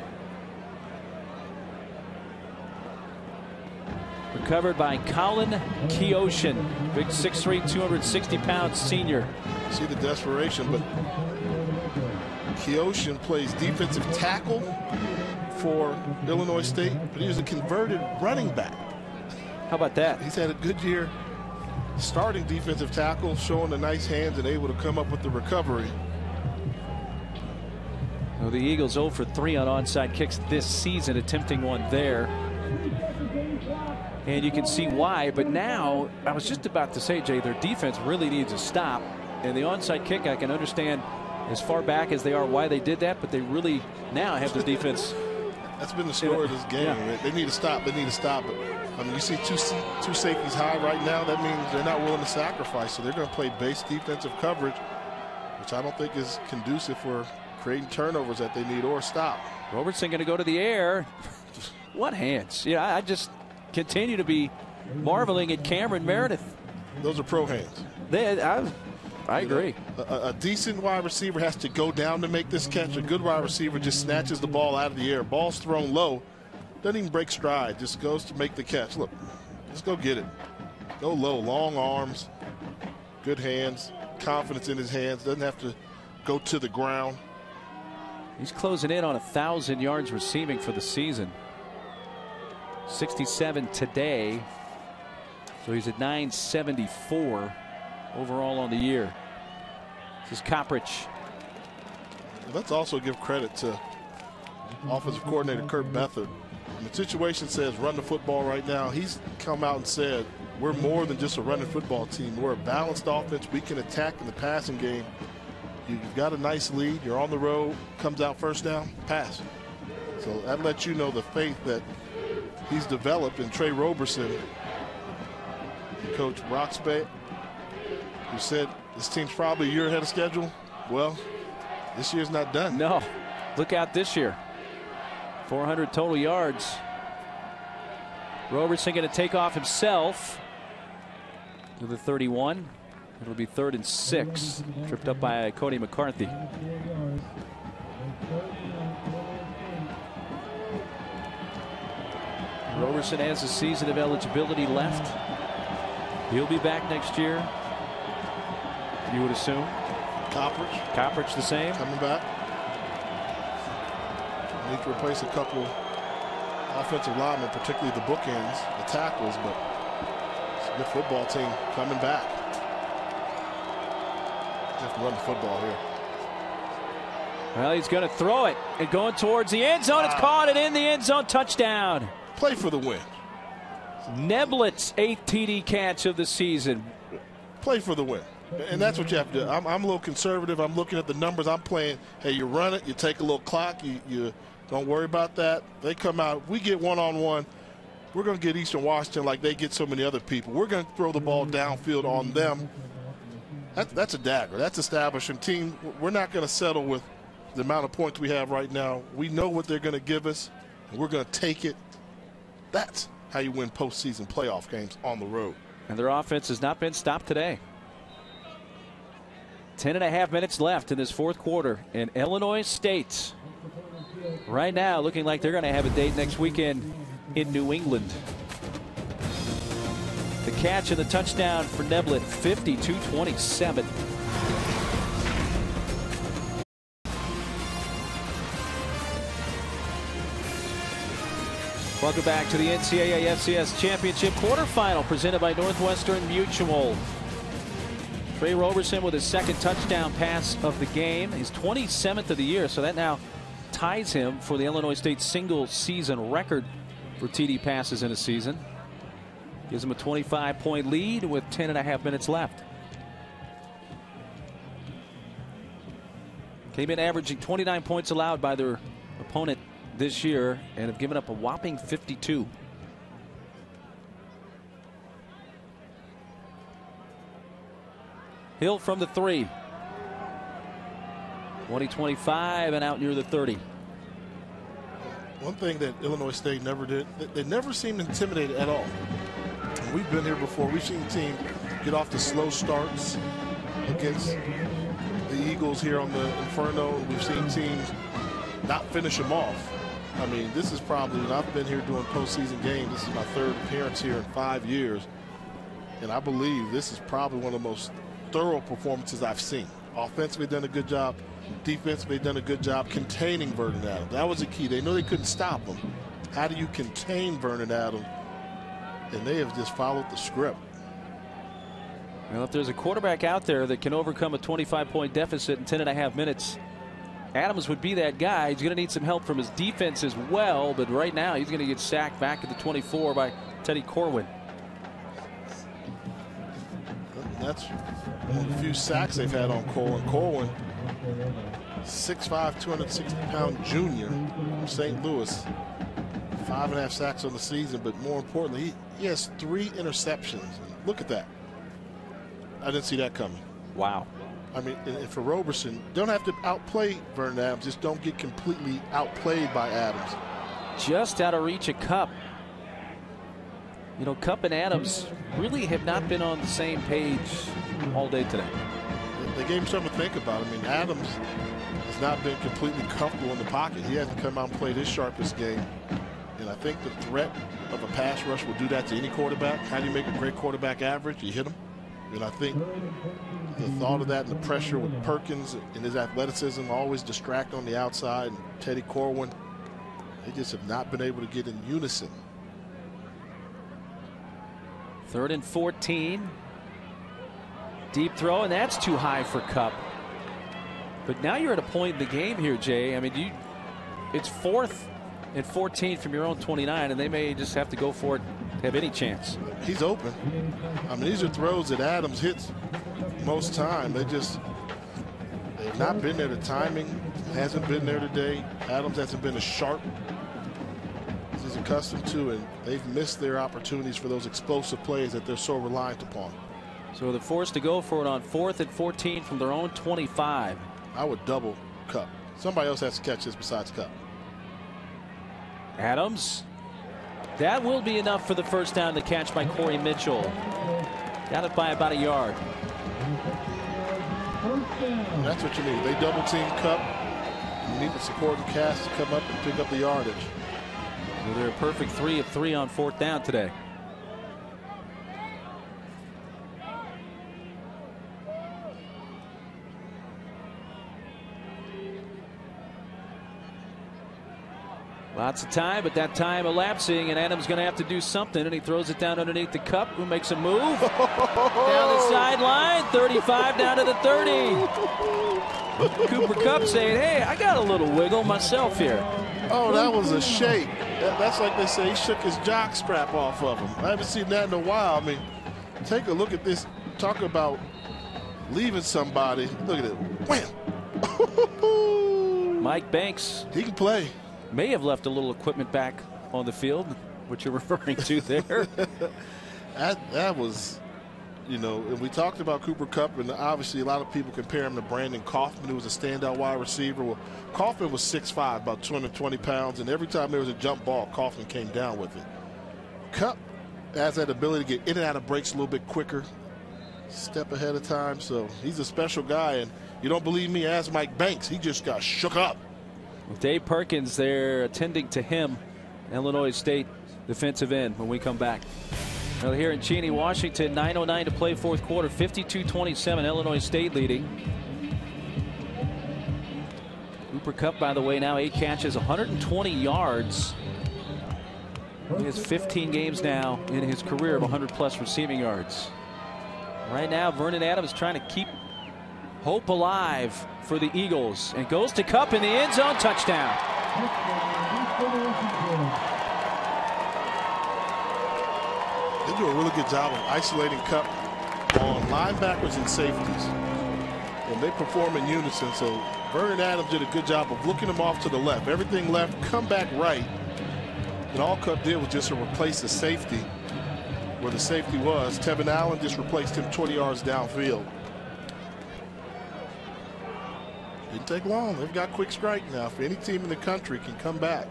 Recovered by Colin Keoshin, big 6'3", 260-pound senior. See the desperation, but Keoshin plays defensive tackle for Illinois State, but he was a converted running back. How about that? He's had a good year starting defensive tackle, showing the nice hands and able to come up with the recovery. Well, the Eagles 0 for 3 on onside kicks this season, attempting one there. And you can see why, but now, I was just about to say, Jay, their defense really needs a stop. And the onside kick, I can understand as far back as they are why they did that, but they really now have the defense. That's been the story of this game. Yeah. They need to stop. They need to stop. But I mean, you see two safeties high right now. That means they're not willing to sacrifice. So they're going to play base defensive coverage, which I don't think is conducive for creating turnovers that they need or stop. Robertson going to go to the air. What hands? Yeah, I just continue to be marveling at Cameron Meredith. Those are pro hands. I agree. A decent wide receiver has to go down to make this catch. A good wide receiver just snatches the ball out of the air. Ball's thrown low. Doesn't even break stride. Just goes to make the catch. Look, just go get it. Go low. Long arms. Good hands. Confidence in his hands. Doesn't have to go to the ground. He's closing in on 1,000 yards receiving for the season. 67 today. So he's at 974 overall on the year. This is Coppridge. Let's also give credit to offensive coordinator Kurt Beathard. When the situation says run the football right now, he's come out and said we're more than just a running football team. We're a balanced offense. We can attack in the passing game. You've got a nice lead. You're on the road. Comes out first down, pass. So that lets you know the faith that he's developed in Trey Roberson. Coach Roxbay, who said this team's probably a year ahead of schedule. Well, this year's not done. No. Look out this year. 400 total yards. Roberson going to take off himself to the 31. It'll be 3rd and 6. Tripped up by Cody McCarthy. Roberson has a season of eligibility left. He'll be back next year, you would assume. Coppridge the same. Coming back. Need to replace a couple offensive linemen, particularly the bookends, the tackles, but it's a good football team coming back. Have to run the football here. Well, he's going to throw it and going towards the end zone. Wow. It's caught and in the end zone. Touchdown. Play for the win. Neblett's 8th TD catch of the season. Play for the win. And that's what you have to do. I'm a little conservative. I'm looking at the numbers. I'm playing, hey, you run it, you take a little clock, you don't worry about that. They come out, we get one-on-one. We're going to get Eastern Washington like they get so many other people. We're going to throw the ball downfield on them. That's a dagger. That's establishing team. We're not going to settle with the amount of points we have right now. We know what they're going to give us, and we're going to take it. That's how you win postseason playoff games on the road. And their offense has not been stopped today. 10.5 minutes left in this fourth quarter. And Illinois State right now looking like they're going to have a date next weekend in New England. The catch and the touchdown for Neblett, 52-27. Welcome back to the NCAA FCS Championship quarterfinal presented by Northwestern Mutual. Trey Roberson with his 2nd touchdown pass of the game, his 27th of the year, so that now ties him for the Illinois State single season record for TD passes in a season. Gives him a 25-point lead with 10.5 minutes left. Came in averaging 29 points allowed by their opponent this year and have given up a whopping 52. Hill from the 3. 20-25 and out near the 30. One thing that Illinois State never did, they never seemed intimidated at all. We've been here before. We've seen the team get off the slow starts against the Eagles here on the Inferno. We've seen teams not finish them off. I mean, this is probably, when I've been here doing postseason games, this is my 3rd appearance here in 5 years. And I believe this is probably one of the most thorough performances I've seen. Offensively done a good job. Defensively done a good job containing Vernon Adams. That was the key. They know they couldn't stop him. How do you contain Vernon Adams? And they have just followed the script. Well, if there's a quarterback out there that can overcome a 25-point deficit in 10.5 minutes, Adams would be that guy. He's going to need some help from his defense as well, but right now he's going to get sacked back at the 24 by Teddy Corwin. That's one of the few sacks they've had on Corwin. Corwin, 6'5", 260-pound junior from St. Louis. 5.5 sacks on the season, but more importantly, he has 3 interceptions. Look at that. I didn't see that coming. Wow. I mean, and for Roberson, don't have to outplay Vernon Adams. Just don't get completely outplayed by Adams. Just out of reach of Cup. You know, Cup and Adams really have not been on the same page all day today. They gave him something to think about. I mean, Adams has not been completely comfortable in the pocket. He hasn't come out and played his sharpest game. And I think the threat of a pass rush will do that to any quarterback. How do you make a great quarterback average? You hit him. And I think the thought of that and the pressure with Perkins and his athleticism always distract on the outside. And Teddy Corwin, they just have not been able to get in unison. 3rd and 14. Deep throw, and that's too high for Cup. But now you're at a point in the game here, Jay. I mean, it's 4th and 14 from your own 29, and they may just have to go for it to have any chance. He's open. I mean, these are throws that Adams hits most time. They've not been there. The timing hasn't been there today. Adams hasn't been as sharp as he's accustomed to, and they've missed their opportunities for those explosive plays that they're so reliant upon. So they're forced to go for it on 4th and 14 from their own 25. I would double Cup. Somebody else has to catch this besides Cup. Adams. That will be enough for the first down. The catch by Corey Mitchell. Got it by about a yard. And that's what you need. They double team Cup. You need the supporting cast to come up and pick up the yardage. So they're a perfect 3 of 3 on 4th down today. Lots of time, but that time elapsing, and Adams going to have to do something, and he throws it down underneath the Cup, who makes a move. Down the sideline, 35 down to the 30. Cooper Kupp saying, hey, I got a little wiggle myself here. Oh, that was a shake. That's like they say, he shook his jock strap off of him. I haven't seen that in a while. I mean, take a look at this. Talk about leaving somebody. Look at it. Wham! Mike Banks. He can play. May have left a little equipment back on the field, what you're referring to there. that was, you know, and we talked about Cooper Kupp, and obviously a lot of people compare him to Brandon Kaufman, who was a standout wide receiver. Well, Kaufman was 6'5", about 220 pounds, and every time there was a jump ball, Kaufman came down with it. Kupp has that ability to get in and out of breaks a little bit quicker, step ahead of time, so he's a special guy. And you don't believe me, ask Mike Banks. He just got shook up. Dave Perkins there attending to him, Illinois State defensive end, when we come back. Well, here in Cheney, Washington, 9:09 to play 4th quarter, 52-27, Illinois State leading. Cooper Kupp, by the way, now 8 catches, 120 yards. He has 15 games now in his career of 100+ receiving yards. Right now, Vernon Adams trying to keep hope alive for the Eagles, and goes to Kupp in the end zone, touchdown. They do a really good job of isolating Cup on linebackers and safeties. And they perform in unison. So Vernon Adams did a good job of looking him off to the left. Everything left, come back right. And all Cup did was just to replace the safety where the safety was. Tevin Allen just replaced him 20 yards downfield. Didn't take long. They've got quick strike now. If any team in the country can come back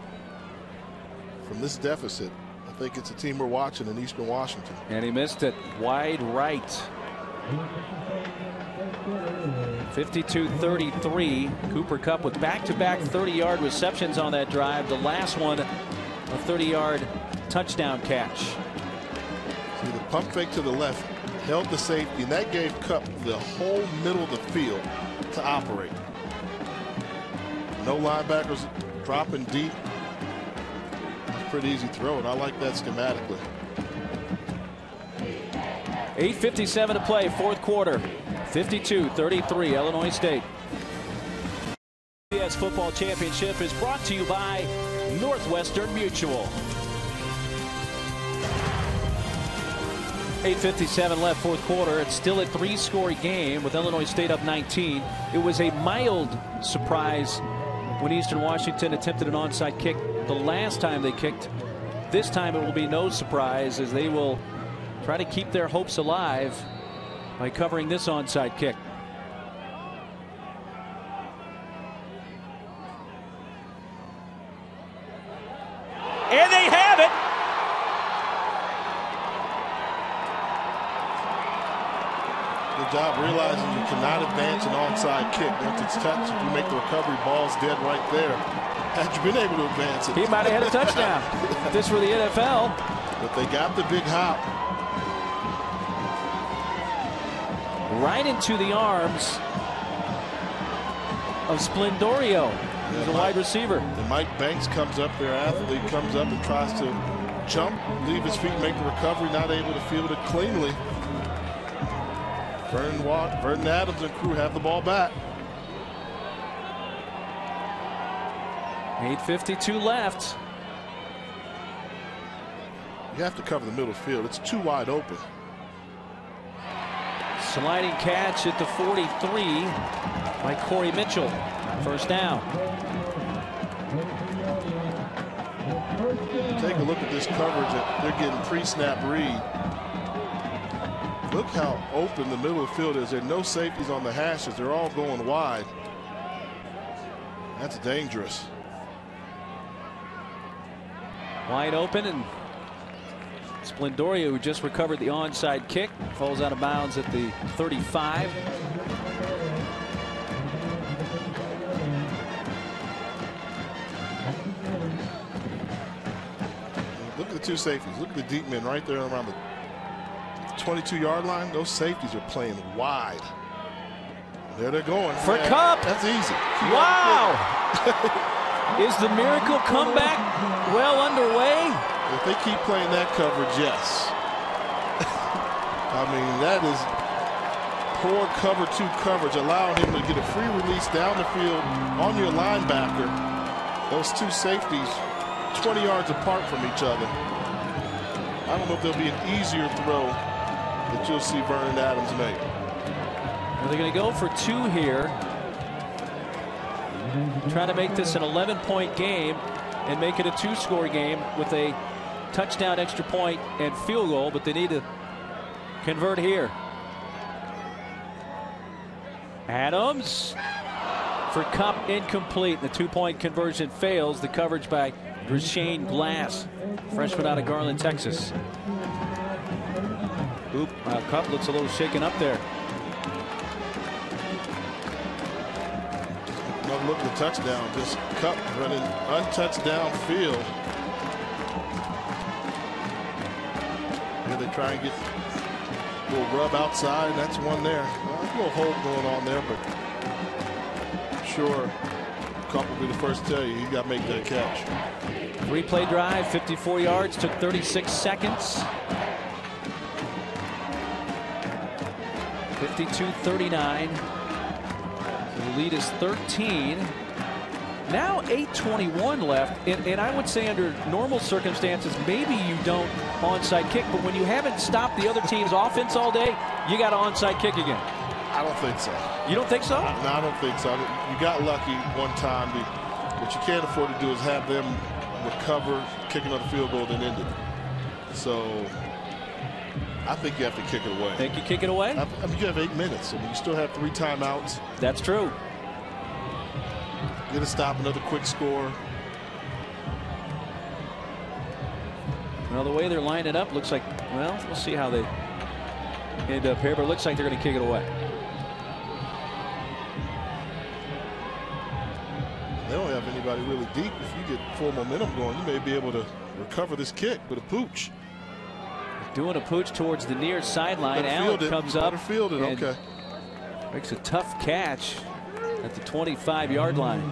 from this deficit, I think it's a team we're watching in Eastern Washington. And he missed it wide right. 52-33. Cooper Kupp with back-to-back 30-yard receptions on that drive. The last one, a 30-yard touchdown catch. See, the pump fake to the left held the safety, and that gave Kupp the whole middle of the field to operate. No linebackers dropping deep. Pretty easy throw, and I like that schematically. 8:57 to play, fourth quarter. 52-33, Illinois State. FCS Football Championship is brought to you by Northwestern Mutual. 8:57 left, fourth quarter. It's still a three-score game with Illinois State up 19. It was a mild surprise when Eastern Washington attempted an onside kick the last time they kicked. This time it will be no surprise, as they will try to keep their hopes alive by covering this onside kick. And they have it. Good job realizing you cannot advance an onside kick. Once it's touched, if you make the recovery, ball's dead right there. Had you been able to advance it, he might have had a touchdown. If this were the NFL. But they got the big hop. Right into the arms of Splendorio, who's a wide receiver. And Mike Banks comes up, their athlete comes up and tries to jump, leave his feet, make the recovery, not able to field it cleanly. Vernon Adams and crew have the ball back. 8:52 left. You have to cover the middle field. It's too wide open. Sliding catch at the 43 by Corey Mitchell. First down. Take a look at this coverage that they're getting pre-snap read. Look how open the middle of the field is. There are no safeties on the hashes. They're all going wide. That's dangerous. Wide open, and Splendorio, who just recovered the onside kick, falls out of bounds at the 35. Look at the two safeties. Look at the deep men right there around the 22-yard line. Those safeties are playing wide. There they're going. For Kupp. That's easy. Wow. Is the miracle comeback well underway? If they keep playing that coverage, yes. I mean, that is poor cover two coverage, allowing him to get a free release down the field on your linebacker. Those two safeties 20 yards apart from each other. I don't know if there'll be an easier throw that you'll see Vernon Adams make. Well, they're going to go for two here. Try to make this an 11-point game and make it a two-score game with a touchdown, extra point, and field goal, but they need to convert here. Adams for Kupp, incomplete. The two-point conversion fails. The coverage by Dreshane Glass, freshman out of Garland, Texas. Oop, Kupp looks a little shaken up there. Another look at the touchdown. Just Kupp running untouched downfield. Here they try and get a little rub outside. That's one there. Well, a little hold going on there, but I'm sure Kupp will be the first to tell you he's got to make that catch. Three-play drive, 54 yards, took 36 seconds. 52-39. The lead is 13. Now 8:21 left, and I would say under normal circumstances, maybe you don't onside kick, but when you haven't stopped the other team's offense all day, you got to onside kick again. I don't think so. You don't think so? No, I don't think so. You got lucky one time. What you can't afford to do is have them recover, kick another field goal, then end it. So I think you have to kick it away. Think you kick it away? I mean, you have 8 minutes. I mean, you still have 3 timeouts. That's true. Get a stop, another quick score. Well, the way they're lining up looks like, well, we'll see how they end up here, but it looks like they're going to kick it away. They don't have anybody really deep. If you get full momentum going, you may be able to recover this kick with a pooch. Doing a pooch towards the near sideline. Allen comes up and okay. Makes a tough catch at the 25-yard line.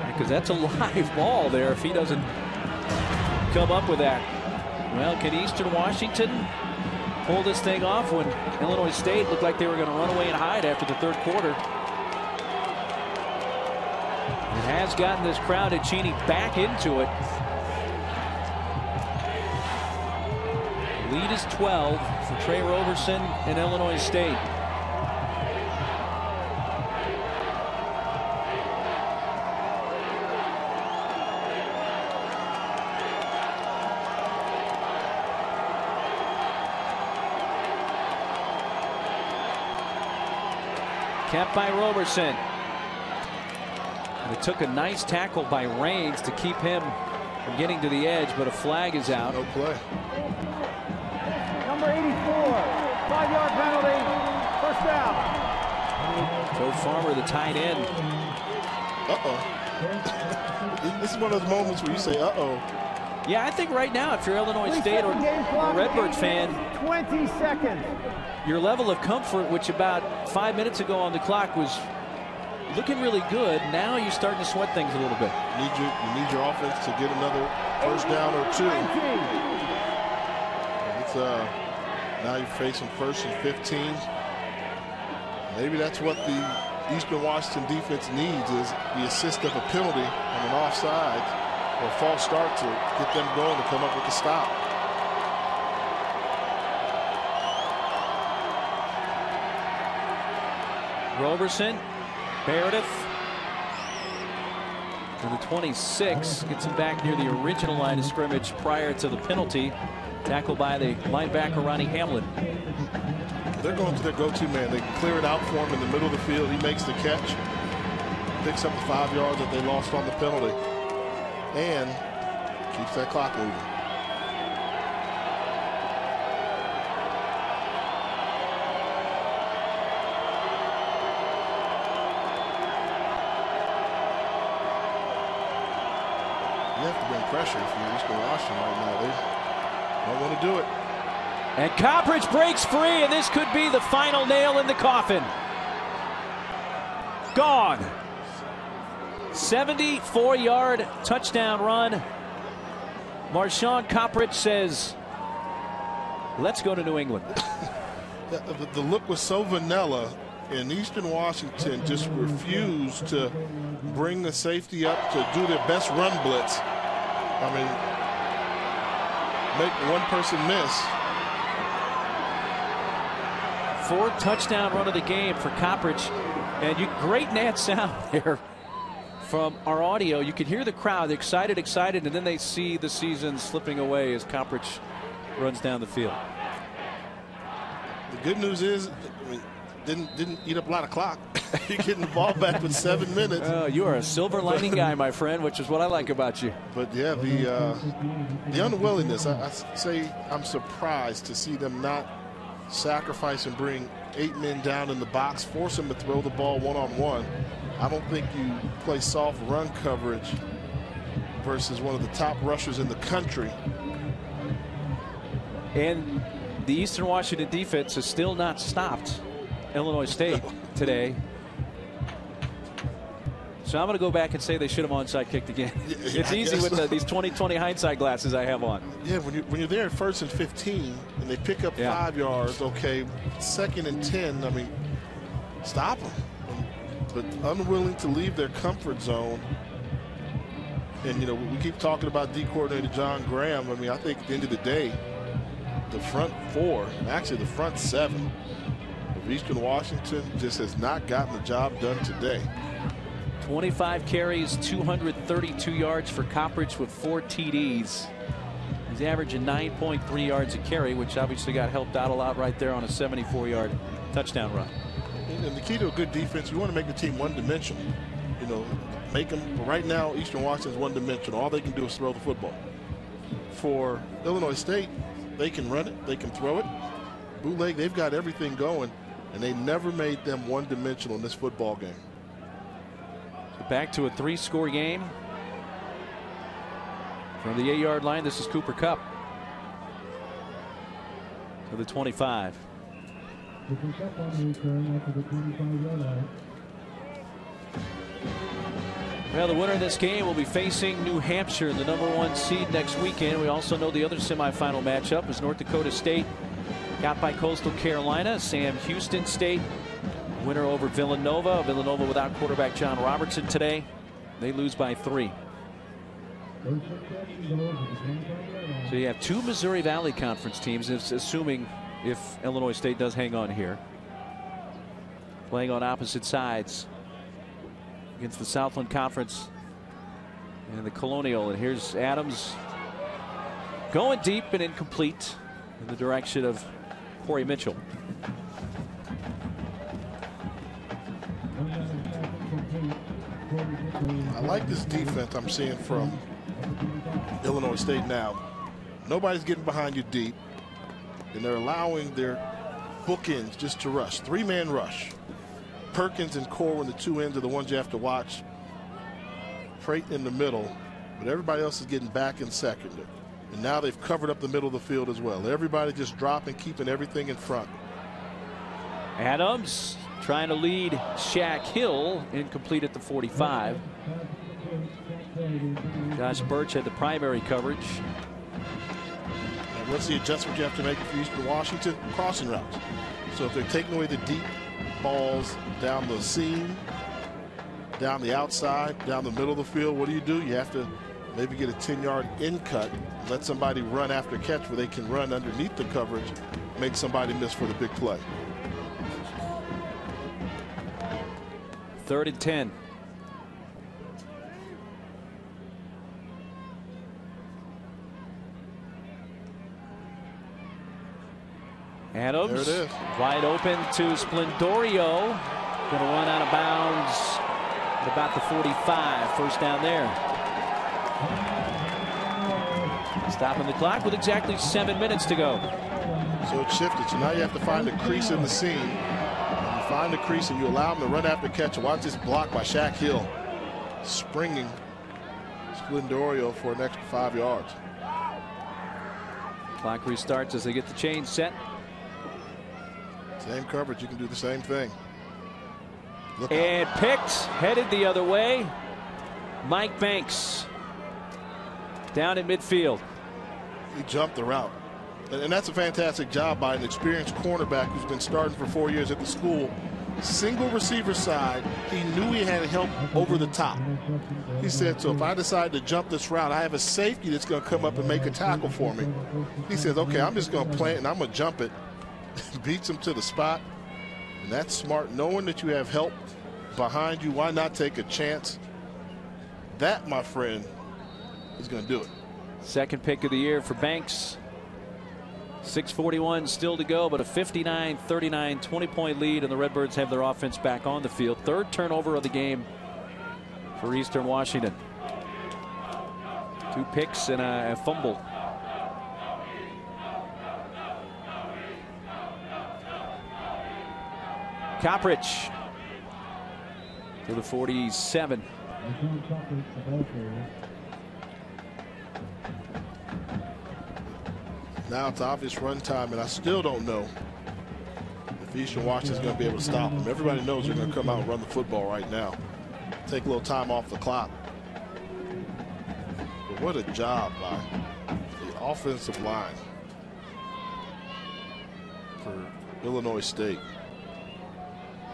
Because that's a live ball there if he doesn't come up with that. Well, can Eastern Washington pull this thing off when Illinois State looked like they were going to run away and hide after the third quarter? It has gotten this crowd at Cheney back into it. Lead is 12 for Trey Roberson and Illinois State. Kept by Roberson. And it took a nice tackle by Raines to keep him from getting to the edge, but a flag is out. No play. Number 84, 5-yard penalty, first down. Joe Farmer, the tight end. This is one of those moments where you say, Yeah, I think right now, if you're Illinois State or a Redbirds fan, 20 seconds. Your level of comfort, which about 5 minutes ago on the clock was looking really good, now you're starting to sweat things a little bit. You need your offense to get another first down or 2. It's now you're facing 1st and 15. Maybe that's what the Eastern Washington defense needs, is the assist of a penalty on an offside or a false start to get them going to come up with the stop. Roberson, Meredith to the 26, gets him back near the original line of scrimmage prior to the penalty. Tackled by the linebacker Ronnie Hamlin. They're going to their go-to man. They clear it out for him in the middle of the field. He makes the catch, picks up the 5 yards that they lost on the penalty, and keeps that clock moving. You have to bring pressure if you're Eastern Washington right now. They don't want to do it. And Coppridge breaks free, and this could be the final nail in the coffin. Gone. 74-yard touchdown run. Marshawn Coppridge says, let's go to New England. The look was so vanilla, and Eastern Washington just refused to bring the safety up to do their best run blitz. I mean, make one person miss. 4th touchdown run of the game for Coppridge. And great net sound there from our audio. You could hear the crowd excited, and then they see the season slipping away as Coppridge runs down the field. The good news is, I mean, didn't eat up a lot of clock. You're getting the ball back with 7 minutes. You are a silver lining guy, my friend, which is what I like about you. But yeah, the unwillingness. I say I'm surprised to see them not sacrifice and bring 8 men down in the box, force them to throw the ball one-on-one. I don't think you play soft run coverage versus one of the top rushers in the country. And the Eastern Washington defense has still not stopped Illinois State today. So I'm going to go back and say they should have onside kicked again. It's easy with these 20/20 hindsight glasses I have on. Yeah, when you're there at 1st and 15 and they pick up 5 yards, okay, 2nd and 10, I mean, stop them. but unwilling to leave their comfort zone. And, you know, we keep talking about D coordinator John Graham. I mean, I think at the end of the day, the front four, actually the front seven of Eastern Washington just has not gotten the job done today. 25 carries, 232 yards for Coppridge with 4 TDs. He's averaging 9.3 yards a carry, which obviously got helped out a lot right there on a 74-yard touchdown run. And the key to a good defense, you want to make the team one-dimensional. You know, make them, right now, Eastern Washington's one-dimensional. All they can do is throw the football. For Illinois State, they can run it, they can throw it. Bootleg, they've got everything going, and they never made them one-dimensional in this football game. So back to a 3-score game. From the 8-yard line, this is Cooper Kupp to the 25. Well, the winner of this game will be facing New Hampshire, the #1 seed, next weekend. We also know the other semifinal matchup is North Dakota State, got by Coastal Carolina. Sam Houston State, winner over Villanova. Villanova without quarterback John Robertson today. They lose by 3. So you have 2 Missouri Valley Conference teams, assuming if Illinois State does hang on here, playing on opposite sides against the Southland Conference and the Colonial. And here's Adams going deep and incomplete in the direction of Corey Mitchell. I like this defense I'm seeing from Illinois State now. Nobody's getting behind you deep, and they're allowing their bookends just to rush. 3-man rush. Perkins and Corwin, the 2 ends, are the ones you have to watch. Prate in the middle, but everybody else is getting back in second. And now they've covered up the middle of the field as well. Everybody just dropping, keeping everything in front. Adams trying to lead Shaq Hill, incomplete at the 45. Josh Birch had the primary coverage. And what's the adjustment you have to make for Eastern Washington? Crossing routes. So if they're taking away the deep balls down the seam, down the outside, down the middle of the field, what do? You have to maybe get a 10-yard in cut, let somebody run after catch where they can run underneath the coverage, make somebody miss for the big play. 3rd and 10. Adams, there it is. Wide open to Splendorio. Going to run out of bounds at about the 45. First down there. Stopping the clock with exactly 7 minutes to go. So it shifted. So now you have to find a crease in the seam. And you find the crease and you allow him to run after catch. And watch this block by Shaq Hill. Springing Splendorio for an extra 5 yards. Clock restarts as they get the chain set. Same coverage, you can do the same thing. Look and out. picked, headed the other way. Mike Banks down in midfield. He jumped the route. And that's a fantastic job by an experienced cornerback who's been starting for 4 years at the school. Single receiver side, he knew he had help over the top. He said, so if I decide to jump this route, I have a safety that's going to come up and make a tackle for me. He says, okay, I'm just going to plant and I'm going to jump it. Beats him to the spot. And that's smart, knowing that you have help behind you. Why not take a chance? That, my friend, is going to do it. Second pick of the year for Banks. 6:41 still to go, but a 59-39 20-point lead, and the Redbirds have their offense back on the field. 3rd turnover of the game for Eastern Washington. 2 picks and a fumble. Coppridge to the 47. Now it's obvious run time, and I still don't know if Eastern Washington's going to be able to stop them. Everybody knows they're going to come out and run the football right now. Take a little time off the clock. But what a job by the offensive line for Illinois State.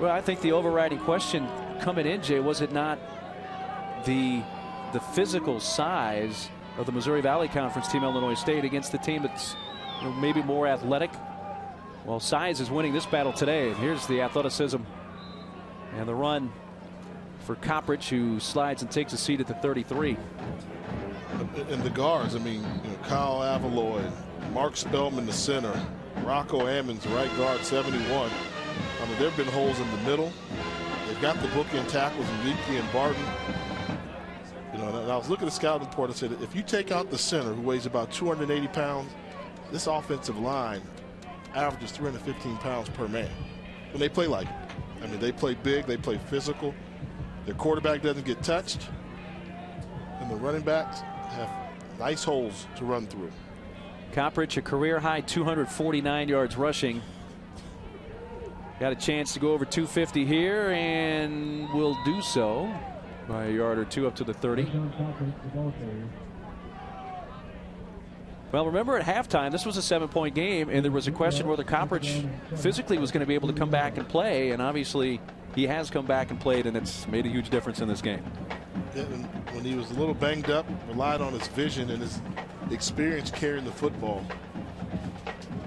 Well, I think the overriding question coming in, Jay, was it not the physical size of the Missouri Valley Conference team, Illinois State, against the team that's maybe more athletic? Well, size is winning this battle today. And here's the athleticism and the run for Coppridge, who slides and takes a seat at the 33. And the guards, I mean, Kyle Avaloy, Mark Spellman, the center, Rocco Ammons, right guard, 71. I mean, there have been holes in the middle. They've got the bookend tackles in Leakey and Barton. And I was looking at the scouting report and said, if you take out the center, who weighs about 280 pounds, this offensive line averages 315 pounds per man. When they play like it. I mean, they play big, they play physical. Their quarterback doesn't get touched. And the running backs have nice holes to run through. Coppridge, a career high 249 yards rushing. Got a chance to go over 250 here, and will do so by a yard or two up to the 30. Well, remember at halftime, this was a 7-point game, and there was a question whether Coppridge physically was going to be able to come back and play, and obviously he has come back and played, and it's made a huge difference in this game. Yeah, and when he was a little banged up, relied on his vision and his experience carrying the football,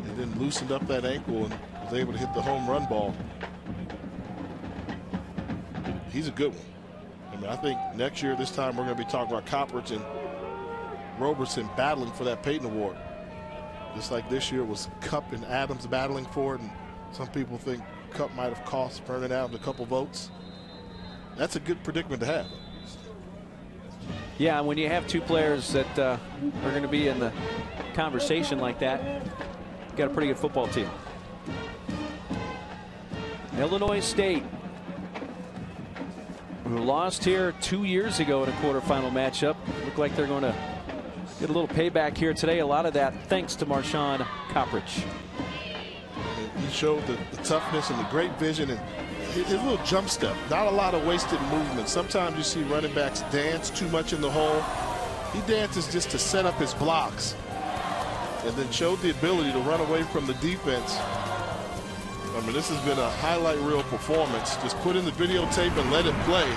and then loosened up that ankle and was able to hit the home run ball. He's a good one. I mean, I think next year this time we're going to be talking about Coppridge and Roberson battling for that Peyton Award. Just like this year it was Cup and Adams battling for it, and some people think Cup might have cost Vernon Adams a couple votes. That's a good predicament to have. Yeah, when you have two players that are going to be in the conversation like that, you got a pretty good football team. Illinois State, who lost here 2 years ago in a quarterfinal matchup, look like they're going to get a little payback here today. A lot of that thanks to Marshawn Coppridge. He showed the toughness and the great vision and his little jump step. Not a lot of wasted movement. Sometimes you see running backs dance too much in the hole. He dances just to set up his blocks, and then showed the ability to run away from the defense. I mean, this has been a highlight reel performance. Just put in the videotape and let it play.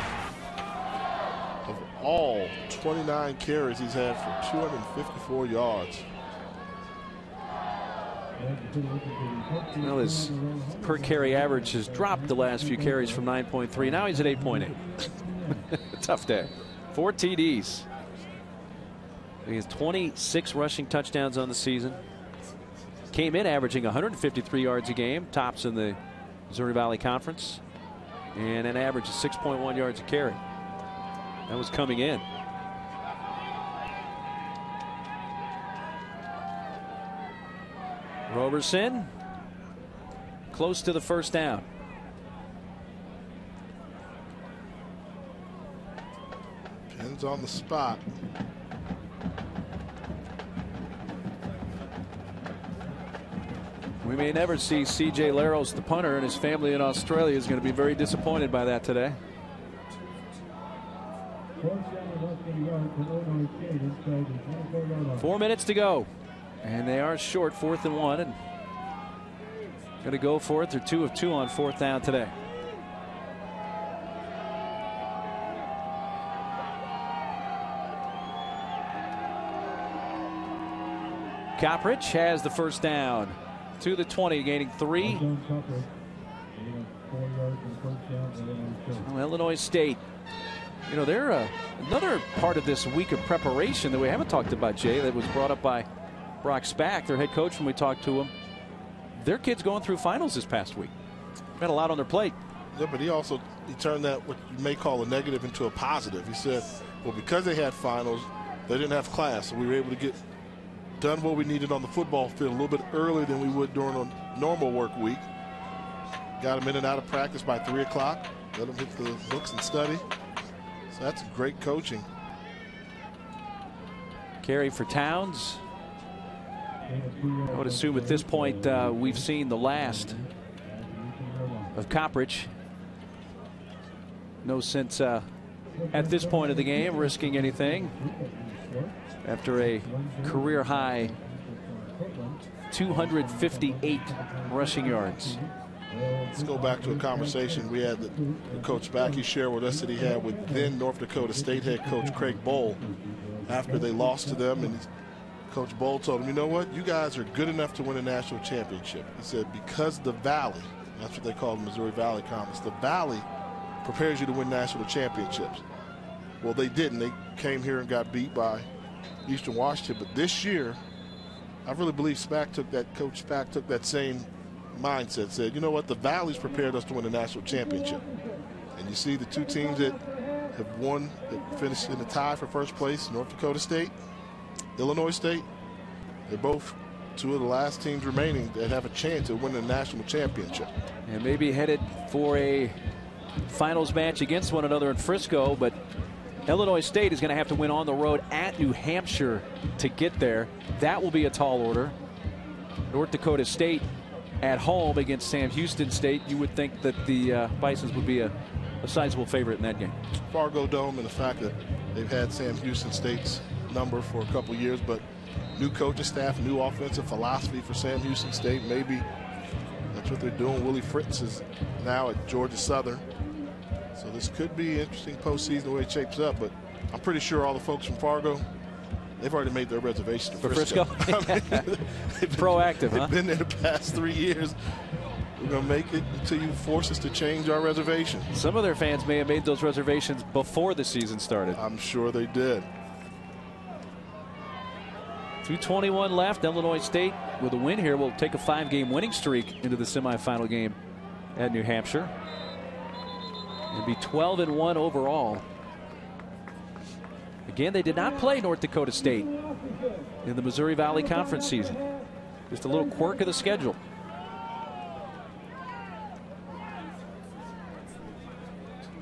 Of all 29 carries he's had for 254 yards. Well, his per carry average has dropped the last few carries from 9.3. Now he's at 8.8. Tough day. 4 TDs. He has 26 rushing touchdowns on the season. Came in averaging 153 yards a game, tops in the Missouri Valley Conference, and an average of 6.1 yards a carry. That was coming in. Roberson close to the first down. Pins on the spot. We may never see C.J. Laros, the punter, and his family in Australia is going to be very disappointed by that today. Four minutes to go. And they are short, 4th and 1, and going to go for it. They're 2 of 2 on 4th down today. Coppridge has the first down to the 20, gaining 3. Well, Illinois State, they're another part of this week of preparation that we haven't talked about, Jay, that was brought up by Brock Spack, their head coach, when we talked to him. Their kids going through finals this past week. Got a lot on their plate. Yeah, but he turned that what you may call a negative into a positive. He said, well, because they had finals, they didn't have class, so we were able to get done what we needed on the football field a little bit earlier than we would during a normal work week. Got them in and out of practice by 3 o'clock. Let them hit the books and study. So that's great coaching. Carry for Towns. I would assume at this point we've seen the last of Coppridge. No sense at this point of the game risking anything after a career high 258 rushing yards. let's go back to a conversation we had that Coach Backey shared with us that he had with then North Dakota State head coach Craig Bohl after they lost to them. And Coach Bohl told him, you know what, you guys are good enough to win a national championship. He said, because the Valley, that's what they call the Missouri Valley Conference, the Valley prepares you to win national championships. Well, they didn't. They came here and got beat by Eastern Washington. But this year, I really believe Coach Spack took that same mindset, said, you know what, the Valley's prepared us to win a national championship. And you see the two teams that have won, that finished in the tie for first place, North Dakota State, Illinois State. They're both two of the last teams remaining that have a chance of winning a national championship. And maybe headed for a finals match against one another in Frisco, but Illinois State is going to have to win on the road at New Hampshire to get there. That will be a tall order. North Dakota State at home against Sam Houston State. You would think that the Bisons would be a sizable favorite in that game. Fargo Dome, and the fact that they've had Sam Houston State's number for a couple years, but new coaching staff, new offensive philosophy for Sam Houston State. Maybe that's what they're doing. Willie Fritz is now at Georgia Southern. So this could be interesting postseason the way it shapes up, but I'm pretty sure all the folks from Fargo, they've already made their reservation for Frisco. Proactive, huh? They've been there the past 3 years. We're going to make it until you force us to change our reservation. Some of their fans may have made those reservations before the season started. I'm sure they did. 2:21 left. Illinois State, with a win here, will take a 5-game winning streak into the semifinal game at New Hampshire. And be 12-1 overall. Again, they did not play North Dakota State in the Missouri Valley Conference season. Just a little quirk of the schedule.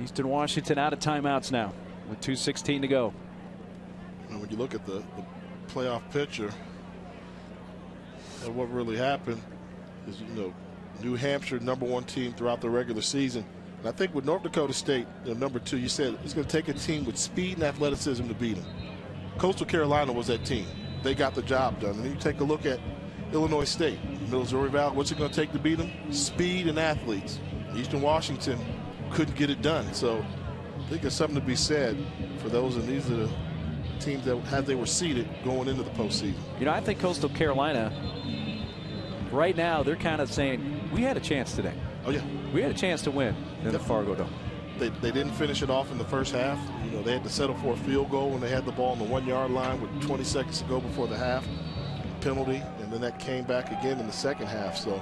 Eastern Washington out of timeouts now with 2:16 to go. And when you look at the playoff picture, and what really happened is, New Hampshire #1 team throughout the regular season. And I think with North Dakota State, number 2, you said it's going to take a team with speed and athleticism to beat them. Coastal Carolina was that team. They got the job done. And then you take a look at Illinois State, Missouri Valley. What's it going to take to beat them? Speed and athletes. Eastern Washington couldn't get it done. So I think there's something to be said for those, and these are the teams that, as they were seeded, going into the postseason. I think Coastal Carolina, right now, they're kind of saying, we had a chance today. Oh, yeah. We had a chance to win in the Fargo Dome. They didn't finish it off in the first half. They had to settle for a field goal when they had the ball on the 1-yard line with 20 seconds to go before the half. Penalty, and then that came back again in the second half. So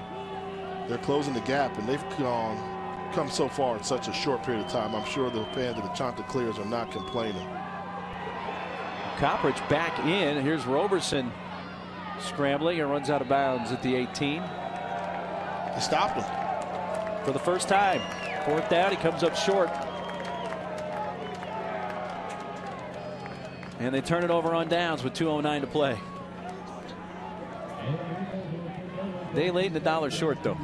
they're closing the gap, and they've come so far in such a short period of time. I'm sure the fans of the Chanticleers are not complaining. Coppridge back in. Here's Roberson scrambling and runs out of bounds at the 18. He stopped him for the first time. 4th down, he comes up short. And they turn it over on downs with 2:09 to play. They laid the dollar short, though.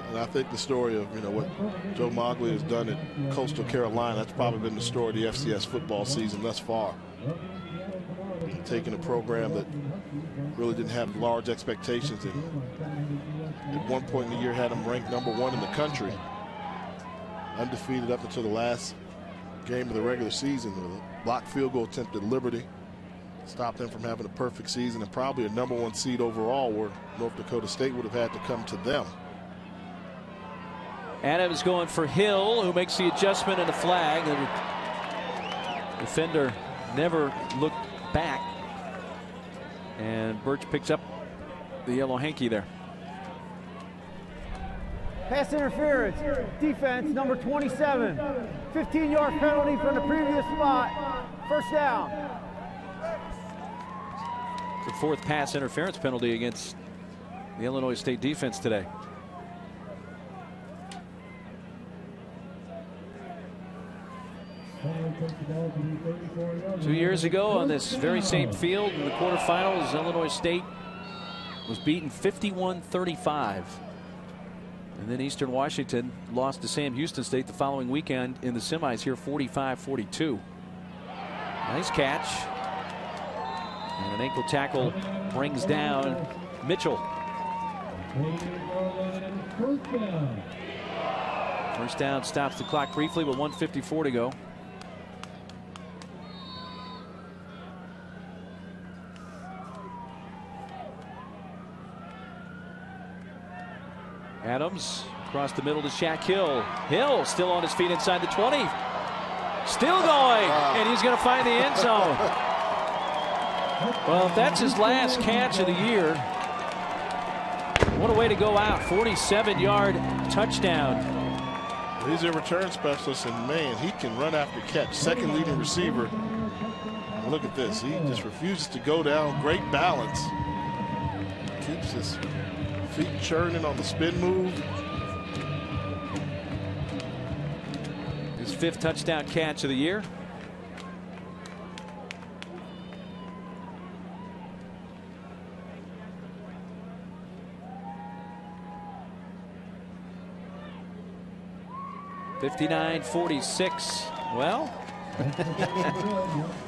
And I think the story of what Joe Mogley has done at Coastal Carolina, that's probably been the story of the FCS football season thus far. Taking a program that really didn't have large expectations, and at one point in the year had them ranked #1 in the country, undefeated up until the last game of the regular season. A blocked field goal attempt at Liberty stopped them from having a perfect season, and probably a #1 seed overall, where North Dakota State would have had to come to them. Adams going for Hill, who makes the adjustment and a flag. The defender never looked back. And Birch picks up the yellow hanky there. Pass interference. Defense number 27. 15-yard penalty from the previous spot. First down. The 4th pass interference penalty against the Illinois State defense today. Two years ago on this very same field in the quarterfinals, Illinois State was beaten 51-35. And then Eastern Washington lost to Sam Houston State the following weekend in the semis here, 45-42. Nice catch. And an ankle tackle brings down Mitchell. First down stops the clock briefly with 1:54 to go. Adams across the middle to Shaq Hill. Hill still on his feet inside the 20. Still going, and he's going to find the end zone. Well, if that's his last catch of the year, what a way to go out. 47-yard touchdown. He's a return specialist, and man, he can run after catch. Second leading receiver. And look at this. He just refuses to go down. Great balance. Keeps his feet churning on the spin move. His 5th touchdown catch of the year. (59-46). Well,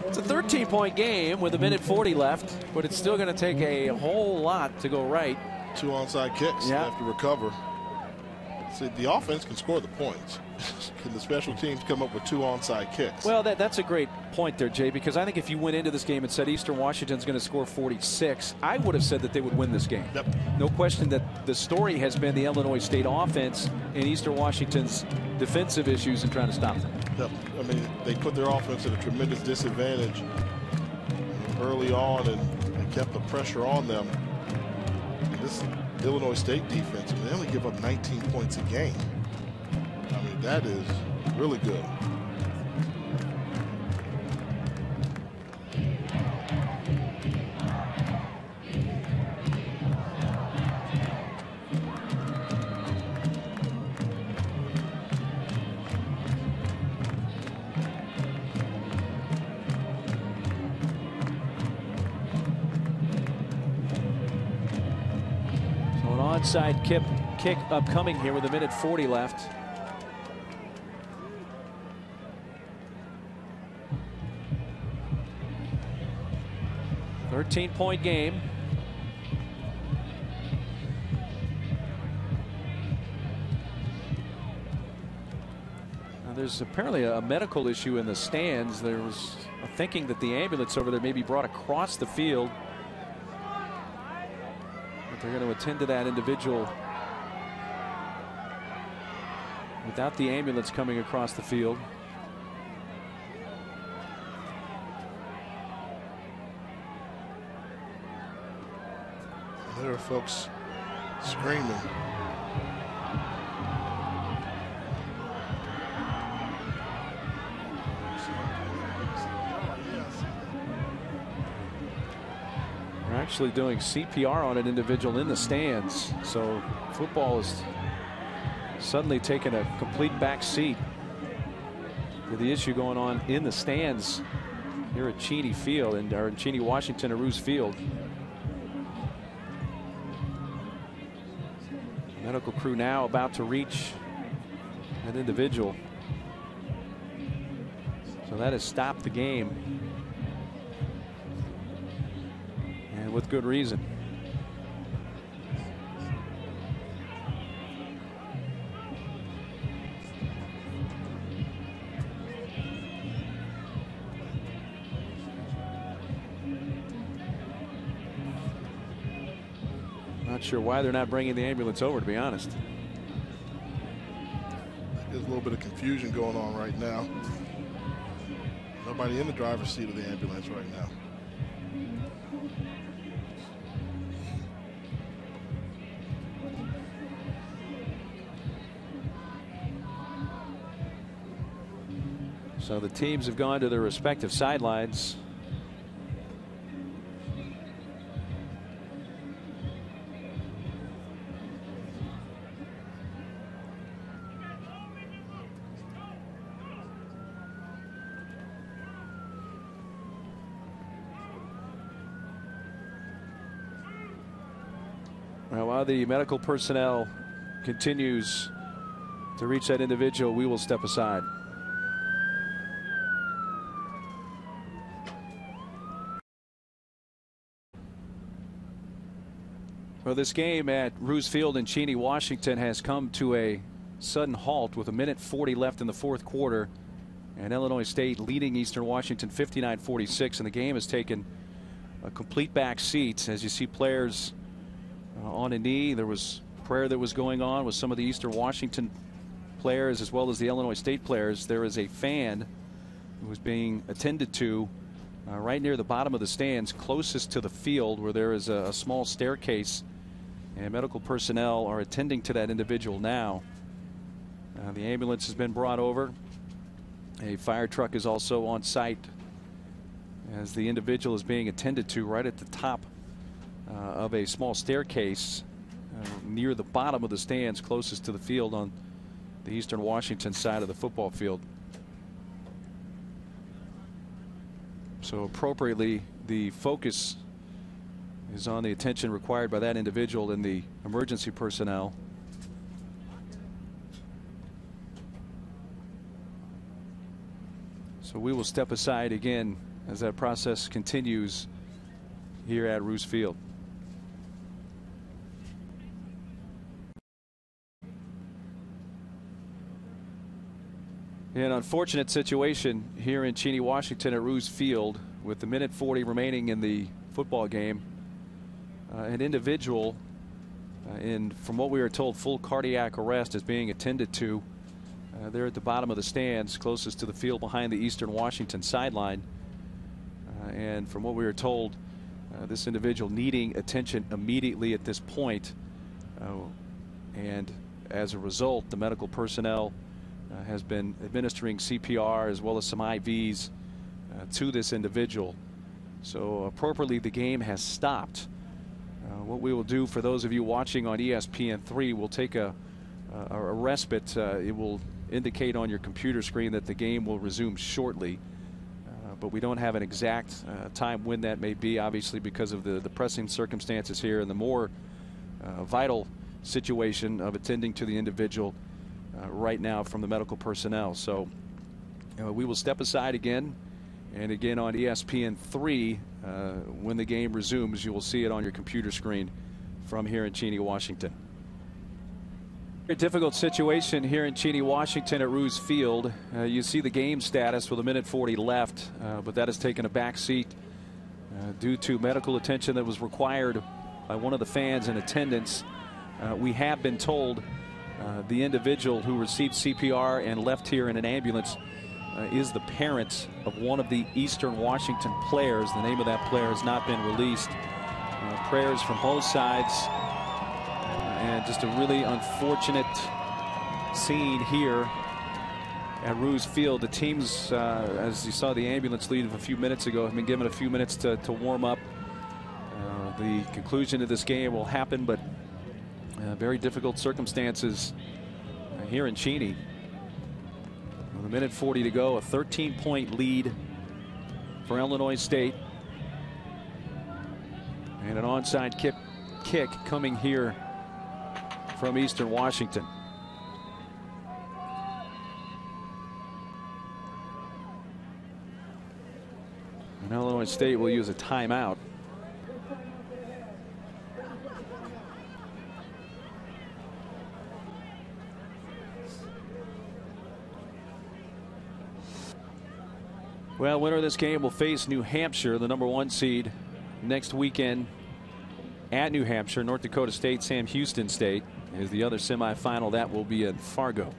it's a 13-point game with 1:40 left, but it's still going to take a whole lot to go right. 2 onside kicks. Yeah. They have to recover. See, the offense can score the points. Can the special teams come up with 2 onside kicks? Well, that's a great point there, Jay, because I think if you went into this game and said Eastern Washington's going to score 46, I would have said that they would win this game. Yep. No question that the story has been the Illinois State offense and Eastern Washington's defensive issues in trying to stop them. Yep. I mean, they put their offense at a tremendous disadvantage early on and kept the pressure on them. And this Illinois State defense, they only give up 19 points a game. I mean, that is really good. Onside kick upcoming here with 1:40 left. .13-point game. Now there's apparently a medical issue in the stands. There was a thinking that the ambulance over there may be brought across the field. They're going to attend to that individual without the ambulance coming across the field. There are folks screaming. Actually doing CPR on an individual in the stands, so football is suddenly taking a complete back seat to the issue going on in the stands here at Cheney Field or Cheney Washington Aroo's Field. The medical crew now about to reach an individual, so that has stopped the game. With good reason. Not sure why they're not bringing the ambulance over, to be honest. There's a little bit of confusion going on right now. Nobody in the driver's seat of the ambulance right now. So the teams have gone to their respective sidelines. Well, while the medical personnel continues to reach that individual, we will step aside. Well, this game at Roos Field in Cheney, Washington has come to a sudden halt with 1:40 left in the fourth quarter, and Illinois State leading Eastern Washington 59-46, and the game has taken a complete back seat as you see players on a knee. There was prayer that was going on with some of the Eastern Washington players as well as the Illinois State players. There is a fan who was being attended to right near the bottom of the stands closest to the field, where there is a small staircase, and medical personnel are attending to that individual now. The ambulance has been brought over. A fire truck is also on site as the individual is being attended to right at the top of a small staircase near the bottom of the stands closest to the field on the Eastern Washington side of the football field. So appropriately, the focus is on the attention required by that individual and the emergency personnel. So we will step aside again as that process continues here at Roos Field. An unfortunate situation here in Cheney, Washington at Roos Field with the 1:40 remaining in the football game. An individual from what we were told, full cardiac arrest is being attended to there at the bottom of the stands closest to the field behind the Eastern Washington sideline. And from what we were told, this individual needing attention immediately at this point. And as a result, the medical personnel has been administering CPR as well as some IVs to this individual. So appropriately, the game has stopped. What we will do for those of you watching on ESPN3, we'll take a respite. It will indicate on your computer screen that the game will resume shortly. But we don't have an exact time when that may be, obviously, because of the pressing circumstances here and the more vital situation of attending to the individual right now from the medical personnel. So we will step aside again, and again on ESPN3 when the game resumes, you will see it on your computer screen from here in Cheney, Washington. A difficult situation here in Cheney, Washington at Roos Field. You see the game status with 1:40 left, but that has taken a back seat due to medical attention that was required by one of the fans in attendance. We have been told the individual who received CPR and left here in an ambulance is the parent of one of the Eastern Washington players. The name of that player has not been released. Prayers from both sides. And just a really unfortunate scene here at Roos Field. The teams, as you saw the ambulance leave a few minutes ago, have been given a few minutes to warm up. The conclusion of this game will happen, but very difficult circumstances here in Cheney. With 1:40 to go, a 13-point lead for Illinois State. And an onside kick coming here from Eastern Washington. And Illinois State will use a timeout. Well, winner of this game will face New Hampshire, the #1 seed, next weekend at New Hampshire. North Dakota State, Sam Houston State is the other semifinal. That will be in Fargo.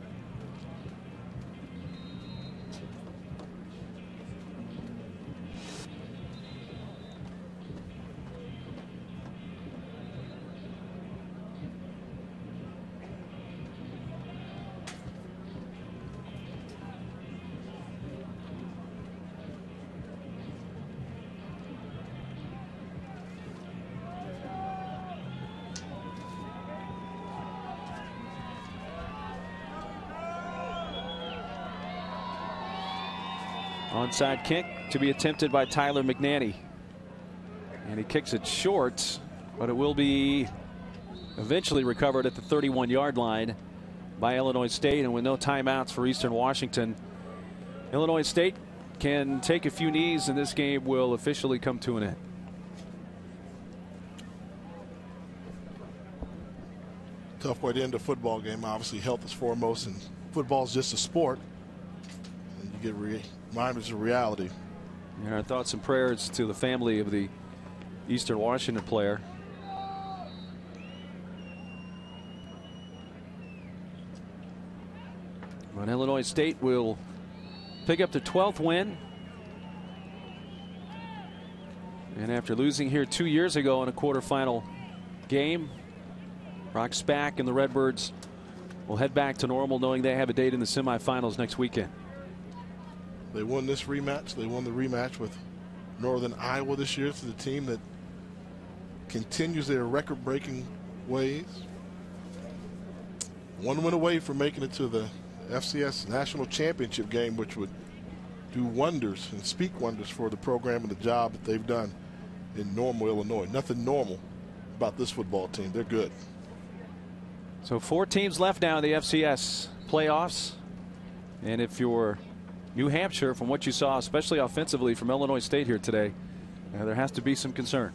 Onside kick to be attempted by Tyler McNanny. And he kicks it short, but it will be eventually recovered at the 31-yard line by Illinois State. And with no timeouts for Eastern Washington, Illinois State can take a few knees, and this game will officially come to an end. Tough way to end a football game. Obviously, health is foremost, and football is just a sport. And you get reminders of reality. And our thoughts and prayers to the family of the Eastern Washington player. But Illinois State will pick up the 12th win. And after losing here 2 years ago in a quarterfinal game, Brock Spack and the Redbirds will head back to normal, knowing they have a date in the semifinals next weekend. They won this rematch. They won the rematch with Northern Iowa this year. It's the team that continues their record-breaking ways. One win away from making it to the FCS National Championship game, which would do wonders and speak wonders for the program and the job that they've done in Normal, Illinois. Nothing normal about this football team. They're good. So 4 teams left now in the FCS playoffs. And if you're New Hampshire, from what you saw, especially offensively from Illinois State here today, there has to be some concern.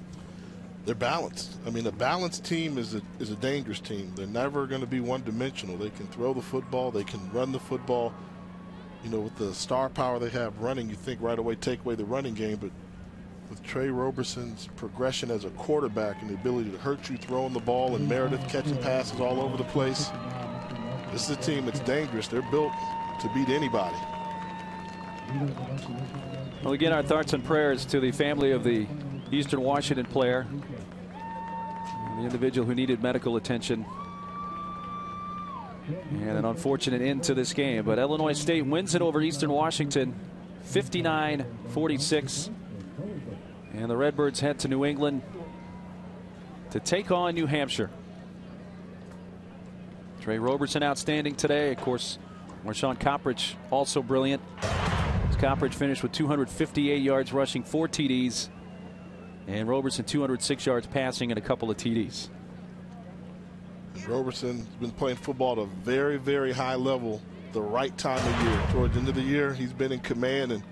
They're balanced. I mean, a balanced team is a dangerous team. They're never going to be one-dimensional. They can throw the football. They can run the football. You know, with the star power they have running, you think right away take away the running game. But with Trey Roberson's progression as a quarterback and the ability to hurt you throwing the ball, and Meredith catching passes all over the place, this is a team that's dangerous. They're built to beat anybody. Well, again, our thoughts and prayers to the family of the Eastern Washington player, the individual who needed medical attention, and an unfortunate end to this game. But Illinois State wins it over Eastern Washington 59-46. And the Redbirds head to New England to take on New Hampshire. Trey Roberson outstanding today. Of course, Marshawn Coppridge also brilliant. Coppridge finished with 258 yards rushing, 4 TDs. And Roberson 206 yards passing and a couple of TDs. And Roberson's been playing football at a very, very high level the right time of year. Towards the end of the year, he's been in command, and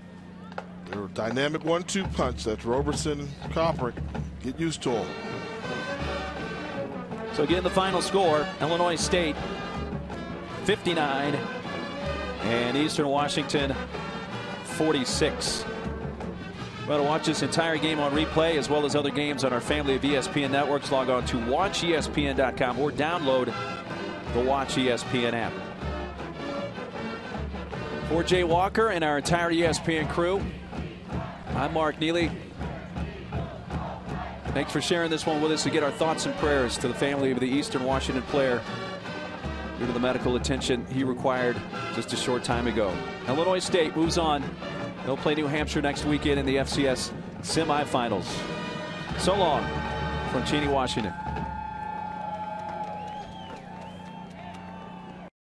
they're a dynamic 1-2 punch. That's Roberson and Coppridge. Get used to him. So again, the final score, Illinois State 59 and Eastern Washington 46. Well, to watch this entire game on replay, as well as other games on our family of ESPN networks, log on to watchespn.com or download the Watch ESPN app. For Jay Walker and our entire ESPN crew, I'm Mark Neely. Thanks for sharing this one with us. To get our thoughts and prayers to the family of the Eastern Washington player due to the medical attention he required just a short time ago. Illinois State moves on. They'll play New Hampshire next weekend in the FCS semifinals. So long from Cheney, Washington.